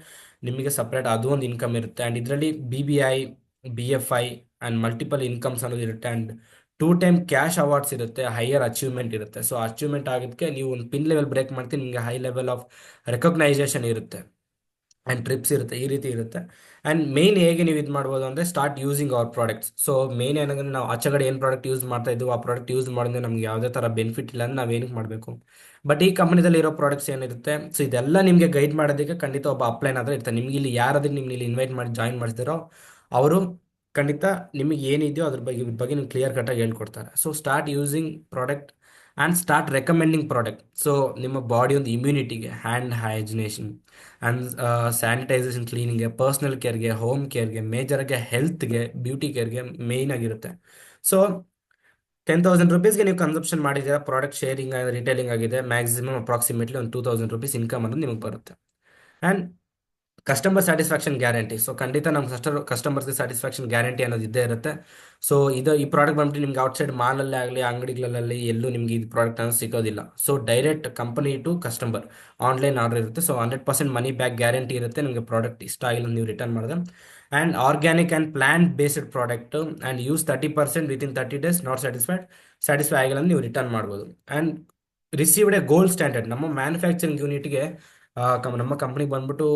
ನಿಮಗೆ ಸಪ್ರೇಟ್ ಅದು ಒಂದು ಇನ್ಕಮ್ ಇರುತ್ತೆ. ಆ್ಯಂಡ್ ಇದರಲ್ಲಿ BBI, BFI and multiple incomes ಅನ್ನೋದು ಇರುತ್ತೆ. ಆ್ಯಂಡ್ 2 ಟೈಮ್ ಕ್ಯಾಶ್ ಅವಾರ್ಡ್ಸ್ ಇರುತ್ತೆ, ಹೈಯರ್ ಅಚೀವ್ಮೆಂಟ್ ಇರುತ್ತೆ. ಸೊ ಅಚೀವ್ಮೆಂಟ್ ಆಗೋದಕ್ಕೆ ನೀವು ಒಂದು ಪಿನ್ ಲೆವೆಲ್ ಬ್ರೇಕ್ ಮಾಡ್ತೀನಿ, ನಿಮಗೆ ಹೈ ಲೆವೆಲ್ ಆಫ್ ರೆಕಗ್ನೈಸೇಷನ್ ಇರುತ್ತೆ ಆ್ಯಂಡ್ ಟ್ರಿಪ್ಸ್ ಇರುತ್ತೆ, ಈ ರೀತಿ ಇರುತ್ತೆ. ಆ್ಯಂಡ್ ಮೇನ್ ಹೇಗೆ ನೀವು ಇದು ಮಾಡ್ಬೋದು ಅಂದರೆ start using our products. So main ಏನಂದ್ರೆ ನಾವು ಆಚೆಗಡೆ ಏನು ಪ್ರಾಡಕ್ಟ್ ಯೂಸ್ ಮಾಡ್ತಾ ಇದ್ದೀವಿ, ಆ ಪ್ರಾಡಕ್ಟ್ ಯೂಸ್ ಮಾಡಿದ್ರೆ ನಮ್ಗೆ ಯಾವುದೇ ಥರ ಬೆನಿಫಿಟ್ ಇಲ್ಲ ಅಂದ್ರೆ ನಾವೇನಕ್ಕೆ ಮಾಡಬೇಕು. ಬಟ್ ಈ ಕಂಪನಿದಲ್ಲಿ ಇರೋ ಪ್ರಾಡಕ್ಟ್ಸ್ ಏನಿರುತ್ತೆ, ಸೊ ಇದೆಲ್ಲ ನಿಮಗೆ ಗೈಡ್ ಮಾಡೋದಕ್ಕೆ ಖಂಡಿತ ಒಬ್ಬ ಅಪ್ಲೈನ್ ಆದರೆ ಇರ್ತಾರೆ. ನಿಮ್ಗೆ ಇಲ್ಲಿ ಯಾರಾದ್ರೂ ನಿಮ್ಗೆ ಇಲ್ಲಿ ಇನ್ವೈಟ್ ಮಾಡಿ ಜಾಯಿನ್ ಮಾಡಿಸಿದಾರೋ ಅವರು ಖಂಡಿತ ನಿಮಗೆ ಏನಿದೆಯೋ ಅದ್ರ ಬಗ್ಗೆ ನಿಮ್ಗೆ ಕ್ಲಿಯರ್ ಕಟ್ಟಾಗಿ ಹೇಳ್ಕೊಡ್ತಾರೆ. So start using product and start recommending product. So ನಿಮ್ಮ ಬಾಡಿ ಒಂದು ಇಮ್ಯುನಿಟಿಗೆ, ಹ್ಯಾಂಡ್ ಹೈಜಿನೇಷನ್ ಆ್ಯಂಡ್ ಸ್ಯಾನಿಟೈಸೇಷನ್, ಕ್ಲೀನಿಂಗ್ಗೆ, ಪರ್ಸ್ನಲ್ ಕೇರ್ಗೆ, ಹೋಮ್ ಕೇರ್ಗೆ, ಮೇಜರ್ಗೆ ಹೆಲ್ತ್ಗೆ, ಬ್ಯೂಟಿ ಕೇರ್ಗೆ ಮೇಯ್ನ್ ಆಗಿರುತ್ತೆ. ಸೊ 10,000 ರುಪೀಸ್ಗೆ ನೀವು ಕನ್ಸಪ್ಷನ್ ಮಾಡಿದ್ದೀರಾ, ಪ್ರಾಡಕ್ಟ್ ಶೇರಿಂಗ್ ರಿಟೇಲಿಂಗ್ ಆಗಿದೆ, ಮ್ಯಾಕ್ಸಿಮಮ್ ಅಪ್ರಾಕ್ಸಿಮೇಟ್ಲಿ ಒಂದು 2,000 ರುಪೀಸ್ ಇನ್ಕಮ್ ಅನ್ನೋದು ನಿಮಗೆ ಬರುತ್ತೆ. And customer satisfaction guarantee. So ಖಂಡಿತ ನಮ್ಮ ಕಸ್ಟಮರ್ಸ್ಗೆ ಸ್ಯಾಟಿಸ್ಫ್ಯಾಕ್ಷನ್ ಗ್ಯಾರಂಟಿ ಅನ್ನೋದು ಇದ್ದೇ ಇರುತ್ತೆ. ಸೊ ಈ ಪ್ರಾಡಕ್ಟ್ ಬಂದ್ಬಿಟ್ಟು ನಿಮ್ಗೆ ಔಟ್ಸೈಡ್ ಮಾಲಲ್ಲೇ ಆಗಲಿ ಅಂಗಡಿಗಳಲ್ಲಿ ಎಲ್ಲೂ ನಿಮ್ಗೆ ಈ ಪ್ರಾಡಕ್ಟ್ ಅನ್ನೋದು ಸಿಗೋದಿಲ್ಲ. So direct company to customer online order ಇರುತ್ತೆ. ಸೊ 100% ಮನಿ ಬ್ಯಾಕ್ ಗ್ಯಾರಂಟಿ ಇರುತ್ತೆ. ನಿಮಗೆ ಪ್ರಾಡಕ್ಟ್ ಇಷ್ಟ ಆಗಿಲ್ಲ ನೀವು ರಿಟರ್ನ್ ಮಾಡಿದ್ರೆ. And organic and plant based product and use 30% within 30 days. Not satisfy ಆಗಿಲ್ಲ ಅಂದ್ರೆ ನೀವು ರಿಟರ್ನ್ ಮಾಡ್ಬೋದು. And received a gold standard. ನಮ್ಮ ಮ್ಯಾನುಫ್ಯಾಕ್ಚರಿಂಗ್ ಯೂನಿಟ್ಗೆ ನಮ್ಮ ಕಂಪ್ನಿಗೆ ಬಂದ್ಬಿಟ್ಟು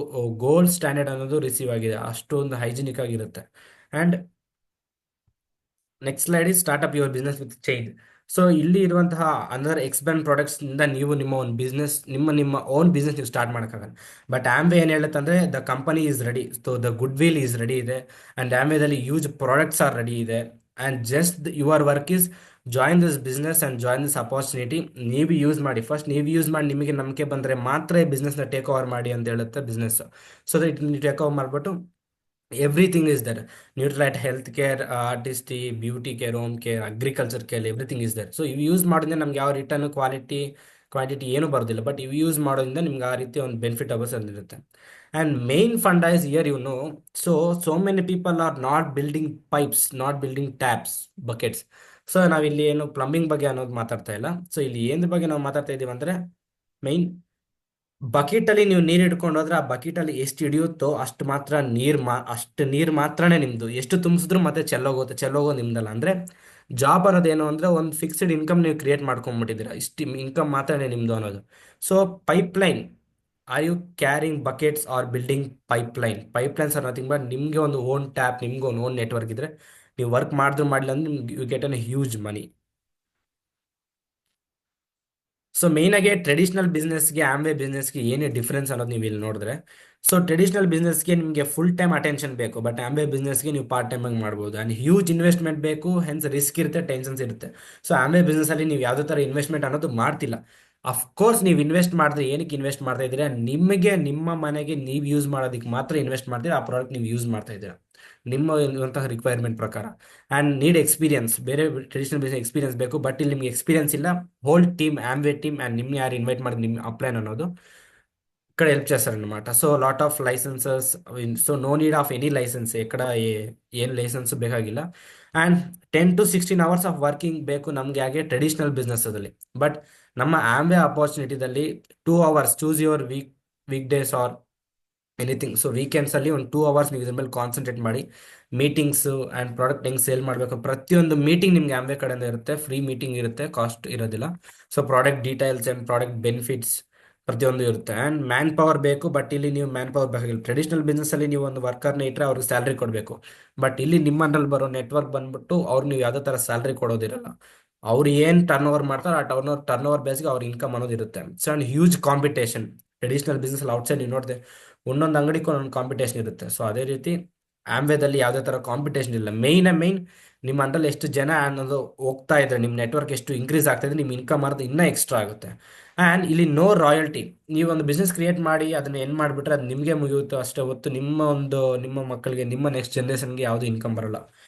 ಗೋಲ್ಡ್ ಸ್ಟ್ಯಾಂಡರ್ಡ್ ಅನ್ನೋದು ರಿಸೀವ್ ಆಗಿದೆ, ಅಷ್ಟೊಂದು ಹೈಜಿನಿಕ್ ಆಗಿರುತ್ತೆ. And next slide is startup your business with change. So ಇಲ್ಲಿ ಇರುವಂತಹ ಅಂದರ್ ಎಕ್ಸ್ಬ್ಯಾಂಡ್ ಪ್ರಾಡಕ್ಟ್ಸ್ ಇಂದ ನೀವು ನಿಮ್ಮ ಒಂದು ಬಿಸ್ನೆಸ್, ನಿಮ್ಮ ಓನ್ ಬಿಸ್ನೆಸ್ ನೀವು ಸ್ಟಾರ್ಟ್ ಮಾಡೋಕ್ಕಾಗಲ್ಲ. ಬಟ್ ಆಮ್ವೆ ಏನು ಹೇಳುತ್ತೆ ಅಂದರೆ the company is ready, so the goodwill is ready ಇದೆ. ಆ್ಯಂಡ್ ಆಮ್ವೆದಲ್ಲಿ ಯೂಸ್ ಪ್ರಾಡಕ್ಟ್ಸ್ ಆರ್ ರೆಡಿ ಇದೆ. And just your work is join this business and join this opportunity. ನೀವು use ಮಾಡಿ, first ನೀವು use ಮಾಡಿ ನಿಮಗೆ ನಂಬಿಕೆ ಬಂದರೆ ಮಾತ್ರ ಈ ಬಿಸ್ನೆಸ್ನ ಟೇಕ್ ಓವರ್ ಮಾಡಿ ಅಂತ ಹೇಳುತ್ತೆ ಬಿಸ್ನೆಸ್. ಸೊ ದಟ್ ನೀವು ಟೇಕ್ ಓವರ್ ಮಾಡಿಬಿಟ್ಟು everything is there. Nutrilite health care, Artistry, beauty care, home care, agriculture care, everything is there. So ಇವು ಯೂಸ್ ಮಾಡೋದ್ರಿಂದ ನಮ್ಗೆ ಯಾವ ರಿಟರ್ನ್ ಕ್ವಾಂಟಿಟಿ ಏನೂ ಬರೋದಿಲ್ಲ. ಬಟ್ ಇವು ಯೂಸ್ ಮಾಡೋದ್ರಿಂದ ನಿಮ್ಗೆ ಆ ರೀತಿ ಒಂದು ಬೆನಿಫಿಟ್ ಇರುತ್ತೆ. And main fund is year so many people are not building pipes, not building taps, buckets. So ನಾವಿಲ್ಲಿ ಏನು ಪ್ಲಂಬಿಂಗ್ ಬಗ್ಗೆ ಅನ್ನೋದು ಮಾತಾಡ್ತಾ ಇಲ್ಲ. ಸೊ ಇಲ್ಲಿ ಏದ್ರ ಬಗ್ಗೆ ನಾವು ಮಾತಾಡ್ತಾ ಇದ್ದೀವಿ ಅಂದರೆ ಮೈನ್ ಬಕೆಟಲ್ಲಿ ನೀವು ನೀರು ಹಿಡ್ಕೊಂಡು ಹೋದ್ರೆ ಆ ಬಕೆಟಲ್ಲಿ ಎಷ್ಟು ಹಿಡಿಯುತ್ತೋ ಅಷ್ಟು ನೀರು ಮಾತ್ರನೇ ನಿಮ್ಮದು. ಎಷ್ಟು ತುಂಬಿಸಿದ್ರು ಮತ್ತೆ ಚೆಲ್ಲೋಗೋ ನಿಮ್ದಲ್ಲ. ಅಂದರೆ ಜಾಬ್ ಅನ್ನೋದೇನು ಅಂದರೆ ಒಂದು ಫಿಕ್ಸ್ಡ್ ಇನ್ಕಮ್ ನೀವು ಕ್ರಿಯೇಟ್ ಮಾಡ್ಕೊಂಡ್ಬಿಟ್ಟಿದ್ದೀರಾ, ಇಷ್ಟು ಇನ್ಕಮ್ ಮಾತ್ರನೇ ನಿಮ್ಮದು ಅನ್ನೋದು. So pipeline, are you carrying buckets or building pipelines or nothing but ನಿಮಗೆ ಒಂದು ಓನ್ ಟ್ಯಾಪ್, ನಿಮ್ಗೆ ಒಂದು ಓನ್ ನೆಟ್ವರ್ಕ್ ಇದ್ರೆ ನೀವು ವರ್ಕ್ ಮಾಡಿದ್ರು ಮಾಡಿಲ್ಲ ಅಂದ್ರೆ ನಿಮ್ಗೆ you get an huge money. So ಮೇಯ್ನಾಗಿ ಟ್ರೆಡಿಷನಲ್ ಬಿಸ್ನೆಸ್ಗೆ ಆಮ್ವೆ ಬಿಸ್ನೆಸ್ಗೆ ಏನೇ ಡಿಫ್ರೆನ್ಸ್ ಅನ್ನೋದು ನೀವು ಇಲ್ಲಿ ನೋಡಿದ್ರೆ, ಸೊ ಟ್ರೆಡಿಷನಲ್ ಬಿಸ್ನೆಸ್ಗೆ ನಿಮಗೆ ಫುಲ್ ಟೈಮ್ ಅಟೆನ್ಷನ್ ಬೇಕು, ಬಟ್ ಆಮ್ವೆ ಬಿಸ್ನೆಸ್ಗೆ ನೀವು ಪಾರ್ಟ್ ಟೈಮಾಗಿ ಮಾಡ್ಬೋದು. ಆ್ಯಂಡ್ ಹ್ಯೂಜ್ ಇನ್ವೆಸ್ಟ್ಮೆಂಟ್ ಬೇಕು, ಹೆನ್ಸ್ ರಿಸ್ಕ್ ಇರುತ್ತೆ, ಟೆನ್ಷನ್ಸ್ ಇರುತ್ತೆ. ಸೊ ಆಮ್ವೆ ಬಿಸ್ನೆಸ್ಸಲ್ಲಿ ನೀವು ಯಾವುದೇ ಥರ ಇನ್ವೆಸ್ಟ್ಮೆಂಟ್ ಅನ್ನೋದು ಮಾಡ್ತಿಲ್ಲ. ಅಫ್ಕೋರ್ಸ್ ನೀವು ಇನ್ವೆಸ್ಟ್ ಮಾಡಿದ್ರೆ ಏನಕ್ಕೆ ಇನ್ವೆಸ್ಟ್ ಮಾಡ್ತಾ ಇದ್ದೀರಾ, ನಿಮಗೆ ನಿಮ್ಮ ಮನೆಗೆ ನೀವು ಯೂಸ್ ಮಾಡೋದಕ್ಕೆ ಮಾತ್ರ ಇನ್ವೆಸ್ಟ್ ಮಾಡ್ತೀರಾ, ಆ ಪ್ರಾಡಕ್ಟ್ ನೀವು ಯೂಸ್ ಮಾಡ್ತಾ ಇದ್ದೀರಾ ನಿಮ್ಮ ಇರುವಂತಹ ರಿಕ್ವೈರ್ಮೆಂಟ್ ಪ್ರಕಾರ. ಆ್ಯಂಡ್ ನೀಡ್ ಎಕ್ಸ್ಪೀರಿಯನ್ಸ್, ಬೇರೆ ಟ್ರೆಡಿಷನಲ್ ಬಿಸ್ನೆಸ್ ಎಕ್ಸ್ಪೀರಿಯನ್ಸ್ ಬೇಕು, ಬಟ್ ಇಲ್ಲಿ ನಿಮಗೆ ಎಕ್ಸ್ಪೀರಿಯನ್ಸ್ ಇಲ್ಲ. ಹೋಲ್ ಟೀಮ್, ಆಮ್ವೆ ಟೀಮ್ ಆ್ಯಂಡ್ ನಿಮ್ಗೆ ಯಾರು ಇನ್ವೈಟ್ ಮಾಡಿ ನಿಮ್ಮ ಅಪ್ಲೈನ್ ಅನ್ನೋದು ఇక్కడ హెల్ప్ చేస్తారనమాట. So lot of licences, so no need of any licence, ఎక్కడ ಏನು ಲೈಸೆನ್ಸ್ ಬೇಕಾಗಿಲ್ಲ. And 10 to 16 hours of working ಬೇಕು ನಮಗೆ ಹಾಗೆ ಟ್ರೆಡಿಷನಲ್ ಬಿಸ್ನೆಸ್ಸಲ್ಲಿ. ಬಟ್ ನಮ್ಮ ಆಮ್ವೆ ಅಪಾರ್ಚುನಿಟಿದಲ್ಲಿ 2 hours, choose your weekdays or anything. So ವೀಕೆಂಡ್ಸಲ್ಲಿ ಒಂದು 2 hours ನೀವು ಇದ್ರ ಮೇಲೆ ಕಾನ್ಸಂಟ್ರೇಟ್ ಮಾಡಿ ಮೀಟಿಂಗ್ಸು ಆ್ಯಂಡ್ ಪ್ರಾಡಕ್ಟ್ ಹೆಂಗೆ ಸೇಲ್ ಮಾಡಬೇಕು, ಪ್ರತಿಯೊಂದು ಮೀಟಿಂಗ್ ನಿಮ್ಗೆ ಆಮ್ವೆ ಕಡೆಯಿಂದ ಇರುತ್ತೆ, ಫ್ರೀ ಮೀಟಿಂಗ್ ಇರುತ್ತೆ, ಕಾಸ್ಟ್ ಇರೋದಿಲ್ಲ. So product details and product benefits ಪ್ರತಿಯೊಂದು ಇರುತ್ತೆ. ಆ್ಯಂಡ್ ಮ್ಯಾನ್ ಪವರ್ ಬೇಕು, ಬಟ್ ಇಲ್ಲಿ ನೀವು ಮ್ಯಾನ್ ಪವರ್ ಬೇಕಾಗಿಲ್ಲ. ಟ್ರೆಡಿಷನಲ್ ಬಿಸ್ನೆಸ್ಸಲ್ಲಿ ನೀವು ಒಂದು ವರ್ಕರ್ನ ಇಟ್ಟರೆ ಅವ್ರಿಗೆ ಸ್ಯಾಲ್ರಿ ಕೊಡಬೇಕು, ಬಟ್ ಇಲ್ಲಿ ನಿಮ್ಮನ್ನಲ್ಲಿ ಬರೋ ನೆಟ್ವರ್ಕ್ ಬಂದ್ಬಿಟ್ಟು ಅವ್ರು ನೀವು ಯಾವುದೇ ಥರ ಸ್ಯಾಲ್ರಿ ಕೊಡೋದಿರಲ್ಲ. ಅವ್ರು ಏನು ಟರ್ನ್ ಓವರ್ ಮಾಡ್ತಾರೆ ಆ ಟರ್ನ್ ಓವರ್ ಬೇಸ್ಗೆ ಅವ್ರ ಇನ್ಕಮ್ ಅನ್ನೋದು ಇರುತ್ತೆ. So and huge competition traditional ಬಿಸ್ನೆಸ್ಸಲ್ಲಿ ಔಟ್ಸೈಡ್ ನೀವು ನೋಡಿದೆ ಒಂದೊಂದು ಅಂಗಡಿಗೂ ಒಂದೊಂದು ಕಾಂಪಿಟೇಷನ್ ಇರುತ್ತೆ. ಸೊ ಅದೇ ರೀತಿ ಆಮ್ವೇದಲ್ಲಿ ಯಾವುದೇ ಥರ ಕಾಂಪಿಟೇಷನ್ ಇಲ್ಲ. ಮೇಯ್ನ್ ನಿಮ್ಮ ಅಂಡಲ್ಲಿ ಎಷ್ಟು ಜನ ಅನ್ನೋದು ಹೋಗ್ತಾ ಇದ್ದಾರೆ, ನಿಮ್ಮ ನೆಟ್ವರ್ಕ್ ಎಷ್ಟು ಇನ್ಕ್ರೀಸ್ ಆಗ್ತಾ ಇದೆ, ನಿಮ್ಮ ಇನ್ಕಮ್ ಅನ್ನೋದು ಇನ್ನೂ ಎಕ್ಸ್ಟ್ರಾ ಆಗುತ್ತೆ. ಆ್ಯಂಡ್ ಇಲ್ಲಿ ನೋ ರಾಯಲ್ಟಿ. ನೀವು ಒಂದು ಬಿಸ್ನೆಸ್ ಕ್ರಿಯೇಟ್ ಮಾಡಿ ಅದನ್ನು ಏನು ಮಾಡಿಬಿಟ್ರೆ ಅದು ನಿಮಗೆ ಮುಗಿಯುತ್ತೋ ಅಷ್ಟೇ ಹೊತ್ತು ನಿಮ್ಮ ಮಕ್ಕಳಿಗೆ, ನಿಮ್ಮ ನೆಕ್ಸ್ಟ್ ಜನ್ರೇಷನ್ಗೆ ಯಾವುದೂ ಇನ್ಕಮ್ ಬರೋಲ್ಲ.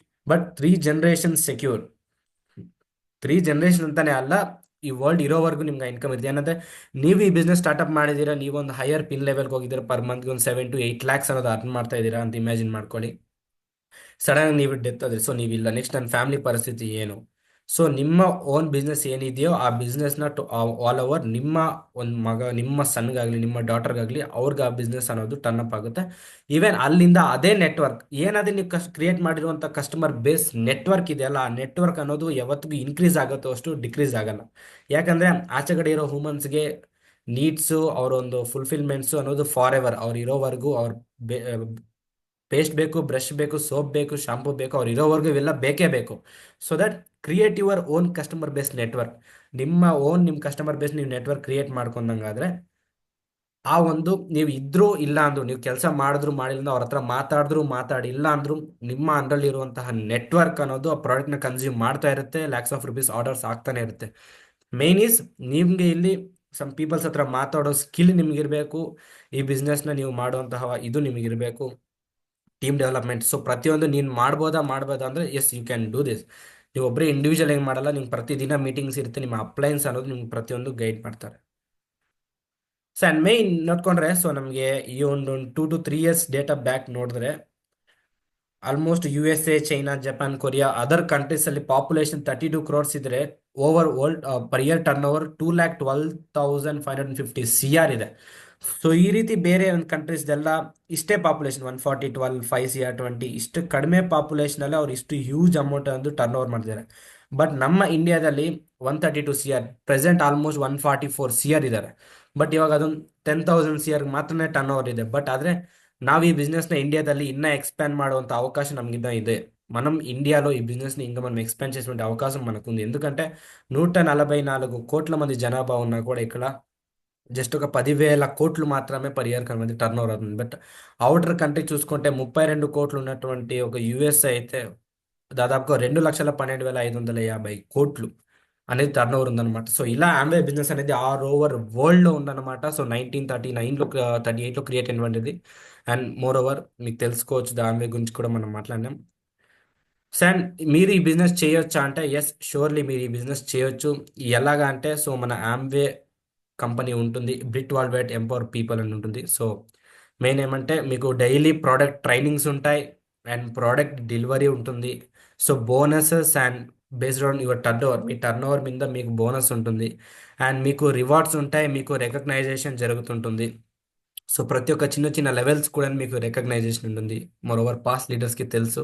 But 3 generations secure. 3 generation ಅಂತಾನೆ ಅಲ್ಲ, ಈ ವರ್ಲ್ಡ್ ಇರೋವರೆಗೂ ನಿಮ್ಗೆ ಇನ್ಕಮ್ ಇದೆ. ಏನಂದರೆ ನೀವು ಈ ಬಿಸ್ನೆಸ್ ಸ್ಟಾರ್ಟ್ಅಪ್ ಮಾಡಿದ್ದೀರಾ, ನೀವೊಂದು ಹೈಯರ್ ಪಿನ್ ಲೆವೆಲ್ಗೆ ಹೋಗಿದ್ದೀರಾ, ಪರ್ ಮಂತ್ಗೆ ಒಂದು 7 to 8 lakhs ಅನ್ನೋದು ಅರ್ನ್ ಮಾಡ್ತಾ ಇದ್ದೀರಾ ಅಂತ ಇಮ್ಯಾಜಿನ್ ಮಾಡ್ಕೊಳ್ಳಿ. ಸಡನ್ ನೀವು ಡೆತ್ ಆದರೆ, ಸೊ ನೀವಿಲ್ಲ, ನೆಕ್ಸ್ಟ್ ನನ್ನ ಫ್ಯಾಮಿಲಿ ಪರಿಸ್ಥಿತಿ ಏನು? ಸೊ ನಿಮ್ಮ ಓನ್ ಬಿಸ್ನೆಸ್ ಏನಿದೆಯೋ ಆ ಬಿಸ್ನೆಸ್ನ ಆಲ್ ಓವರ್ ನಿಮ್ಮ ಒಂದು ಮಗ, ನಿಮ್ಮ ಸನ್ಗಾಗಲಿ ನಿಮ್ಮ ಡಾಟರ್ಗಾಗಲಿ ಅವ್ರಿಗೆ ಆ ಬಿಸ್ನೆಸ್ ಅನ್ನೋದು ಟರ್ನ್ ಅಪ್ ಆಗುತ್ತೆ. ಈವನ್ ಅಲ್ಲಿಂದ ಅದೇ ನೆಟ್ವರ್ಕ್ ಏನಾದ್ರೆ ನೀವು ಕ್ರಿಯೇಟ್ ಮಾಡಿರುವಂಥ ಕಸ್ಟಮರ್ ಬೇಸ್ ನೆಟ್ವರ್ಕ್ ಇದೆಯಲ್ಲ, ಆ ನೆಟ್ವರ್ಕ್ ಅನ್ನೋದು ಯಾವತ್ತಿಗೂ ಇನ್ಕ್ರೀಸ್ ಆಗುತ್ತೋ ಅಷ್ಟು ಡಿಕ್ರೀಸ್ ಆಗಲ್ಲ. ಯಾಕಂದ್ರೆ ಆಚೆ ಕಡೆ ಇರೋ ಹ್ಯೂಮನ್ಸ್ಗೆ ನೀಡ್ಸು, ಅವರೊಂದು ಫುಲ್ಫಿಲ್ಮೆಂಟ್ಸು ಅನ್ನೋದು ಫಾರ್ ಎವರ್ ಅವ್ರು ಇರೋವರೆಗೂ ಅವ್ರ ಪೇಸ್ಟ್ ಬೇಕು, ಬ್ರಷ್ ಬೇಕು, ಸೋಪ್ ಬೇಕು, ಶಾಂಪೂ ಬೇಕು, ಅವ್ರು ಇರೋವರೆಗೂ ಇವೆಲ್ಲ ಬೇಕೇ ಬೇಕು. So that create your own customer base network. ನಿಮ್ಮ ಕಸ್ಟಮರ್ ಬೇಸ್ ನೀವು ನೆಟ್ವರ್ಕ್ ಕ್ರಿಯೇಟ್ ಮಾಡ್ಕೊಂಡಂಗಾದ್ರೆ ಆ ಒಂದು ನೀವು ಇದ್ರೂ ಇಲ್ಲ ಅಂದ್ರು, ನೀವು ಕೆಲಸ ಮಾಡಿದ್ರು ಮಾಡಿಲ್ಲ, ಅವ್ರ ಹತ್ರ ಮಾತಾಡಿದ್ರು ಮಾತಾಡಿಲ್ಲ ಅಂದ್ರು, ನಿಮ್ಮ ಅಂಡರಲ್ಲಿ ಇರುವಂತಹ ನೆಟ್ವರ್ಕ್ ಅನ್ನೋದು ಆ ಪ್ರಾಡಕ್ಟ್ನ ಕನ್ಸ್ಯೂಮ್ ಮಾಡ್ತಾ ಇರುತ್ತೆ, ಲ್ಯಾಕ್ಸ್ ಆಫ್ ರುಪೀಸ್ ಆರ್ಡರ್ಸ್ ಆಗ್ತಾನೆ ಇರುತ್ತೆ. ಮೇನ್ ಈಸ್ ನಿಮಗೆ ಇಲ್ಲಿ ಸಮ್ ಪೀಪಲ್ಸ್ ಹತ್ರ ಮಾತಾಡೋ ಸ್ಕಿಲ್ ನಿಮ್ಗಿರಬೇಕು, ಈ ಬಿಸ್ನೆಸ್ನ ನೀವು ಮಾಡುವಂತಹ ಇದು ನಿಮಗಿರಬೇಕು, ಟೀಮ್ ಡೆವಲಪ್ಮೆಂಟ್. ಸೊ ಪ್ರತಿಯೊಂದು ನೀನು ಮಾಡ್ಬೋದಾ ಅಂದ್ರೆ yes you can do this. ನೀವು ಒಬ್ಬರೇ ಇಂಡಿವಿಜುವಲ್ ಹೆಂಗೆ ಮಾಡಲ್ಲ, ನಿಮ್ಗೆ ಪ್ರತಿದಿನ ಮೀಟಿಂಗ್ಸ್ ಇರುತ್ತೆ, ನಿಮ್ಮ ಅಪ್ಲೈನ್ಸ್ ಅನ್ನೋದು ನಿಮ್ಗೆ ಪ್ರತಿಯೊಂದು ಗೈಡ್ ಮಾಡ್ತಾರೆ. ಸೊ ಆ್ಯಂಡ್ ಮೇನ್ ನೋಡ್ಕೊಂಡ್ರೆ, ಸೊ ನಮಗೆ ಈ ಒಂದು 2 to 3 years ಡೇಟಾ ಬ್ಯಾಕ್ ನೋಡಿದ್ರೆ almost USA, China, Japan, Korea, other countries ಅಲ್ಲಿ ಪಾಪ್ಯುಲೇಷನ್ 32 crores ಇದ್ರೆ over world per year turn over 2,12,550 CR ಇದೆ. ಸೊ ಈ ರೀತಿ ಬೇರೆ ಒಂದು ಕಂಟ್ರೀಸ್ದೆಲ್ಲ ಇಷ್ಟೇ ಪಾಪ್ಯುಲೇಷನ್ 140, 12, 5 CR, 20 ಇಷ್ಟು ಕಡಿಮೆ ಪಾಪ್ಯುಲೇಷನ್ ಅಲ್ಲಿ ಅವ್ರು ಇಷ್ಟು ಹ್ಯೂಜ್ ಅಮೌಂಟ್ ಒಂದು ಟರ್ನ್ ಓವರ್ ಮಾಡ್ತಿದ್ದಾರೆ. ಬಟ್ ನಮ್ಮ ಇಂಡಿಯಾದಲ್ಲಿ 132 CR, ಪ್ರೆಸೆಂಟ್ ಆಲ್ಮೋಸ್ಟ್ 144 CR ಇದ್ದಾರೆ. ಬಟ್ ಇವಾಗ ಅದೊಂದು 10,000 CR ಮಾತ್ರನೇ ಟರ್ನ್ ಓವರ್ ಇದೆ. ಬಟ್ ಆದರೆ ನಾವು ಈ ಬಿಸ್ನೆಸ್ನ ಇಂಡಿಯಾದಲ್ಲಿ ಇನ್ನೂ ಎಕ್ಸ್ಪ್ಯಾಂಡ್ ಮಾಡುವಂಥ అవకాశం నమకింద ಇದೆ. మనం ఇండియాలో ఈ బిజినెస్ని ఇంకా మనం ఎక్స్పాండ్ చేసేటువంటి అవకాశం మనకుంది. ఎందుకంటే 144 కోట్ల మంది జనాభా ఉన్నా కూడా ఇక్కడ జస్ట్ ఒక 10,000 కోట్లు మాత్రమే పర్ ఇయర్ మంది టర్న్ ఓవర్ అవుతుంది. బట్ అవుటర్ కంట్రీ చూసుకుంటే 32 కోట్లు ఉన్నటువంటి ఒక యుఎస్ఏ అయితే దాదాపుగా 2,12,550 కోట్లు అనేది టర్న్ ఓవర్ ఉందన్నమాట. సో ఇలా ఆమ్వే బిజినెస్ అనేది ఆల్ ఓవర్ వరల్డ్లో ఉందన్నమాట. సో 1939లో 38లో క్రియేట్ అయినటువంటిది. అండ్ మోర్ ఓవర్ మీకు తెలుసుకోవచ్చు, ఆమ్వే గురించి కూడా మనం మాట్లాడినాం. సో అండ్ మీరు ఈ బిజినెస్ చేయొచ్చా అంటే ఎస్, షూర్లీ మీరు ఈ బిజినెస్ చేయొచ్చు. ఎలాగా అంటే, సో మన ఆమ్వే కంపెనీ ఉంటుంది, బ్రిట్ వరల్డ్ వైడ్ ఎంపవర్ పీపుల్ అని ఉంటుంది. సో మెయిన్ ఏమంటే మీకు డైలీ ప్రోడక్ట్ ట్రైనింగ్స్ ఉంటాయి అండ్ ప్రోడక్ట్ డెలివరీ ఉంటుంది. So bonuses and based on your turn over, me turn over మీద మీకు బోనస్ ఉంటుంది అండ్ మీకు రివార్డ్స్ ఉంటాయి, మీకు రికగ్నైజేషన్ జరుగుతుంటుంది. సో ప్రతి ఒక్క చిన్న చిన్న లెవెల్స్ కూడా మీకు రికగ్నైజేషన్ ఉంటుంది. మోర్ ఓవర్ పాస్ట్ లీడర్స్కి తెలుసు.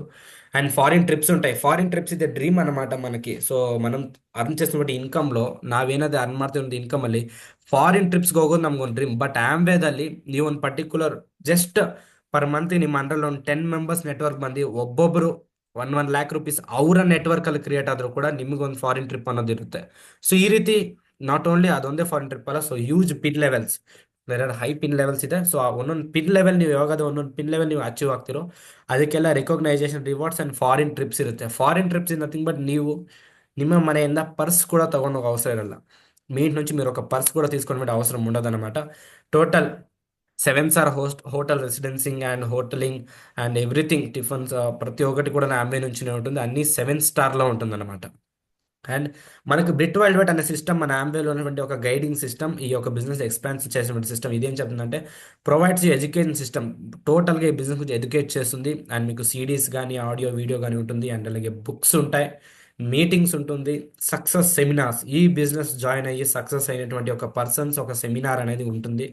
అండ్ ఫారిన్ ట్రిప్స్ ఉంటాయి. ಫಾರಿನ್ ಟ್ರಿಪ್ಸ್ ಇದೆ ಡ್ರೀಮ್ ಅన్నమాట మనకి. ಸೊ మనం ಅರ್ನ್ చేస్తున్నటువంటి ಇನ್ಕಮ್లో ನಾವೇನಾದ್ರು ಅರ್ನ್ ಮಾಡ್ತಿರೋ ಇನ್ಕಮಲ್ಲಿ ಫಾರಿನ್ ಟ್ರಿಪ್ಸ್ಗೆ ಹೋಗೋದು ನಮ್ಗೊಂದು ಡ್ರೀಮ್. ಬಟ್ ಆಮ್ವೇದಲ್ಲಿ ನೀವು ಒಂದು ಪರ್ಟಿಕ್ಯುಲರ್ ಜಸ್ಟ್ ಪರ್ ಮಂತ್ ನಿಮ್ಮ ಅಂಡರ್లో ಒಂದು 10 ಮೆಂಬರ್ಸ್ ನೆಟ್ವರ್ಕ್ ಬಂದು ಒಬ್ಬೊಬ್ಬರು 1 lakh rupees ಅವರ ನೆಟ್ವರ್ಕಲ್ಲಿ ಕ್ರಿಯೇಟ್ ಆದರೂ ಕೂಡ ನಿಮಗೊಂದು ಫಾರಿನ್ ಟ್ರಿಪ್ ಅನ್ನೋದು ಇರುತ್ತೆ. ಸೊ ಈ ರೀತಿ ನಾಟ್ ಓನ್ಲಿ ಅದೊಂದೇ ಫಾರಿನ್ ಟ್ರಿಪ್ ಅಲ್ಲ, ಸೊ ಹ್ಯೂಜ್ ಪಿನ್ ಲೆವೆಲ್ಸ್, ಬೇರೆ ಹೈ ಪಿನ್ ಲೆವೆಲ್ಸ್ ಇದೆ. ಸೊ ಆ ಒಂದೊಂದು ಪಿನ್ ಲೆವೆಲ್ ನೀವು ಯಾವಾಗಾದ್ರೂ ಒಂದೊಂದು ಪಿನ್ ಲೆವೆಲ್ ನೀವು ಅಚೀವ್ ಆಗ್ತಿರೋ ಅದಕ್ಕೆಲ್ಲ recognition, rewards and foreign trips ಇರುತ್ತೆ. Foreign trips is nothing but ನೀವು ನಿಮ್ಮ ಮನೆಯಿಂದ ಪರ್ಸ್ కూడా ತಗೊಂಡು ಹೋಗೋ అవసరం ఇరಲ್ಲ. మీ ఇంటి నుంచి మీరు ఒక పర్స్ కూడా తీసుకొని వెళ్ళే అవసరం ఉండదన్నమాట. Total 7 star hotel residencing and hotelling and everything tiffins ప్రతి ఒక్కటి కూడా నా ఆంబే నుంచినే ఉంటుంది. అన్ని 7 starలో ఉంటుంది అనమాట. అండ్ మనకు బ్రిట్ వరల్డ్ వైడ్ అనే సిస్టమ్ మన ఆంబేలో ఉన్నటువంటి ఒక గైడింగ్ సిస్టమ్, ఈ యొక్క బిజినెస్ ఎక్స్పాన్స్ చేసినటువంటి సిస్టమ్ ఇదేం చెప్తుందంటే ప్రొవైడ్స్ ఎడ్యుకేషన్ సిస్టమ్. టోటల్గా ఈ బిజినెస్ గురించి ఎడ్యుకేట్ చేస్తుంది. అండ్ మీకు సిడీస్ కానీ ఆడియో వీడియో కానీ ఉంటుంది. అండ్ అలాగే బుక్స్ ఉంటాయి, మీటింగ్స్ ఉంటుంది, సక్సెస్ సెమినార్స్. ఈ బిజినెస్ జాయిన్ అయ్యి సక్సెస్ అయినటువంటి ఒక పర్సన్స్ ఒక సెమినార్ అనేది ఉంటుంది.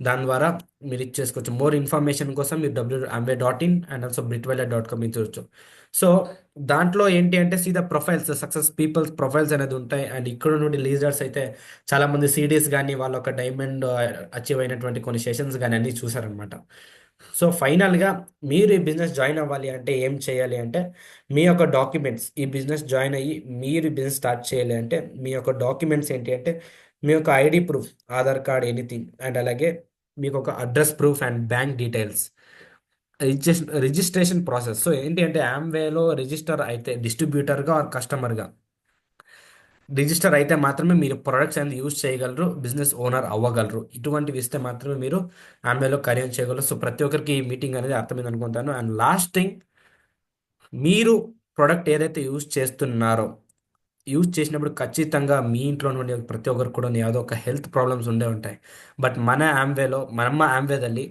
దాని ద్వారా మీరు ఇచ్చేసుకోవచ్చు. మోర్ ఇన్ఫర్మేషన్ కోసం మీరు www.amway.in అండ్ ఆల్సో britwallet.com చూడొచ్చు. సో దాంట్లో ఏంటి అంటే సీదా ప్రొఫైల్స్, సక్సెస్ పీపుల్స్ ప్రొఫైల్స్ అనేది ఉంటాయి. అండ్ ఇక్కడ నుండి లీడర్స్ అయితే చాలామంది సిడీస్ కానీ వాళ్ళ ఒక డైమండ్ అచీవ్ అయినటువంటి కొన్ని సెషన్స్ కానీ అన్నీ చూసారనమాట. సో ఫైనల్గా మీరు ఈ బిజినెస్ జాయిన్ అవ్వాలి అంటే ఏం చేయాలి అంటే, మీ యొక్క డాక్యుమెంట్స్, ఈ బిజినెస్ జాయిన్ అయ్యి మీరు ఈ బిజినెస్ స్టార్ట్ చేయాలి అంటే మీ యొక్క డాక్యుమెంట్స్ ఏంటి అంటే మీ యొక్క ID proof, Aadhaar card, anything. And అలాగే మీకు ఒక address proof and bank details, registration process. So ఏంటి అంటే ఆమ్వేలో రిజిస్టర్ అయితే డిస్ట్రిబ్యూటర్గా ఆర్ కస్టమర్గా రిజిస్టర్ అయితే మాత్రమే మీరు ప్రొడక్ట్స్ అనేది యూజ్ చేయగలరు, బిజినెస్ ఓనర్ అవ్వగలరు. ఇటువంటివి ఇస్తే మాత్రమే మీరు ఆమ్వేలో కరియర్ చేయగలరు. సో ప్రతి ఒక్కరికి ఈ మీటింగ్ అనేది అర్థమైంది అనుకుంటాను. అండ్ లాస్ట్ థింగ్, మీరు ప్రొడక్ట్ ఏదైతే యూజ్ చేస్తున్నారో యూజ్ చేసినప్పుడు ఖచ్చితంగా మీ ఇంట్లో నుండి ప్రతి ఒక్కరు కూడా ಯಾವುದೋ ఒక ಹೆಲ್ತ್ ಪ್ರಾಬ್ಲಮ್ಸ್ ఉండే ఉంటాయి. ಬಟ್ ನಮ್ಮ ಆಮ್ವೇದಲ್ಲಿ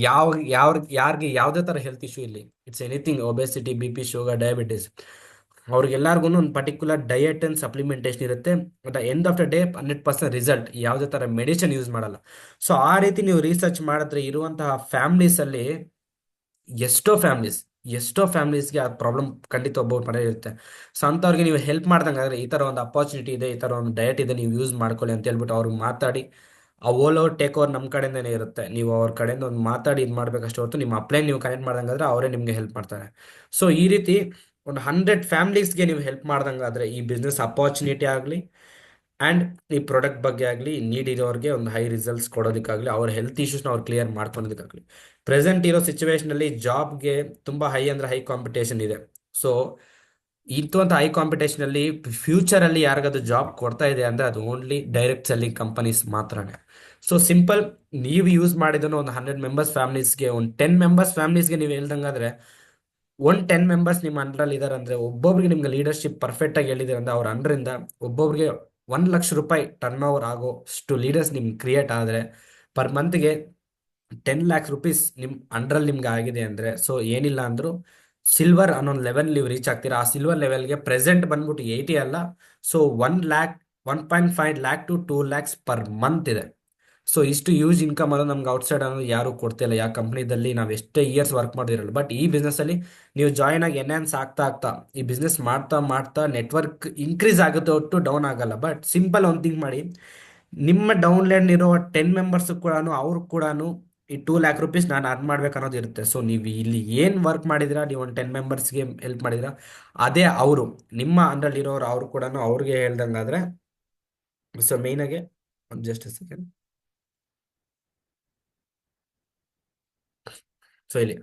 ಯಾರಿಗೆ ಯಾವುದೇ ಥರ ಹೆಲ್ತ್ ಇಶ್ಯೂ ಇಲ್ಲಿ, it's anything obesity, BP, sugar, diabetes, ಅವ್ರಿಗೆಲ್ಲರಿಗೂ ಒಂದು ಪರ್ಟಿಕ್ಯುಲರ್ ಡಯಟ್ ಅಂಡ್ ಸಪ್ಲಿಮೆಂಟೇಷನ್ ಇರುತ್ತೆ. But end of the day 100% result ಯಾವುದೇ ಥರ ಮೆಡಿಸಿನ್ ಯೂಸ್ ಮಾಡಲ್ಲ. ಸೊ ಆ ರೀತಿ ನೀವು ರಿಸರ್ಚ್ ಮಾಡಿದ್ರೆ ಇರುವಂತಹ ಫ್ಯಾಮ್ಲೀಸಲ್ಲಿ ಎಷ್ಟೋ ಫ್ಯಾಮ್ಲೀಸ್ಗೆ ಆ ಪ್ರಾಬ್ಲಮ್ ಖಂಡಿತ ಒಬ್ಬೊಬ್ಬರು ಮನೆ ಇರುತ್ತೆ. ಸೊ ಅಂಥವ್ರಿಗೆ ನೀವು ಹೆಲ್ಪ್ ಮಾಡ್ದಂಗೆ ಆದರೆ ಈ ಥರ ಒಂದು ಅಪಾರ್ಚುನಿಟಿ ಇದೆ, ಈ ಥರ ಒಂದು ಡಯಟ್ ಇದೆ, ನೀವು ಯೂಸ್ ಮಾಡ್ಕೊಳ್ಳಿ ಅಂತ ಹೇಳ್ಬಿಟ್ಟು ಅವ್ರಿಗೆ ಮಾತಾಡಿ, ಆ ಓಲ್ ಓವರ್ ಟೇಕ್ ಓವರ್ ನಮ್ಮ ಕಡೆಯಿಂದನೇ ಇರುತ್ತೆ. ನೀವು ಅವ್ರ ಕಡೆಯಿಂದ ಒಂದು ಮಾತಾಡಿ ಇದು ಮಾಡಬೇಕಷ್ಟೇ ಹೊರತು ನಿಮ್ಮ ಅಪ್ಲೈನ್ ನೀವು ಕನೆಕ್ಟ್ ಮಾಡ್ದಂಗಾದ್ರೆ ಅವರೇ ನಿಮಗೆ ಹೆಲ್ಪ್ ಮಾಡ್ತಾರೆ. ಸೊ ಈ ರೀತಿ ಒಂದು 100 ಫ್ಯಾಮ್ಲೀಸ್ಗೆ ನೀವು ಹೆಲ್ಪ್ ಮಾಡ್ದಂಗಾದ್ರೆ ಈ ಬಿಸ್ನೆಸ್ ಅಪಾರ್ಚುನಿಟಿ ಆಗಲಿ ಆ್ಯಂಡ್ ಈ ಪ್ರಾಡಕ್ಟ್ ಬಗ್ಗೆ ಆಗಲಿ ನೀಡ್ ಇರೋರಿಗೆ ಒಂದು ಹೈ ರಿಸಲ್ಟ್ಸ್ ಕೊಡೋದಕ್ಕಾಗಲಿ, ಅವ್ರ ಹೆಲ್ತ್ ಇಶ್ಯೂಸ್ನ ಅವ್ರು ಕ್ಲಿಯರ್ ಮಾಡ್ಕೊಳೋದಕ್ಕಾಗಲಿ. ಪ್ರೆಸೆಂಟ್ ಇರೋ ಸಿಚುವೇಶನಲ್ಲಿ ಜಾಬ್ಗೆ ತುಂಬ ಹೈ ಅಂದರೆ ಹೈ ಕಾಂಪಿಟೇಷನ್ ಇದೆ. ಸೊ ಇಂಥ ಹೈ ಕಾಂಪಿಟೇಷನಲ್ಲಿ ಫ್ಯೂಚರಲ್ಲಿ ಯಾರಿಗಾದ್ರು ಜಾಬ್ ಕೊಡ್ತಾ ಇದೆ ಅಂದರೆ ಅದು ಓನ್ಲಿ ಡೈರೆಕ್ಟ್ ಸೆಲ್ಲಿಂಗ್ ಕಂಪನೀಸ್ ಮಾತ್ರನೇ. ಸೊ ಸಿಂಪಲ್, ನೀವು ಯೂಸ್ ಮಾಡಿದನ್ನು ಒಂದು 100 ಮೆಂಬರ್ಸ್ ಫ್ಯಾಮ್ಲೀಸ್ಗೆ, ಒಂದು 10 ಮೆಂಬರ್ಸ್ ಫ್ಯಾಮ್ಲೀಸ್ಗೆ ನೀವು ಹೇಳ್ದಂಗಾದ್ರೆ 10 ಮೆಂಬರ್ಸ್ ನಿಮ್ಮ ಅಂಡರಲ್ಲಿ ಇದ್ದಾರೆ ಅಂದರೆ ಒಬ್ಬೊಬ್ರಿಗೆ ನಿಮ್ಗೆ ಲೀಡರ್ಶಿಪ್ ಪರ್ಫೆಕ್ಟಾಗಿ ಹೇಳಿದ್ರೆ ಅಂದರೆ ಅವ್ರ ಅಂಡರಿಂದ ಒಬ್ಬೊಬ್ರಿಗೆ 1 ಲಕ್ಷ ರೂಪಾಯಿ ಟರ್ನ್ ಓವರ್ ಆಗೋಷ್ಟು ಲೀಡರ್ಸ್ ನಿಮ್ಗೆ ಕ್ರಿಯೇಟ್ ಆದರೆ ಪರ್ ಮಂತ್ಗೆ 10 ಲ್ಯಾಕ್ ರುಪೀಸ್ ನಿಮ್ಮ ಅಂಡರಲ್ಲಿ ನಿಮ್ಗೆ ಆಗಿದೆ ಅಂದರೆ, ಸೊ ಏನಿಲ್ಲ ಅಂದರೂ ಸಿಲ್ವರ್ ಅನ್ನೋ ಲೆವೆಲ್ ನೀವು ರೀಚ್ ಆಗ್ತೀರಾ. ಆ ಸಿಲ್ವರ್ ಲೆವೆಲ್ಗೆ ಪ್ರೆಸೆಂಟ್ ಬಂದ್ಬಿಟ್ಟು 80 ಅಲ್ಲ, so 1 lakh 1.5 lakh to 2 lakhs per month ಇದೆ. ಸೊ ಇಷ್ಟು ಯೂಸ್ ಇನ್ಕಮ್ ಅನ್ನೋದು ನಮ್ಗೆ ಔಟ್ಸೈಡ್ ಅನ್ನೋದು ಯಾರು ಕೊಡ್ತಿಲ್ಲ. ಯಾವ ಕಂಪ್ನಿದಲ್ಲಿ ನಾವು ಎಷ್ಟೇ ಇಯರ್ಸ್ ವರ್ಕ್ ಮಾಡಿರಲ್ಲ, ಬಟ್ ಈ ಬಿಸ್ನೆಸ್ಸಲ್ಲಿ ನೀವು ಜಾಯ್ನ್ ಆಗಿ ಎನ್ಹಾನ್ಸ್ ಆಗ್ತಾ ಈ ಬಿಸ್ನೆಸ್ ಮಾಡ್ತಾ ನೆಟ್ವರ್ಕ್ ಇನ್ಕ್ರೀಸ್ ಆಗುತ್ತೆ ಹೊಟ್ಟು ಡೌನ್ ಆಗಲ್ಲ. ಬಟ್ ಸಿಂಪಲ್ ಒಂದು ಥಿಂಕ್ ಮಾಡಿ, ನಿಮ್ಮ ಡೌನ್ಲೈನ್ ಇರೋ 10 ಮೆಂಬರ್ಸ್ ಕೂಡ ಅವ್ರು ಕೂಡ ಈ 2 ಲ್ಯಾಕ್ ರುಪೀಸ್ ನಾನು ಅರ್ನ್ ಮಾಡ್ಬೇಕು ಅನ್ನೋದು ಇರುತ್ತೆ. ಸೊ ನೀವು ಇಲ್ಲಿ ಏನು ವರ್ಕ್ ಮಾಡಿದಿರಾ, ನೀವು ಒಂದು 10 ಮೆಂಬರ್ಸ್ಗೆ ಹೆಲ್ಪ್ ಮಾಡಿದಿರಾ, ಅದೇ ಅವರು ನಿಮ್ಮ ಅಂಡರಲ್ಲಿರೋರು ಅವ್ರು ಕೂಡ ಅವ್ರಿಗೆ ಹೇಳ್ದಂಗಾದ್ರೆ. ಸೊ ಮೇಯ್ನಾಗೆ ಜಸ್ಟ್ ಸೆಕೆಂಡ್. ಸೊ ಇಲ್ಲಿ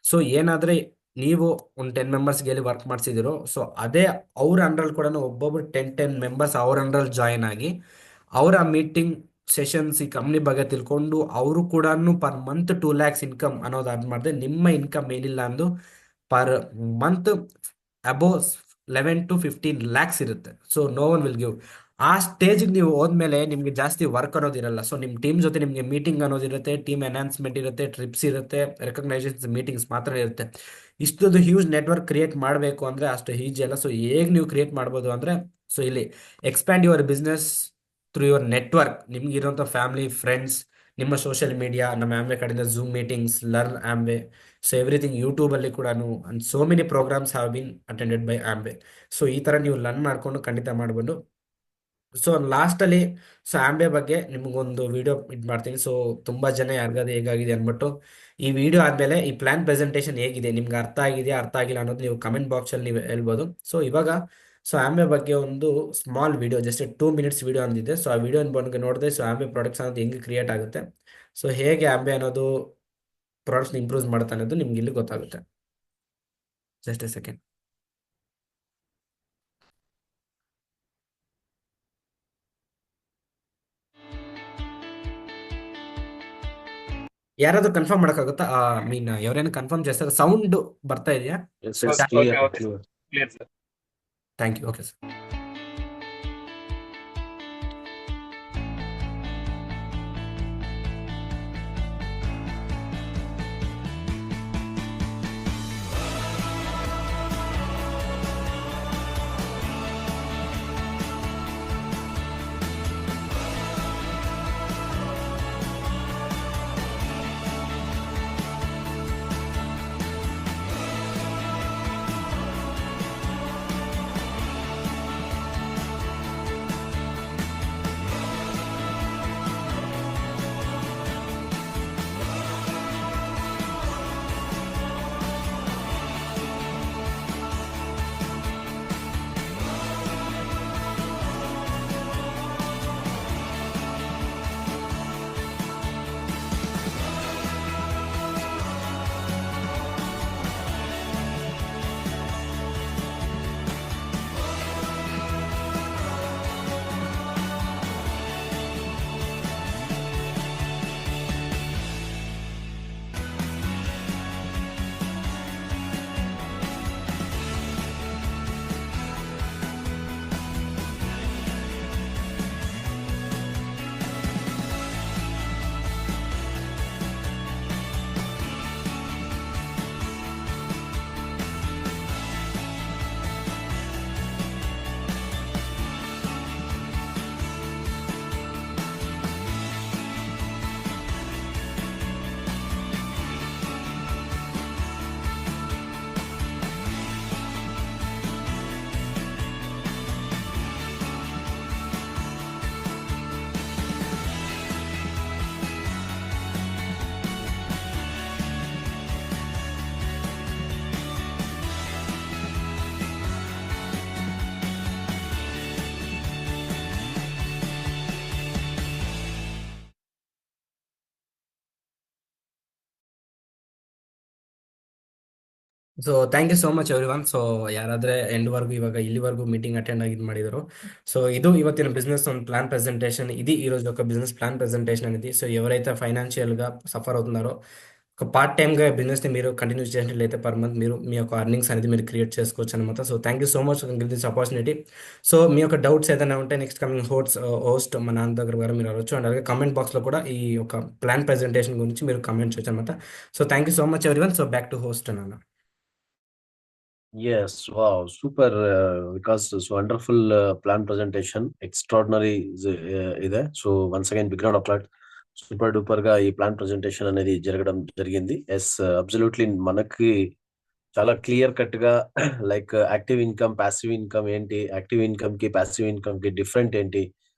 ಸೊ ಏನಾದರೆ ನೀವು ಒಂದು 10 ಮೆಂಬರ್ಸ್ಗೆ ಎಲ್ಲಿ ವರ್ಕ್ ಮಾಡಿಸಿದಿರೋ, ಸೊ ಅದೇ ಅವ್ರ ಅಂಡ್ರಲ್ಲಿ ಕೂಡ ಒಬ್ಬೊಬ್ರು 10 ಮೆಂಬರ್ಸ್ ಅವ್ರ ಅಂಡ್ರಲ್ಲಿ ಜಾಯ್ನ್ ಆಗಿ ಅವರ ಮೀಟಿಂಗ್ ಸೆಷನ್ಸ್ ಈ ಕಂಪ್ನಿ ಬಗ್ಗೆ ತಿಳ್ಕೊಂಡು ಅವರು ಕೂಡ ಪರ್ ಮಂತ್ 2 ಲ್ಯಾಕ್ಸ್ ಇನ್ಕಮ್ ಅನ್ನೋದು ಅರ್ನ್ ಮಾಡಿದೆ. ನಿಮ್ಮ ಇನ್ಕಮ್ ಏನಿಲ್ಲ ಅಂದು per month above 11 to 15 lakhs ಇರುತ್ತೆ. So no one will give. ಆ ಸ್ಟೇಜಿಗೆ ನೀವು ಹೋದ್ಮೇಲೆ ನಿಮಗೆ ಜಾಸ್ತಿ ವರ್ಕ್ ಅನ್ನೋದಿರಲ್ಲ. ಸೊ ನಿಮ್ಮ ಟೀಮ್ ಜೊತೆ ನಿಮಗೆ ಮೀಟಿಂಗ್ ಅನ್ನೋದಿರುತ್ತೆ, ಟೀಮ್ ಎನ್ಹಾನ್ಸ್ಮೆಂಟ್ ಇರುತ್ತೆ, ಟ್ರಿಪ್ಸ್ ಇರುತ್ತೆ, ರೆಕಗ್ನೈಸೇಷನ್ಸ್ ಮೀಟಿಂಗ್ಸ್ ಮಾತ್ರ ಇರುತ್ತೆ. ಇಷ್ಟೊಂದು ಹ್ಯೂಜ್ ನೆಟ್ವರ್ಕ್ ಕ್ರಿಯೇಟ್ ಮಾಡಬೇಕು ಅಂದರೆ ಅಷ್ಟು ಈಜಿ ಅಲ್ಲ. ಸೊ ಹೇಗೆ ನೀವು ಕ್ರಿಯೇಟ್ ಮಾಡ್ಬೋದು ಅಂದರೆ, ಸೊ ಇಲ್ಲಿ expand your business through your network. ನಿಮ್ಗಿರೋಂಥ ಫ್ಯಾಮಿಲಿ, ಫ್ರೆಂಡ್ಸ್, ನಿಮ್ಮ ಸೋಷಿಯಲ್ ಮೀಡಿಯಾ, ನಮ್ಮ ಆಂಬೆ ಕಡೆಯಿಂದ zoom meetings, learn Ambe, so everything ಯೂಟ್ಯೂಬಲ್ಲಿ ಕೂಡ and so many programmes have been attended by Ambe. So ಈ ಥರ ನೀವು ಲರ್ನ್ ಮಾಡಿಕೊಂಡು ಖಂಡಿತ ಮಾಡ್ಬೋದು. ಸೊ ಲಾಸ್ಟಲ್ಲಿ ಸೊ ಆಂಬೆ ಬಗ್ಗೆ ನಿಮಗೊಂದು ವಿಡಿಯೋ ಇದು ಮಾಡ್ತೀನಿ. ಸೊ ತುಂಬ ಜನ ಯಾರಿಗಾದ್ರು ಹೇಗಾಗಿದೆ ಅಂದ್ಬಿಟ್ಟು ಈ ವಿಡಿಯೋ ಆದಮೇಲೆ ಈ ಪ್ಲ್ಯಾನ್ ಪ್ರೆಸೆಂಟೇಷನ್ ಹೇಗಿದೆ, ನಿಮ್ಗೆ ಅರ್ಥ ಆಗಿದೆಯಾ ಅರ್ಥ ಆಗಿಲ್ಲ ಅನ್ನೋದು ನೀವು ಕಮೆಂಟ್ ಬಾಕ್ಸಲ್ಲಿ ನೀವು ಹೇಳ್ಬೋದು. ಸೊ ಇವಾಗ ಸೊ ಆಂಬೆ ಬಗ್ಗೆ ಒಂದು small video, just 2 minutes video ಅಂದಿದೆ. ಸೊ ಆ ವಿಡಿಯೋ ಬಂದು ನೋಡಿದೆ. ಸೊ ಆಂಬೆ ಪ್ರಾಡಕ್ಟ್ಸ್ ಅನ್ನೋದು ಹೆಂಗೆ ಕ್ರಿಯೇಟ್ ಆಗುತ್ತೆ, ಸೊ ಹೇಗೆ ಆಂಬೆ ಅನ್ನೋದು ಪ್ರಾಡಕ್ಟ್ಸ್ನ ಇಂಪ್ರೂವ್ ಮಾಡುತ್ತೆ ಅನ್ನೋದು ನಿಮ್ಗೆ ಇಲ್ಲಿ ಗೊತ್ತಾಗುತ್ತೆ. Just A second. ಯಾರಾದ್ರೂ ಕನ್ಫರ್ಮ್ ಮಾಡೋಕ್ಕಾಗುತ್ತಾ? ಮೀನ್ ఎవరైనా ಕನ್ಫರ್ಮ್ చేస్తారా? సౌండ్ ಬರ್ತಾ ಇದೆಯಾ? Yes, it's clear. Clear, sir. Thank you. Okay sir. So thank you so much everyone. So ಯಾರಾದ್ರೆ ಎಂಡ್ವರೆಗೂ ಇವಾಗ ಇಲ್ಲಿವರೆಗೂ ಮೀಟಿಂಗ್ ಅಟೆಂಡ್ ಆಗಿ ಮಾಡಿದ್ರು. సో ಇದು ಇವತ್ತಿನ బిజినెస్ ಒಂದು ప్లాన్ ప్రెజెంటేషన్. ఇది ఈ రోజు ఒక బిజినెస్ ప్లాన్ ప్రెజెంటేషన్ అనేది. సో ఎవరైతే ఫైనాన్షియల్ గా సఫర్ అవుతున్నారో, ఒక పార్ట్ టైమ్ గా బిజినెస్ ని మీరు కంటిన్యూ చేసినట్లయితే పర్ మంత్ మీరు మీ యొక్క అర్నింగ్స్ అనేది మీరు క్రియేట్ చేసుకోవచ్చు అనమాట. So thank you so much for give this opportunity. So మీ యొక్క డౌట్స్ ఏదైనా ఉంటే నెక్స్ట్ కమింగ్ హోస్ట్ మా నాన్న దగ్గర ద్వారా మీరు అడగచ్చు. అండ్ అలాగే కమెంట్ బాక్స్ లో కూడా ఈ యొక్క ప్లాన్ ప్రెజెంటేషన్ గురించి మీరు కమెంట్ చేయొచ్చు అనమాట. So thank you so much everyone. So back to host నాన్న. Yes, wow, super, because it's wonderful plan presentation, extraordinary ಇದೆ. So once again, big round of applause. Super duper గా ఈ plan presentation అనేది జరగడం జరిగింది. Yes, absolutely మనకి చాలా clear cut గా like active income, passive income ఏంటి, యాక్టివ్ ఇన్కమ్ కి ప్యాసివ్ ఇన్కమ్ కి డిఫరెంట్ ఏంటి,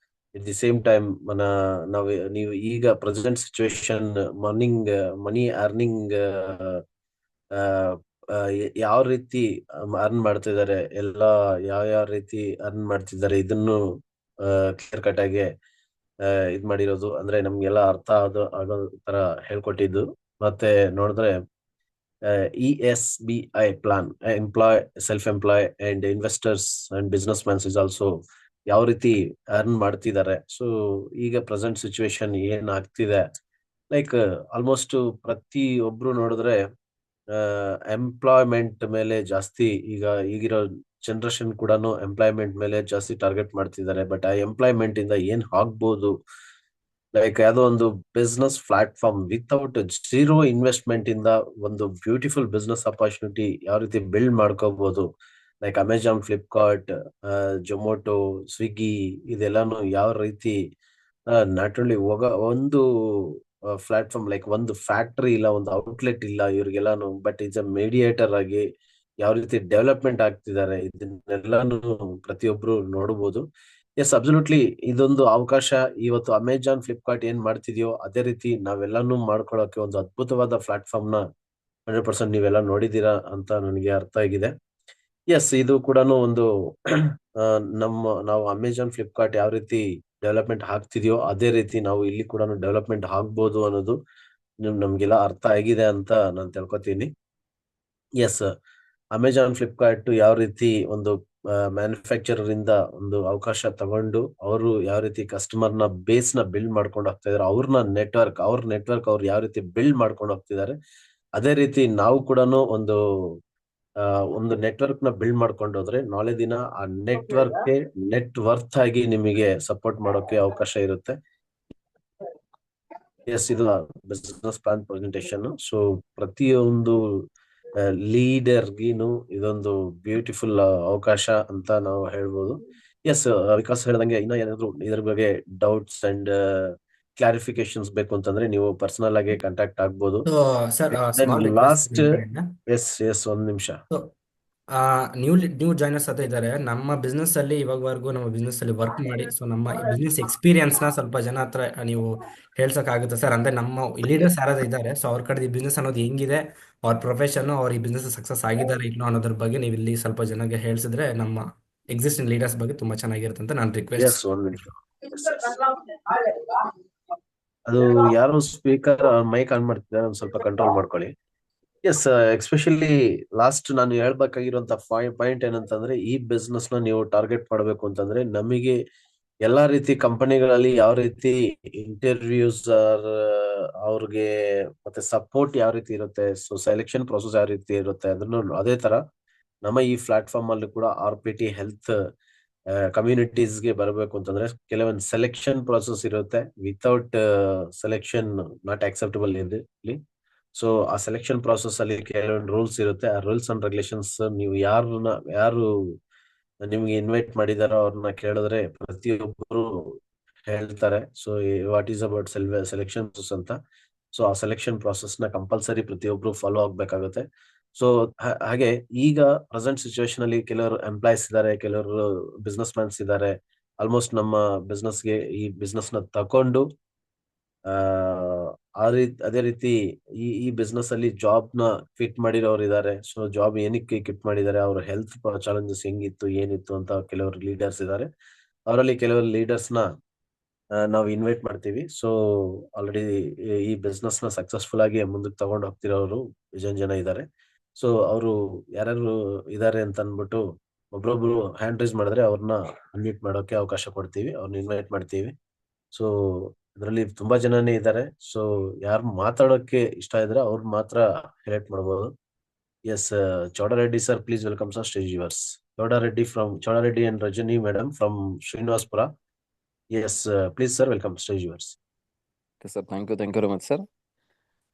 ఎట్ ది సేమ్ టైಮ್ ನೀವು ಈಗ ಪ್ರೆಸೆಂಟ್ ಸಿಚುವೇಶನ್ మార్నింగ్ ಮನಿ ಅರ್ನಿಂಗ್ ಯಾವ ರೀತಿ ಅರ್ನ್ ಮಾಡ್ತಿದ್ದಾರೆ, ಎಲ್ಲ ಯಾವ ರೀತಿ ಅರ್ನ್ ಮಾಡ್ತಿದ್ದಾರೆ, ಇದನ್ನು ಕ್ಲಿಯರ್ ಕಟ್ ಆಗಿ ಇದ್ ಮಾಡಿರೋದು, ಅಂದ್ರೆ ನಮ್ಗೆಲ್ಲ ಅರ್ಥ ಆಗೋ ತರ ಹೇಳ್ಕೊಟ್ಟಿದ್ದು. ಮತ್ತೆ ನೋಡಿದ್ರೆ ESBI plan, employ, self employ and investors and business mans is also ಯಾವ ರೀತಿ ಅರ್ನ್ ಮಾಡ್ತಿದ್ದಾರೆ. ಸೊ ಈಗ ಪ್ರೆಸೆಂಟ್ ಸಿಚುವೇಶನ್ ಏನ್ ಆಗ್ತಿದೆ, ಲೈಕ್ ಆಲ್ಮೋಸ್ಟ್ ಪ್ರತಿ ಒಬ್ರು ನೋಡಿದ್ರೆ ಎಂಪ್ಲಾಯ್ಮೆಂಟ್ ಮೇಲೆ ಜಾಸ್ತಿ, ಈಗಿರೋ ಜನರೇಷನ್ ಕೂಡ ಎಂಪ್ಲಾಯ್ಮೆಂಟ್ ಮೇಲೆ ಜಾಸ್ತಿ ಟಾರ್ಗೆಟ್ ಮಾಡ್ತಿದ್ದಾರೆ. ಬಟ್ ಆ ಎಂಪ್ಲಾಯ್ಮೆಂಟ್ ಇಂದ ಏನ್ ಆಗ್ಬೋದು, ಲೈಕ್ ಯಾವ್ದೋ ಒಂದು business platform without zero investment ಇಂದ ಒಂದು ಬ್ಯೂಟಿಫುಲ್ ಬಿಸ್ನೆಸ್ ಅಪರ್ಚುನಿಟಿ ಯಾವ ರೀತಿ ಬಿಲ್ಡ್ ಮಾಡ್ಕೋಬಹುದು, ಲೈಕ್ ಅಮೆಜಾನ್, ಫ್ಲಿಪ್ಕಾರ್ಟ್, ಜೊಮೊಟೊ, ಸ್ವಿಗ್ಗಿ, ಇದೆಲ್ಲಾನು ಯಾವ ರೀತಿ ನಾಟ್ ಓನ್ಲಿ ಒಂದು ಪ್ಲಾಟ್ಫಾರ್ಮ್, ಲೈಕ್ ಒಂದು ಫ್ಯಾಕ್ಟರಿ ಇಲ್ಲ, ಒಂದು ಔಟ್ಲೆಟ್ ಇಲ್ಲ ಇವ್ರಿಗೆಲ್ಲಾನು, ಬಟ್ ಇಟ್ಸ್ ಅ ಮೀಡಿಯೇಟರ್ ಆಗಿ ಯಾವ ರೀತಿ ಡೆವಲಪ್ಮೆಂಟ್ ಆಗ್ತಿದ್ದಾರೆ, ಇದನ್ನೆಲ್ಲಾನು ಪ್ರತಿಯೊಬ್ರು ನೋಡಬಹುದು. ಎಸ್, ಅಬ್ಸಲ್ಯೂಟ್ಲಿ ಇದೊಂದು ಅವಕಾಶ. ಇವತ್ತು ಅಮೆಜಾನ್, ಫ್ಲಿಪ್ಕಾರ್ಟ್ ಏನ್ ಮಾಡ್ತಿದ್ಯೋ ಅದೇ ರೀತಿ ನಾವೆಲ್ಲಾನು ಮಾಡ್ಕೊಳಕ್ಕೆ ಒಂದು ಅದ್ಭುತವಾದ ಪ್ಲಾಟ್ಫಾರ್ಮ್ ನ 100% ನೀವೆಲ್ಲ ನೋಡಿದೀರಾ ಅಂತ ನನಗೆ ಅರ್ಥ ಆಗಿದೆ. ಎಸ್, ಇದು ಕೂಡ ಒಂದು ನಾವು ಅಮೆಜಾನ್, ಫ್ಲಿಪ್ಕಾರ್ಟ್ ಯಾವ ರೀತಿ ಡೆವಲಪ್ಮೆಂಟ್ ಆಗ್ತಿದ್ಯೋ ಅದೇ ರೀತಿ ನಾವು ಇಲ್ಲಿ ಕೂಡ ಡೆವಲಪ್ಮೆಂಟ್ ಆಗ್ಬೋದು ಅನ್ನೋದು ನಮ್ಗೆಲ್ಲ ಅರ್ಥ ಆಗಿದೆ ಅಂತ ನಾನು ತಿಳ್ಕೊತೀನಿ. ಎಸ್, ಅಮೆಜಾನ್, ಫ್ಲಿಪ್ಕಾರ್ಟ್ ಯಾವ ರೀತಿ ಒಂದು ಮ್ಯಾನುಫ್ಯಾಕ್ಚರರ್ ಇಂದ ಒಂದು ಅವಕಾಶ ತಗೊಂಡು ಅವರು ಯಾವ ರೀತಿ ಕಸ್ಟಮರ್ ನ ಬೇಸ್ ನ ಬಿಲ್ಡ್ ಮಾಡ್ಕೊಂಡು ಹೋಗ್ತಾ ಇದಾರೆ, ಅವ್ರ ನೆಟ್ವರ್ಕ್ ಅವ್ರು ಯಾವ ರೀತಿ ಬಿಲ್ಡ್ ಮಾಡ್ಕೊಂಡು ಹೋಗ್ತಿದ್ದಾರೆ, ಅದೇ ರೀತಿ ನಾವು ಕೂಡ ಒಂದು ನೆಟ್ವರ್ಕ್ ನ ಬಿಲ್ಡ್ ಮಾಡ್ಕೊಂಡು ಹೋದ್ರೆ ನಾಳೆ ದಿನ ಆ ನೆಟ್ವರ್ಕ್ ನೆಟ್ ವರ್ತ್ ಆಗಿ ನಿಮಗೆ ಸಪೋರ್ಟ್ ಮಾಡೋಕೆ ಅವಕಾಶ ಇರುತ್ತೆ. ಎಸ್, ಇದು ಬಿಸ್ನೆಸ್ ಪ್ಲಾನ್ ಪ್ರೆಸೆಂಟೇಶನ್. ಸೊ ಪ್ರತಿಯೊಂದು ಲೀಡರ್ಗಿನು ಇದೊಂದು ಬ್ಯೂಟಿಫುಲ್ ಅವಕಾಶ ಅಂತ ನಾವು ಹೇಳ್ಬೋದು. ಎಸ್, ವಿಕಾಸ್ ಹೇಳ್ದಂಗೆ ಇನ್ನ ಏನಾದ್ರು ಇದ್ರ ಬಗ್ಗೆ ಡೌಟ್ಸ್ ಅಂಡ್ ಕ್ಲಾರಿಫಿಕೇಶನ್ಸ್ ಬೇಕು ಅಂತಂದ್ರೆ ನೀವು ಪರ್ಸನಲ್ ಆಗಿ ಕಾಂಟ್ಯಾಕ್ಟ್ ಆಗ್ಬೋದು. ಸರ್ ಸ್ಮಾಲ್ ರಿಕ್ವೆಸ್ಟ್ ಲಾಸ್ಟ್, ನಿಮ್ಮ ಕಡೆಯಿಂದ. ಎಸ್ ಒಂದ್ ನಿಮಿಷ. ಸೊ ನ್ಯೂ ಜಾಯ್ನರ್ಸ್ ಅಂತ ಇದ್ದಾರೆ. ನಮ್ಮ ಬಿಸ್ನೆಸ್ ಅಲ್ಲಿ ಇವಾಗವರೆಗೂ ನಮ್ಮ ಬಿಸ್ನೆಸ್ ಅಲ್ಲಿ ವರ್ಕ್ ಮಾಡಿ, ಸೊ ನಮ್ಮ ಬಿಸ್ನೆಸ್ ಎಕ್ಸ್ಪೀರಿಯನ್ಸ್ ನ ಸ್ವಲ್ಪ ಜನ ಹತ್ರ ನೀವು ಹೇಳ್ಸಕ್ಕಾಗುತ್ತೆ ಸರ್? ಅಂದ್ರೆ ನಮ್ಮ ಲೀಡರ್ಸ್ ಯಾರಾದ್ರೂ ಇದ್ದಾರೆ, ಸೊ ಅವ್ರ ಕಡೆ ಈ ಬಿಸ್ನೆಸ್ ಅನ್ನೋದು ಹೆಂಗಿದೆ, ಅವ್ರ ಪ್ರೊಫೆಷನ್, ಅವ್ರ ಈ ಬಿಸ್ನೆಸ್ ಸಕ್ಸಸ್ ಆಗಿದ್ದಾರೆ ಇಲ್ಲೋ ಅನ್ನೋದ್ರ ಬಗ್ಗೆ ನೀವು ಇಲ್ಲಿ ಸ್ವಲ್ಪ ಜನಕ್ಕೆ ಹೇಳ್ಸಿದ್ರೆ ನಮ್ಮ ಎಕ್ಸಿಸ್ಟಿಂಗ್ ಲೀಡರ್ಸ್ ಬಗ್ಗೆ ತುಂಬಾ ಚೆನ್ನಾಗಿರುತ್ತೆ ಅಂತ ನಾನು ರಿಕ್ವೆಸ್ಟ್. ಎಸ್, ಒಂದ್ ನಿಮಿಷ. ಅದು ಯಾರು ಸ್ಪೀಕರ್ ಮೈಕ್ ಆನ್ ಮಾಡ್ತಿದ್ದಾರೆ, ಒಂದ್ ಸ್ವಲ್ಪ ಕಂಟ್ರೋಲ್ ಮಾಡ್ಕೊಳ್ಳಿ. ಎಸ್, ಎಕ್ಸ್ಪೆಷಲಿ ಲಾಸ್ಟ್ ನಾನು ಹೇಳ್ಬೇಕಾಗಿರುವಂತ ಪಾಯಿಂಟ್ ಏನಂತಂದ್ರೆ, ಈ ಬಿಸ್ನೆಸ್ ನ ನೀವು ಟಾರ್ಗೆಟ್ ಮಾಡಬೇಕು ಅಂತಂದ್ರೆ ನಮಗೆ ಎಲ್ಲಾ ರೀತಿ ಕಂಪನಿಗಳಲ್ಲಿ ಯಾವ ರೀತಿ ಇಂಟರ್ವ್ಯೂಸ್ ಅವ್ರಿಗೆ ಮತ್ತೆ ಸಪೋರ್ಟ್ ಯಾವ ರೀತಿ ಇರುತ್ತೆ, ಸೊ ಸೆಲೆಕ್ಷನ್ ಪ್ರೊಸೆಸ್ ಯಾವ ರೀತಿ ಇರುತ್ತೆ, ಅದನ್ನು ಅದೇ ತರ ನಮ್ಮ ಈ ಪ್ಲಾಟ್ಫಾರ್ಮ್ ಅಲ್ಲಿ ಕೂಡ RPT ಹೆಲ್ತ್ ಕಮ್ಯುನಿಟೀಸ್ ಗೆ ಬರಬೇಕು ಅಂತಂದ್ರೆ ಕೆಲವೊಂದು ಸೆಲೆಕ್ಷನ್ ಪ್ರೊಸೆಸ್ ಇರುತ್ತೆ. ವಿತೌಟ್ ಸೆಲೆಕ್ಷನ್ ನಾಟ್ ಆಕ್ಸೆಪ್ಟಬಲ್ ಇಲ್ಲಿ. ಸೊ ಆ ಸೆಲೆಕ್ಷನ್ ಪ್ರಾಸೆಸ್ ಅಲ್ಲಿ ಕೆಲವೊಂದು ರೂಲ್ಸ್ ಇರುತ್ತೆ. ಆ ರೂಲ್ಸ್ ಅಂಡ್ ರೆಗ್ಯುಲೇಷನ್ಸ್ ನೀವು ಯಾರು ನಿಮ್ಗೆ ಇನ್ವೈಟ್ ಮಾಡಿದಾರೋ ಅವ್ರನ್ನ ಕೇಳಿದ್ರೆ ಪ್ರತಿಯೊಬ್ಬರು ಹೇಳ್ತಾರೆ. So what is about selection process ಅಂತ. ಸೊ ಆ ಸೆಲೆಕ್ಷನ್ ಪ್ರಾಸೆಸ್ ನ ಕಂಪಲ್ಸರಿ ಪ್ರತಿಯೊಬ್ರು ಫಾಲೋ ಆಗ್ಬೇಕಾಗುತ್ತೆ. ಸೊ ಹಾಗೆ ಈಗ ಪ್ರೆಸೆಂಟ್ ಸಿಚುವೇಶನ್ ಅಲ್ಲಿ ಕೆಲವರು ಎಂಪ್ಲಾಯ್ಸ್ ಇದ್ದಾರೆ, ಕೆಲವರು ಬಿಸ್ನೆಸ್ ಮ್ಯಾನ್ಸ್ ಇದ್ದಾರೆ. ಆಲ್ಮೋಸ್ಟ್ ನಮ್ಮ ಬಿಸ್ನೆಸ್ಗೆ ಈ ಬಿಸ್ನೆಸ್ ನ ತಕೊಂಡು ಅದೇ ರೀತಿ ಈ ಬಿಸ್ನೆಸ್ ಅಲ್ಲಿ ಜಾಬ್ ನ ಕ್ವಿಟ್ ಮಾಡಿರೋರು ಇದ್ದಾರೆ. ಸೊ ಜಾಬ್ ಏನಕ್ಕೆ ಕ್ವಿಟ್ ಮಾಡಿದ್ದಾರೆ, ಅವ್ರ ಹೆಲ್ತ್ ಚಾಲೆಂಜಸ್ ಹೆಂಗಿತ್ತು ಏನಿತ್ತು ಅಂತ ಕೆಲವರು ಲೀಡರ್ಸ್ ಇದ್ದಾರೆ. ಅವರಲ್ಲಿ ಕೆಲವರು ಲೀಡರ್ಸ್ ನ ನಾವು ಇನ್ವೈಟ್ ಮಾಡ್ತೀವಿ. ಸೊ ಆಲ್ರೆಡಿ ಈ ಬಿಸ್ನೆಸ್ ನ ಸಕ್ಸಸ್ಫುಲ್ ಆಗಿ ಮುಂದಕ್ಕೆ ತಗೊಂಡು ಹೋಗ್ತಿರೋರು ಜನ ಇದ್ದಾರೆ. ಸೊ ಅವರು ಯಾರ್ಯಾರು ಇದಾರೆ ಅಂತ ಅಂದ್ಬಿಟ್ಟು ಒಬ್ರೊಬ್ರು ಹ್ಯಾಂಡ್ ರೈಸ್ ಮಾಡಿದ್ರೆ ಅವ್ರನ್ನ ಅನ್ಮ್ಯೂಟ್ ಮಾಡೋಕೆ ಅವಕಾಶ ಕೊಡ್ತೀವಿ, ಅವ್ರನ್ನ ಇನ್ವೈಟ್ ಮಾಡ್ತೀವಿ. ಸೊ ಇದರಲ್ಲಿ ತುಂಬಾ ಜನನೇ ಇದ್ದಾರೆ. ಸೊ ಯಾರು ಮಾತಾಡೋಕೆ ಇಷ್ಟ ಇದ್ರೆ ಅವ್ರು ಮಾತ್ರ ಹೈಲೈಟ್ ಮಾಡ್ಬೋದು. Yes, Chowdareddy sir, please welcome sir, stage yours. Chowdareddy and Rajani madam from Srinivaspura. Yes, please sir, welcome, stage yours. Sir, thank you very much sir.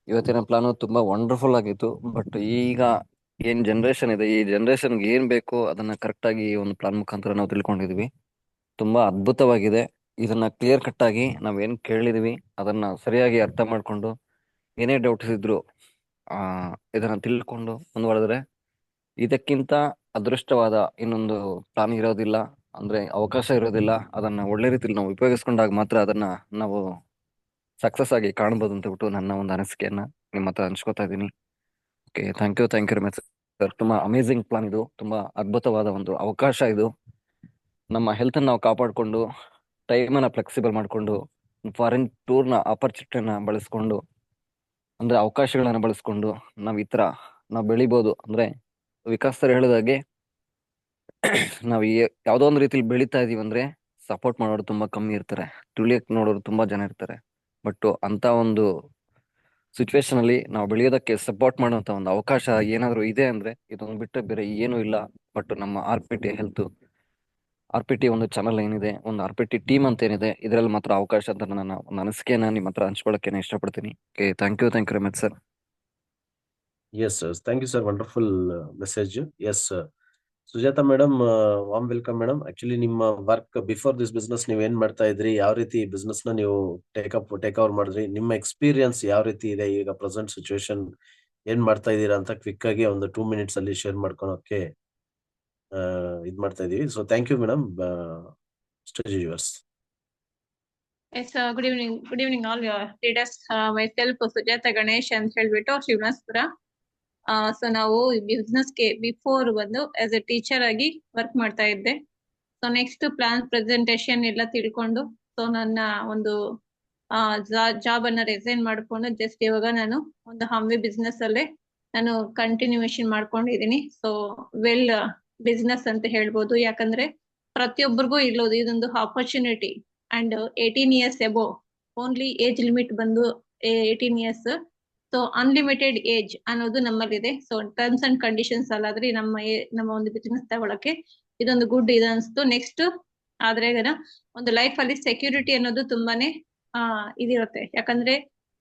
ಇವತ್ತಿನ ಪ್ಲಾನು ತುಂಬಾ ವಂಡರ್ಫುಲ್ ಆಗಿತ್ತು. ಬಟ್ ಈಗ ಏನ್ ಜನರೇಷನ್ ಇದೆ, ಈ ಜನರೇಷನ್ಗೆ ಏನ್ ಬೇಕು ಅದನ್ನ ಕರೆಕ್ಟ್ ಆಗಿ ಒಂದು ಪ್ಲಾನ್ ಮುಖಾಂತರ ನಾವು ತಿಳ್ಕೊಂಡಿದ್ವಿ. ತುಂಬಾ ಅದ್ಭುತವಾಗಿದೆ. ಇದನ್ನ ಕ್ಲಿಯರ್ ಕಟ್ ಆಗಿ ನಾವೇನ್ ಕೇಳಿದ್ವಿ ಅದನ್ನ ಸರಿಯಾಗಿ ಅರ್ಥ ಮಾಡ್ಕೊಂಡು ಏನೇ ಡೌಟ್ಸ್ ಇದ್ರು ಇದನ್ನ ತಿಳ್ಕೊಂಡು ಮುಂದುವರೆದ್ರೆ ಇದಕ್ಕಿಂತ ಅದೃಷ್ಟವಾದ ಇನ್ನೊಂದು ಪ್ಲಾನ್ ಇರೋದಿಲ್ಲ, ಅಂದ್ರೆ ಅವಕಾಶ ಇರೋದಿಲ್ಲ. ಅದನ್ನ ಒಳ್ಳೆ ರೀತಿಯಲ್ಲಿ ನಾವು ಉಪಯೋಗಿಸ್ಕೊಂಡಾಗ ಮಾತ್ರ ಅದನ್ನ ನಾವು ಸಕ್ಸಸ್ ಆಗಿ ಕಾಣ್ಬೋದು ಅಂತ ಬಿಟ್ಟು ನನ್ನ ಒಂದು ಅನಿಸಿಕೆಯನ್ನ ನಿಮ್ಮ ಹತ್ರ ಹಂಚ್ಕೋತಾ ಇದ್ದೀನಿ. Okay, thank you very much sir. ತುಂಬಾ ಅಮೇಝಿಂಗ್ ಪ್ಲಾನ್ ಇದು, ತುಂಬಾ ಅದ್ಭುತವಾದ ಒಂದು ಅವಕಾಶ ಇದು. ನಮ್ಮ ಹೆಲ್ತ್ ನಾವು ಕಾಪಾಡಿಕೊಂಡು ಟೈಮನ್ನ ಫ್ಲೆಕ್ಸಿಬಲ್ ಮಾಡಿಕೊಂಡು ಫಾರಿನ್ ಟೂರ್ನ ಆಪರ್ಚುನಿಟಿನ ಬಳಸ್ಕೊಂಡು, ಅಂದ್ರೆ ಅವಕಾಶಗಳನ್ನ ಬಳಸ್ಕೊಂಡು ನಾವು ಈ ತರ ನಾವು ಬೆಳಿಬೋದು. ಅಂದ್ರೆ ವಿಕಾಸ್ ಸರ್ ಹೇಳಿದಾಗೆ ನಾವು ಯಾವ್ದೋ ಒಂದು ರೀತಿಲಿ ಬೆಳೀತಾ ಇದೀವಿ ಅಂದ್ರೆ ಸಪೋರ್ಟ್ ಮಾಡೋರು ತುಂಬಾ ಕಮ್ಮಿ ಇರ್ತಾರೆ, ತುಳಿಯಕ್ ನೋಡೋರು ತುಂಬಾ ಜನ ಇರ್ತಾರೆ. ಬಟ್ ಅಂತ ಒಂದು ಸಿಚುವೇಶನ್ ಅಲ್ಲಿ ನಾವು ಬೆಳೆಯೋದಕ್ಕೆ ಸಪೋರ್ಟ್ ಮಾಡುವಂತ ಒಂದು ಅವಕಾಶ ಏನಾದ್ರು ಇದೆ ಅಂದ್ರೆ ಇದೊಂದು ಬಿಟ್ಟರೆ ಬೇರೆ ಏನೂ ಇಲ್ಲ. ಬಟ್ ನಮ್ಮ RPT ಒಂದು ಚಾನಲ್ ಏನಿದೆ, ಒಂದು RPT ಟೀಮ್ ಅಂತ ಏನಿದೆ, ಇದರಲ್ಲಿ ಮಾತ್ರ ಅವಕಾಶ ಅಂತ ನನ್ನ ಒಂದು ಅನಿಸಿಕೆನ ನಿಮ್ಮ ಹತ್ರ ಹಂಚ್ಕೊಳ್ಳೋಕೆ ಇಷ್ಟಪಡ್ತೀನಿ. Okay, thank you very much sir. Yes, thank you sir, wonderful message. Yes, Sujata madam, warm welcome madam. Actually ನಿಮ್ಮ ವರ್ಕ್ ಬಿಫೋರ್ ದಿಸ್ ಬಿಸ್ನೆಸ್ ನೀವು ಏನ್ ಮಾಡ್ತಾ ಇದ್ರಿ, ಯಾವ ರೀತಿ ಬಿಸ್ನೆಸ್ ನ ನೀವು ಟೇಕ್ ಓವರ್ ಮಾಡಿದ್ರಿ, ನಿಮ್ಮ ಎಕ್ಸ್ಪೀರಿಯನ್ಸ್ ಯಾವ ರೀತಿ ಇದೆ, ಈಗ ಪ್ರೆಸೆಂಟ್ ಸಿಚುವೇಶನ್ ಏನ್ ಮಾಡ್ತಾ ಇದ್ದೀರಾ ಅಂತ ಕ್ವಿಕ್ ಆಗಿ ಒಂದು 2 minutes ಅಲ್ಲಿ ಶೇರ್ ಮಾಡ್ಕೊಳಕ್ಕೆ ಇದ್ ಮಾಡ್ತಾ ಇದೀವಿ. So thank you madam, stage yours. Yes, good evening all your leaders. Myself Sujata Ganesh ಅಂತ ಹೇಳ್ಬಿಟ್ಟು ಶ್ರೀನಿವಾಸ್ಪುರ. ಸೊ ನಾವು ಬಿಸ್ನೆಸ್ಗೆ ಬಿಫೋರ್ ಬಂದು ಆಸ್ ಎ ಟೀಚರ್ ಆಗಿ ವರ್ಕ್ ಮಾಡ್ತಾ ಇದ್ದೆ. ಸೊ ನೆಕ್ಸ್ಟ್ ಪ್ಲಾನ್ ಪ್ರೆಸೆಂಟೇಶನ್ ಎಲ್ಲ ತಿಳ್ಕೊಂಡು ಸೊ ನನ್ನ ಒಂದು ಜಾಬ್ ಅನ್ನ ರಿಸೈನ್ ಮಾಡ್ಕೊಂಡು ಜಸ್ಟ್ ಇವಾಗ ನಾನು ಒಂದು ಹಂವಿ ಬಿಸ್ನೆಸ್ ಅಲ್ಲೇ ನಾನು ಕಂಟಿನ್ಯೂಯೇಷನ್ ಮಾಡ್ಕೊಂಡಿದ್ದೀನಿ. ಸೊ ವೆಲ್ ಬಿಸ್ನೆಸ್ ಅಂತ ಹೇಳ್ಬೋದು, ಯಾಕಂದ್ರೆ ಪ್ರತಿಯೊಬ್ಬರಿಗೂ ಇಲ್ಲೋದು ಇದೊಂದು opportunity. And 18 years above, only age limit ಬಂದು 18 years. ಸೊ ಅನ್ಲಿಮಿಟೆಡ್ ಏಜ್ ಅನ್ನೋದು ನಮ್ಮಲ್ಲಿದೆ. ಸೊ ಟರ್ಮ್ಸ್ ಅಂಡ್ ಕಂಡೀಷನ್ಸ್ ಅಲ್ಲಾದ್ರೆ ನಮ್ಮ ಒಂದು ಬಿಸ್ನೆಸ್ ತಗೊಳಕ್ಕೆ ಇದೊಂದು ಗುಡ್ ಇದು ಅನ್ಸ್ತು. ನೆಕ್ಸ್ಟ್ ಆದ್ರೆ ಒಂದು ಲೈಫ್ ಅಲ್ಲಿ ಸೆಕ್ಯೂರಿಟಿ ಅನ್ನೋದು ತುಂಬಾನೇ ಇದಿರುತ್ತೆ, ಯಾಕಂದ್ರೆ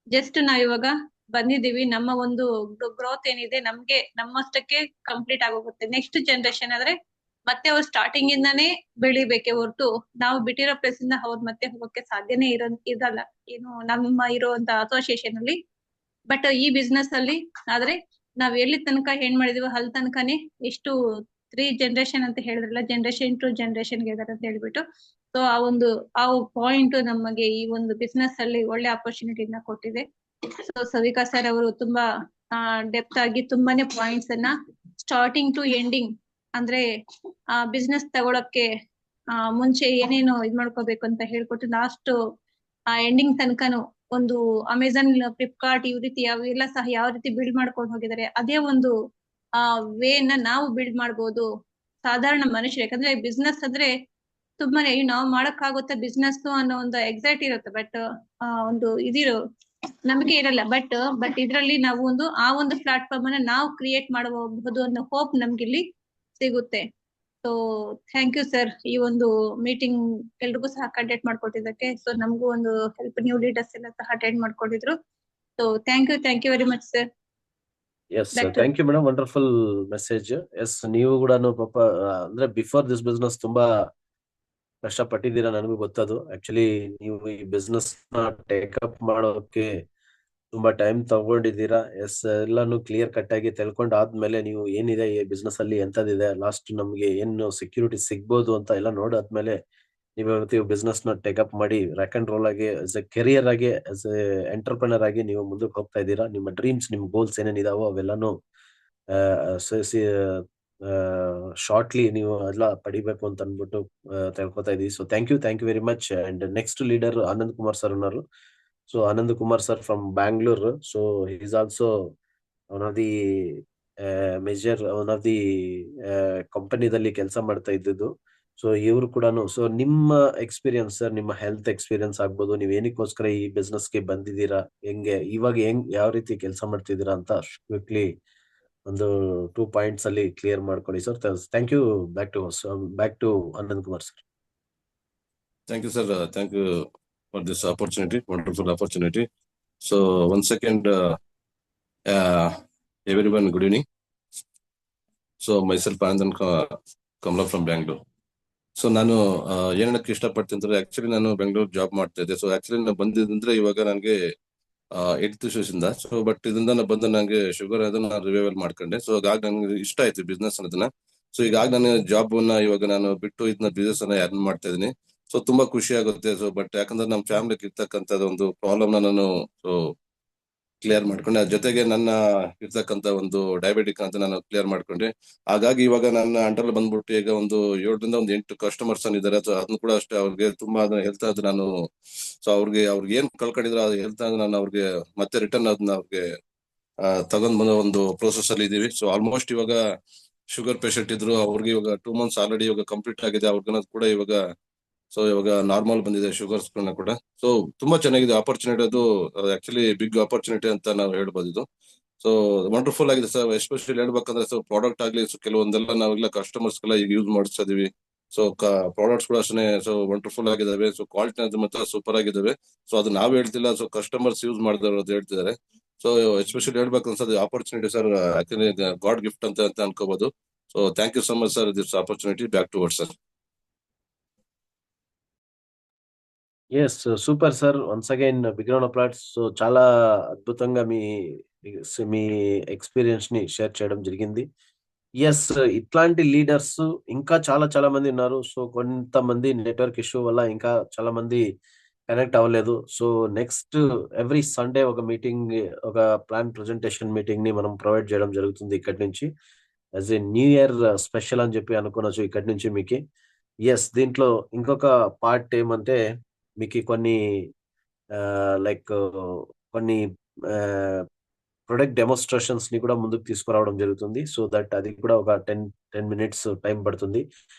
ಜಸ್ಟ್ ನಾವ್ ಇವಾಗ ಬಂದಿದೀವಿ, ನಮ್ಮ ಒಂದು ಗ್ರೋತ್ ಏನಿದೆ ನಮ್ಗೆ ನಮ್ಮಷ್ಟಕ್ಕೆ ಕಂಪ್ಲೀಟ್ ಆಗೋಗುತ್ತೆ. ನೆಕ್ಸ್ಟ್ ಜನರೇಷನ್ ಆದ್ರೆ ಮತ್ತೆ ಅವ್ರು ಸ್ಟಾರ್ಟಿಂಗ್ ಇಂದಾನೇ ಬೆಳಿಬೇಕೆ ಹೊರತು ನಾವು ಬಿಟ್ಟಿರೋ ಪ್ಲೇಸ್ ಇಂದ ಅವ್ರು ಮತ್ತೆ ಹೋಗಕ್ಕೆ ಸಾಧ್ಯನೇ ಇದಲ್ಲ ಏನು ನಮ್ಮ ಇರುವಂತ ಅಸೋಸಿಯೇಷನ್ ಅಲ್ಲಿ. ಬಟ್ ಈ ಬಿಸ್ನೆಸ್ ಅಲ್ಲಿ ಆದ್ರೆ ನಾವ್ ಎಲ್ಲಿ ತನಕ ಏನ್ ಮಾಡಿದೀವೋ ಅಲ್ಲಿ ತನಕನೇ ಎಷ್ಟು 3 ಜನರೇಷನ್ ಅಂತ ಹೇಳಿದ್ರಲ್ಲ, ಜನರೇಷನ್ ಟು ಜನರೇಷನ್ಗೆ ಇದಾರೆ ಅಂತ ಹೇಳ್ಬಿಟ್ಟು. ಸೊ ಆ ಪಾಯಿಂಟ್ ನಮಗೆ ಈ ಒಂದು ಬಿಸ್ನೆಸ್ ಅಲ್ಲಿ ಒಳ್ಳೆ ಆಪರ್ಚುನಿಟಿನ ಕೊಟ್ಟಿದೆ. ಸೊ ಸವಿಕಾ ಸರ್ ಅವರು ತುಂಬಾ ಡೆಪ್ತ್ ಆಗಿ ತುಂಬಾನೇ ಪಾಯಿಂಟ್ಸ್ ಅನ್ನ ಸ್ಟಾರ್ಟಿಂಗ್ ಟು ಎಂಡಿಂಗ್, ಅಂದ್ರೆ ಬಿಸ್ನೆಸ್ ತಗೊಳಕ್ಕೆ ಮುಂಚೆ ಏನೇನು ಇದ್ ಮಾಡ್ಕೋಬೇಕು ಅಂತ ಹೇಳ್ಕೊಟ್ಟು ಲಾಸ್ಟ್ ಎಂಡಿಂಗ್ ತನಕನು ಒಂದು ಅಮೆಝಾನ್, ಫ್ಲಿಪ್ಕಾರ್ಟ್ ಇವ್ ರೀತಿ ಅವೆಲ್ಲ ಸಹ ಯಾವ ರೀತಿ ಬಿಲ್ಡ್ ಮಾಡ್ಕೊಂಡು ಹೋಗಿದ್ದಾರೆ, ಅದೇ ಒಂದು ವೇನ ನಾವು ಬಿಲ್ಡ್ ಮಾಡ್ಬೋದು ಸಾಧಾರಣ ಮನುಷ್ಯರು. ಯಾಕಂದ್ರೆ ಬಿಸ್ನೆಸ್ ಅಂದ್ರೆ ತುಂಬಾನೇ ನಾವು ಮಾಡಕ್ಕಾಗುತ್ತೆ ಬಿಸ್ನೆಸ್ ಅನ್ನೋ ಒಂದು ಎಕ್ಸೈಟ್ ಇರುತ್ತೆ, ಬಟ್ ಒಂದು ಇದಿರೋ ನಂಬಿಕೆ ಇರಲ್ಲ. ಬಟ್ ಇದ್ರಲ್ಲಿ ನಾವು ಆ ಒಂದು ಪ್ಲಾಟ್ಫಾರ್ಮ್ ಅನ್ನ ನಾವು ಕ್ರಿಯೇಟ್ ಮಾಡಬಹುದು ಅನ್ನೋ ಹೋಪ್ ನಮ್ಗಿಲ್ಲಿ ಸಿಗುತ್ತೆ. ಸೊ ಥ್ಯಾಂಕ್ ಯು ಸರ್, ಈ ಒಂದು ಮೀಟಿಂಗ್ ಎಲ್ರಿಗೂ ಸಹ ಕಂಡಕ್ಟ್ ಮಾಡ್ಕೊಟ್ಟಿದ್ದಕ್ಕೆ. ಸೊ ನಮಗೂ ಒಂದು ಹೆಲ್ಪ್, ನ್ಯೂ ಲೀಡರ್ಸ್ ಎಲ್ಲ ಸಹ ಅಟೆಂಡ್ ಮಾಡ್ಕೊಂಡಿದ್ರು. So thank you very much sir. Yes, thank you madam, wonderful message. Yes, ನೀವು ಕೂಡ ಪಾಪ ಅಂದ್ರೆ ಬಿಫೋರ್ ದಿಸ್ ಬಿಸ್ನೆಸ್ ತುಂಬಾ ಕಷ್ಟಪಟ್ಟಿದ್ದೀರಾ, ನನಗೂ ಗೊತ್ತದು. ಆಕ್ಚುಲಿ ನೀವು ಈ ಬಿಸ್ನೆಸ್ ನ ಟೇಕಪ್ ಮಾಡೋಕೆ ತುಂಬಾ ಟೈಮ್ ತಗೊಂಡಿದ್ದೀರಾ. ಎಸ್, ಎಲ್ಲಾನು ಕ್ಲಿಯರ್ ಕಟ್ ಆಗಿ ತಿಳ್ಕೊಂಡ್ ಆದ್ಮೇಲೆ ನೀವು ಏನಿದೆ ಈ ಬಿಸ್ನೆಸ್ ಅಲ್ಲಿ ಎಂತದಿದೆ, ಲಾಸ್ಟ್ ನಮ್ಗೆ ಏನು ಸೆಕ್ಯೂರಿಟಿ ಸಿಗ್ಬೋದು ಅಂತ ಎಲ್ಲ ನೋಡಾದ್ಮೇಲೆ ನೀವು ಬಿಸ್ನೆಸ್ ನ ಟೇಕಪ್ ಮಾಡಿ ರ್ಯಾಕ್ ಅಂಡ್ ರೋಲ್ ಆಗಿ ಆಸ್ ಎ ಕೆರಿಯರ್ ಆಗಿ ಆಸ್ ಎ ಎಂಟರ್ಪ್ರಿನರ್ ಆಗಿ ನೀವು ಮುಂದಕ್ಕೆ ಹೋಗ್ತಾ ಇದ್ದೀರಾ. ನಿಮ್ಮ ಡ್ರೀಮ್ಸ್, ನಿಮ್ ಗೋಲ್ಸ್ ಏನೇನಿದಾವೋ ಅವೆಲ್ಲಾನು ಶಾರ್ಟ್ಲಿ ನೀವು ಎಲ್ಲ ಪಡಿಬೇಕು ಅಂತ ಅನ್ಬಿಟ್ಟು ತಿಳ್ಕೊತಾ ಇದೀವಿ. So thank you very much. And next leader Anand Kumar sir ಅನ್ನೋರು. So Anand Kumar sir from Bangalore. So he is also one of the major one of the ಕಂಪನಿದಲ್ಲಿ ಕೆಲಸ ಮಾಡ್ತಾ ಇದ್ದಿದ್ದು. ಸೊ ಇವರು ಕೂಡ ಸೊ ನಿಮ್ಮ ಎಕ್ಸ್ಪೀರಿಯನ್ಸ್ ಸರ್, ನಿಮ್ಮ ಹೆಲ್ತ್ ಎಕ್ಸ್ಪೀರಿಯನ್ಸ್ ಆಗ್ಬೋದು, ನೀವ್ ಏನಕ್ಕೋಸ್ಕರ ಈ business ಗೆ ಬಂದಿದ್ದೀರಾ, ಇವಾಗ ಯಾವ ರೀತಿ ಕೆಲಸ ಮಾಡ್ತಿದ್ದೀರಾ ಅಂತ ಕ್ವಿಕ್ಲಿ ಒಂದು 2 ಪಾಯಿಂಟ್ಸ್ ಅಲ್ಲಿ ಕ್ಲಿಯರ್ ಮಾಡ್ಕೊಳ್ಳಿ sir. Thank you. Back to Anand Kumar sir. Thank you, sir. Thank you for this opportunity, wonderful opportunity. So, one second, everyone, good evening. So, myself, Anand Kamla from Bangalore. So ನಾನು ಏನಕ್ಕೆ ಇಷ್ಟಪಡ್ತೀನಿ ಅಂದ್ರೆ, actually ನಾನು Bengaluru job ಮಾಡ್ತಾ ಇದ್ದೆ. So actually ನಾನು ಬಂದಿದ್ದಂದ್ರೆ ಇವಾಗ ನನಗೆ 8th ಇಶೂಸಿಂದ. ಸೊ ಬಟ್ ಇದರಿಂದ ನಾನು ಬಂದ ನನಗೆ ಶುಗರ್ ಅದನ್ನ ನಾನು ರಿವೈವಲ್ ಮಾಡ್ಕೊಂಡೆ. ಸೊ ಹಾಗಾಗಿ ನನಗೆ ಇಷ್ಟ ಆಯ್ತು ಬಿಸ್ನೆಸ್ ಅನ್ನೋದನ್ನ. ಸೊ ಈಗ ನಾನು ಜಾಬ್ ಅನ್ನ ಇವಾಗ ನಾನು ಬಿಟ್ಟು ಇದನ್ನ ಬಿಸ್ನೆಸ್ ಅನ್ನ ರನ್ ಮಾಡ್ತಾ ಇದೀನಿ. ಸೊ ತುಂಬಾ ಖುಷಿ ಆಗುತ್ತೆ. ಸೊ ಬಟ್ ಯಾಕಂದ್ರೆ ನಮ್ಮ ಫ್ಯಾಮಿಲಿಗೆ ಇರ್ತಕ್ಕಂಥದ್ದು ಒಂದು ಪ್ರಾಬ್ಲಮ್ ನಾನು ಸೊ ಕ್ಲಿಯರ್ ಮಾಡ್ಕೊಂಡೆ. ಅದ್ರ ಜೊತೆಗೆ ನನ್ನ ಇರ್ತಕ್ಕಂಥ ಒಂದು ಡಯಾಬಿಟಿಕ್ ಅಂತ ನಾನು ಕ್ಲಿಯರ್ ಮಾಡ್ಕೊಂಡೆ. ಹಾಗಾಗಿ ಇವಾಗ ನನ್ನ ಅಂಡರ್ ಬಂದ್ಬಿಟ್ಟು ಈಗ ಒಂದು 7ರಿಂದ 8 ಕಸ್ಟಮರ್ಸ್ ಇದ್ದಾರೆ. ಸೊ ಅದನ್ನು ಕೂಡ ಅಷ್ಟೇ ಅವ್ರಿಗೆ ತುಂಬಾ ಹೆಲ್ತ್ ಅದು ನಾನು ಸೊ ಅವ್ರಿಗೆ ಏನ್ ಕಳ್ಕೊಂಡಿದ್ರು ಅದು ಹೆಲ್ತ್ ನಾನು ಅವ್ರಿಗೆ ಮತ್ತೆ ರಿಟರ್ನ್ ಅದನ್ನ ಅವ್ರಿಗೆ ತಗೊಂಡ್ ಬಂದ ಒಂದು ಪ್ರೋಸೆಸ್ ಅಲ್ಲಿ ಇದೀವಿ. ಸೊ ಆಲ್ಮೋಸ್ಟ್ ಇವಾಗ ಶುಗರ್ ಪೇಷಂಟ್ ಇದ್ರು, ಅವ್ರಿಗೆ ಇವಾಗ 2 months ಆಲ್ರೆಡಿ ಇವಾಗ ಕಂಪ್ಲೀಟ್ ಆಗಿದೆ. ಅವ್ರಿಗನ್ನ ಕೂಡ ಇವಾಗ ಸೊ ಇವಾಗ ನಾರ್ಮಲ್ ಬಂದಿದೆ ಶುಗರ್ಸ್ ಕೂಡ. ಸೊ ತುಂಬಾ ಚೆನ್ನಾಗಿದೆ ಆಪರ್ಚುನಿಟಿ. ಅದು ಆಕ್ಚುಲಿ ಬಿಗ್ ಆಪರ್ಚುನಿಟಿ ಅಂತ ನಾವು ಹೇಳ್ಬೋದು ಇದು. ಸೊ ವಂಡರ್ಫುಲ್ ಆಗಿದೆ ಸರ್. ಎಸ್ಪೆಷಲಿ ಹೇಳ್ಬೇಕಂದ್ರೆ ಸೊ ಪ್ರಾಡಕ್ಟ್ ಆಗ್ಲಿ, ಸೊ ಕೆಲವೊಂದೆಲ್ಲ ನಾವೆಲ್ಲ ಕಸ್ಟಮರ್ಸ್ ಗೆಲ್ಲ ಈಗ ಯೂಸ್ ಮಾಡಿಸ್ತಾ ಇದೀವಿ. ಸೊ ಪ್ರಾಡಕ್ಟ್ಸ್ ಕೂಡ ಅಷ್ಟೇ ಸೊ ವಂಡರ್ಫುಲ್ ಆಗಿದಾವೆ. ಸೊ ಕ್ವಾಲಿಟಿ ಅಂತ ಮಾತ್ರ ಸೂಪರ್ ಆಗಿದಾವೆ. ಸೊ ಅದು ನಾವ್ ಹೇಳ್ತಿಲ್ಲ, ಸೊ ಕಸ್ಟಮರ್ಸ್ ಯೂಸ್ ಮಾಡಿದವರು ಅದು ಹೇಳ್ತಿದ್ದಾರೆ. ಸೊ ಎಸ್ಪೆಷಲಿ ಹೇಳ್ಬೇಕು ಅನ್ಸೋದು opportunity sir, actually God gift ಅಂತ ಅನ್ಕೋಬಹುದು. So thank you so much sir this opportunity. Back to word sir. Yes super sir. Once again big round of applauds. So చాలా అద్భుతంగా మీ experience ని షేర్ చేయడం జరిగింది. Yes, ఇట్లాంటి లీడర్స్ ఇంకా చాలా మంది ఉన్నారు. సో కొంతమంది నెట్వర్క్ ఇష్యూ వల్ల ఇంకా చాలా మంది కనెక్ట్ అవ్వలేదు. సో నెక్స్ట్ ఎవ్రీ సండే ఒక మీటింగ్, ఒక ప్లాన్ ప్రెజెంటేషన్ మీటింగ్ ని మనం ప్రొవైడ్ చేయడం జరుగుతుంది ఇక్కడి నుంచి. As a new year special అని చెప్పి అనుకోవచ్చు ఇక్కడి నుంచి మీకు. ఎస్, దీంట్లో ఇంకొక పార్ట్ ఏమంటే మీకు కొన్ని కొన్ని ప్రొడక్ట్ డెమోన్స్ట్రేషన్స్ ని కూడా ముందుకు తీసుకురావడం జరుగుతుంది. సో దట్ అది కూడా ఒక 10 minutes టైం పడుతుంది.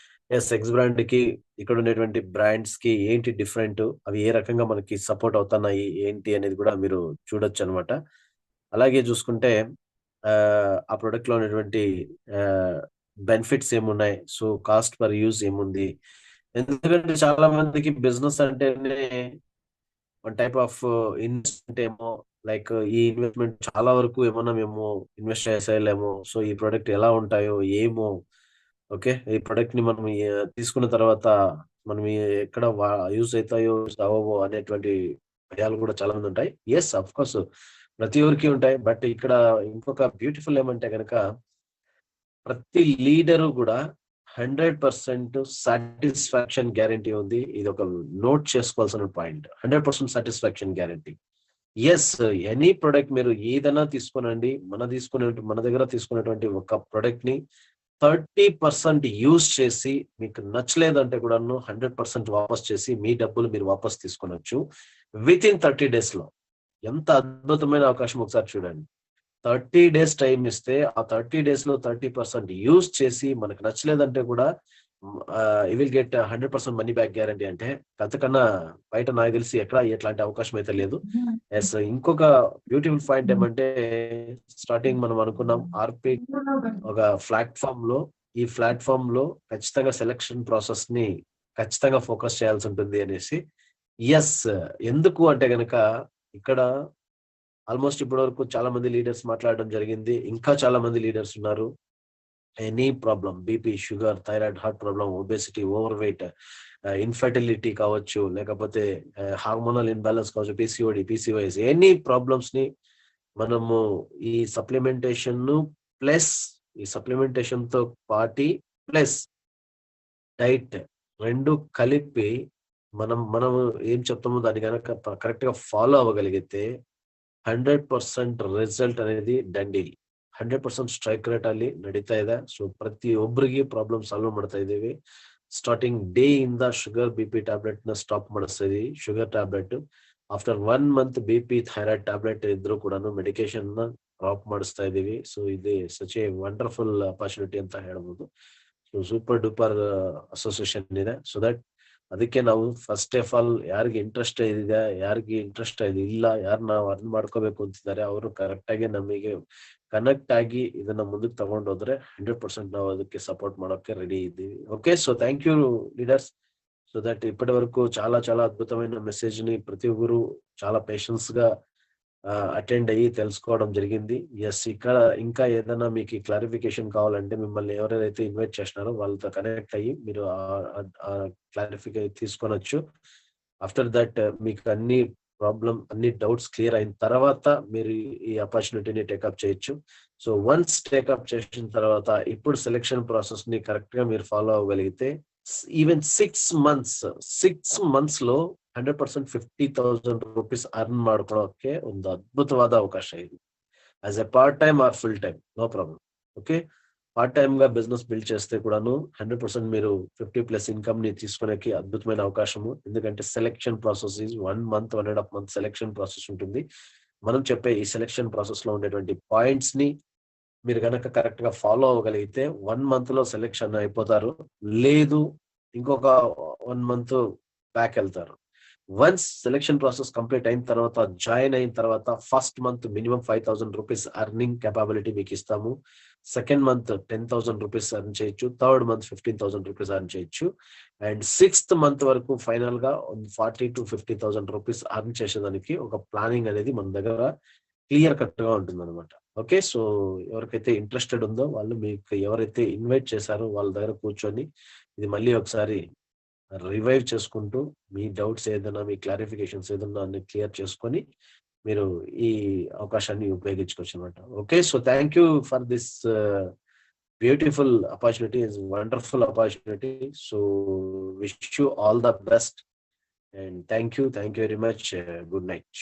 ఎస్, ఎక్స్ బ్రాండ్ కి ఇక్కడ ఉన్నటువంటి బ్రాండ్స్ కి ఏంటి డిఫరెంట్, అవి ఏ రకంగా మనకి సపోర్ట్ అవుతున్నాయి ఏంటి అనేది కూడా మీరు చూడొచ్చు అనమాట. అలాగే చూసుకుంటే ఆ ప్రొడక్ట్ లో ఉన్నటువంటి బెనిఫిట్స్ ఏమున్నాయి, సో కాస్ట్ పర్ యూజ్ ఏముంది. ఎందుకంటే చాలా మందికి బిజినెస్ అంటేనే వన్ టైప్ ఆఫ్ ఇన్వెస్ట్మెంట్ ఏమో, లైక్ ఈ ఇన్వెస్ట్మెంట్ చాలా వరకు ఏమన్నా మేము ఇన్వెస్ట్ చేసేయలేమో, సో ఈ ప్రొడక్ట్ ఎలా ఉంటాయో ఏమో, ఓకే ఈ ప్రొడక్ట్ ని మనం తీసుకున్న తర్వాత మనం ఎక్కడ యూజ్ అవుతాయో అవ్వవో అనేటువంటి భయాలు కూడా చాలా మంది ఉంటాయి. ఎస్, అఫ్ కోర్స్ ప్రతి ఒక్కరికి ఉంటాయి. బట్ ఇక్కడ ఇంకొక బ్యూటిఫుల్ ఏమంటే కనుక ప్రతి లీడరు కూడా 100% సాటిస్ఫాక్షన్ గ్యారంటీ ఉంది. ఇది ఒక నోట్ చేసుకోవాల్సిన point. 100% satisfaction guarantee. Yes, any product మీరు ఏదైనా తీసుకోనండి, మన దగ్గర తీసుకున్నటువంటి ఒక ప్రొడక్ట్ ని 30% యూజ్ చేసి మీకు నచ్చలేదంటే కూడా 100% వాపస్ చేసి మీ డబ్బులు మీరు వాపస్ తీసుకొనొచ్చు విత్ ఇన్ 30 days లో. ఎంత అద్భుతమైన అవకాశం ఒకసారి చూడండి. 30 days టైం ఇస్తే ఆ 30 days లో 30% యూజ్ చేసి మనకు నచ్చలేదంటే కూడా you will get 100% money back guarantee. అంటే అంతకన్నా బయట నాకు తెలిసి ఎక్కడ ఎట్లాంటి అవకాశం అయితే లేదు. ఎస్, ఇంకొక బ్యూటిఫుల్ పాయింట్ ఏమంటే స్టార్టింగ్ మనం అనుకున్నాం ఆర్పి ఒక ప్లాట్ఫామ్ లో, ఈ ప్లాట్ఫామ్ లో ఖచ్చితంగా సెలక్షన్ ప్రాసెస్ ని ఖచ్చితంగా ఫోకస్ చేయాల్సి ఉంటుంది అనేసి. ఎస్, ఎందుకు అంటే గనక ఇక్కడ ఆల్మోస్ట్ ఇప్పటి వరకు చాలా మంది లీడర్స్ మాట్లాడడం జరిగింది. ఇంకా చాలా మంది లీడర్స్ ఉన్నారు. Any problem, BP, sugar, thyroid, heart problem, obesity, over weight, infertility కావచ్చు, లేకపోతే హార్మోనల్ ఇన్బ్యాలెన్స్ కావచ్చు, పిసిఓడి, పిసిఓఎస్, ఎనీ ప్రాబ్లమ్స్ ని మనము ఈ సప్లిమెంటేషన్ ప్లస్ ఈ సప్లిమెంటేషన్ తో పాటి ప్లస్ డైట్ రెండు కలిపి మనం ఏం చెప్తామో దాన్ని కనుక కరెక్ట్ గా ఫాలో అవ్వగలిగితే 100% ರಿಸಲ್ಟ್ అనేది ದಂಡಿ. 100% ಸ್ಟ್ರೈಕ್ ರೇಟ್ ಅಲ್ಲಿ ನಡೀತಾ ಇದೆ. ಸೊ ಪ್ರತಿಯೊಬ್ಬರಿಗೆ ಪ್ರಾಬ್ಲಮ್ ಸಾಲ್ವ್ ಮಾಡ್ತಾ ಇದ್ದೀವಿ. ಸ್ಟಾರ್ಟಿಂಗ್ ಡೇ ಇಂದ ಶುಗರ್ BP ಟ್ಯಾಬ್ಲೆಟ್ ನ ಸ್ಟಾಪ್ ಮಾಡಿಸ್ತಾ ಇದೀವಿ. Sugar tablet after 1 month BP thyroid tablet ಇದ್ರೂ ಕೂಡ ಮೆಡಿಕೇಶನ್ ನ ಕ್ರಾಪ್ ಮಾಡಿಸ್ತಾ ಇದೀವಿ. ಸೊ ಇದೆ ಸಚ್ ಎ ವಂಡರ್ಫುಲ್ ಅಪಾರ್ಚುನಿಟಿ ಅಂತ ಹೇಳ್ಬೋದು. ಸೊ ಸೂಪರ್ ಡೂಪರ್ ಅಸೋಸಿಯೇಷನ್ ಇದೆ. ಸೊ ದಟ್ ಅದಕ್ಕೆ ನಾವು ಫಸ್ಟ್ ಆಫ್ ಆಲ್ ಯಾರಿಗೆ ಇಂಟ್ರೆಸ್ಟ್ ಇದೆ, ಯಾರಿಗೆ ಇಂಟ್ರೆಸ್ಟ್ ಇಲ್ಲ, ಯಾರು ನಾವು ಅರ್ನ್ ಮಾಡ್ಕೋಬೇಕು ಅಂತಿದ್ದಾರೆ ಅವರು ಕರೆಕ್ಟ್ ಆಗಿ ನಮಗೆ ಕನೆಕ್ಟ್ ಆಗಿ ಇದನ್ನ ಮುಂದಕ್ಕೆ ತಗೊಂಡೋದ್ರೆ 100% ನಾವು ಅದಕ್ಕೆ ಸಪೋರ್ಟ್ ಮಾಡೋಕೆ ರೆಡಿ ಇದ್ದೀವಿ. Okay, so thank you leaders. So that ఇప్పటి వరకు చాలా చాలా అద్భుతమైన మెసేజ్ ని ప్రతి ఒక్కరు చాలా పేషెన్స్ గా అటెండ్ అయ్యి తెలుసుకోవడం జరిగింది. ఎస్, ఇక్కడ ఇంకా ఏదైనా మీకు క్లారిఫికేషన్ కావాలంటే మిమ్మల్ని ఎవరైతే ఇన్వైట్ చేసినారో వాళ్ళతో కనెక్ట్ అయ్యి మీరు క్లారిఫికేషన్ తీసుకొనొచ్చు. ఆఫ్టర్ దట్ మీకు అన్ని డౌట్స్ క్లియర్ అయిన తర్వాత మీరు ఈ ఆపర్చునిటీని టేకప్ చేయొచ్చు. సో వన్స్ టేకప్ చేసిన తర్వాత ఇప్పుడు సెలెక్షన్ ప్రాసెస్ ని కరెక్ట్ గా మీరు ఫాలో అవ్వగలిగితే ఈవెన్ 6 months లో 100% 50,000 rupees ಅರ್ನ್ ಮಾಡ್ಕೊಳ್ಳೋಕೆ ಒಂದು ಅದ್ಭುತವಾದ ಅವಕಾಶ ಇದೆ. As a part time or full time no problem. Okay, part time గా బిజినెస్ బిల్డ్ చేస్తే కూడాను 100% మీరు 50+ ఇన్కమ్ ని తీసుకునేకి అద్భుతమైన అవకాశము. ఎందుకంటే selection process is 1 month 1.5 months selection process ఉంటుంది. మనం చెప్పే ఈ సెలెక్షన్ ప్రాసెస్ లో ఉండేటువంటి పాయింట్స్ ని మీరు కనుక కరెక్ట్ గా ఫాలో అవ్వగలిగితే 1 month లో సెలెక్షన్ అయిపోతారు, లేదు ఇంకొక 1 month బ్యాక్ వెళ్తారు. వన్స్ సెలెక్షన్ ప్రాసెస్ కంప్లీట్ అయిన తర్వాత, జాయిన్ అయిన తర్వాత first month minimum 5,000 rupees earning capability మీకు ఇస్తాము. సెకండ్ మంత్ 10,000 rupees అర్న్ చేయొచ్చు. థర్డ్ మంత్ 15,000 rupees అర్న్ చేయొచ్చు. అండ్ 6th month వరకు ఫైనల్ గా 40,000 to 50,000 rupees అర్న్ చేసేదానికి ఒక ప్లానింగ్ అనేది మన దగ్గర క్లియర్ కట్ గా ఉంటుంది అనమాట. ఓకే, సో ఎవరికైతే ఇంట్రెస్టెడ్ ఉందో వాళ్ళు, మీకు ఎవరైతే ఇన్వైట్ చేశారో వాళ్ళ దగ్గర కూర్చొని ఇది మళ్ళీ ఒకసారి రివైవ్ చేసుకుంటూ మీ డౌట్స్ ఏదైనా, మీ క్లారిఫికేషన్స్ ఏదైనా అన్ని క్లియర్ చేసుకొని మీరు ఈ అవకాశాన్ని ఉపయోగించుకోవచ్చు అనమాట. Okay, so thank you for this beautiful opportunity, is wonderful opportunity. So wish you all the best and thank you very much. Good night.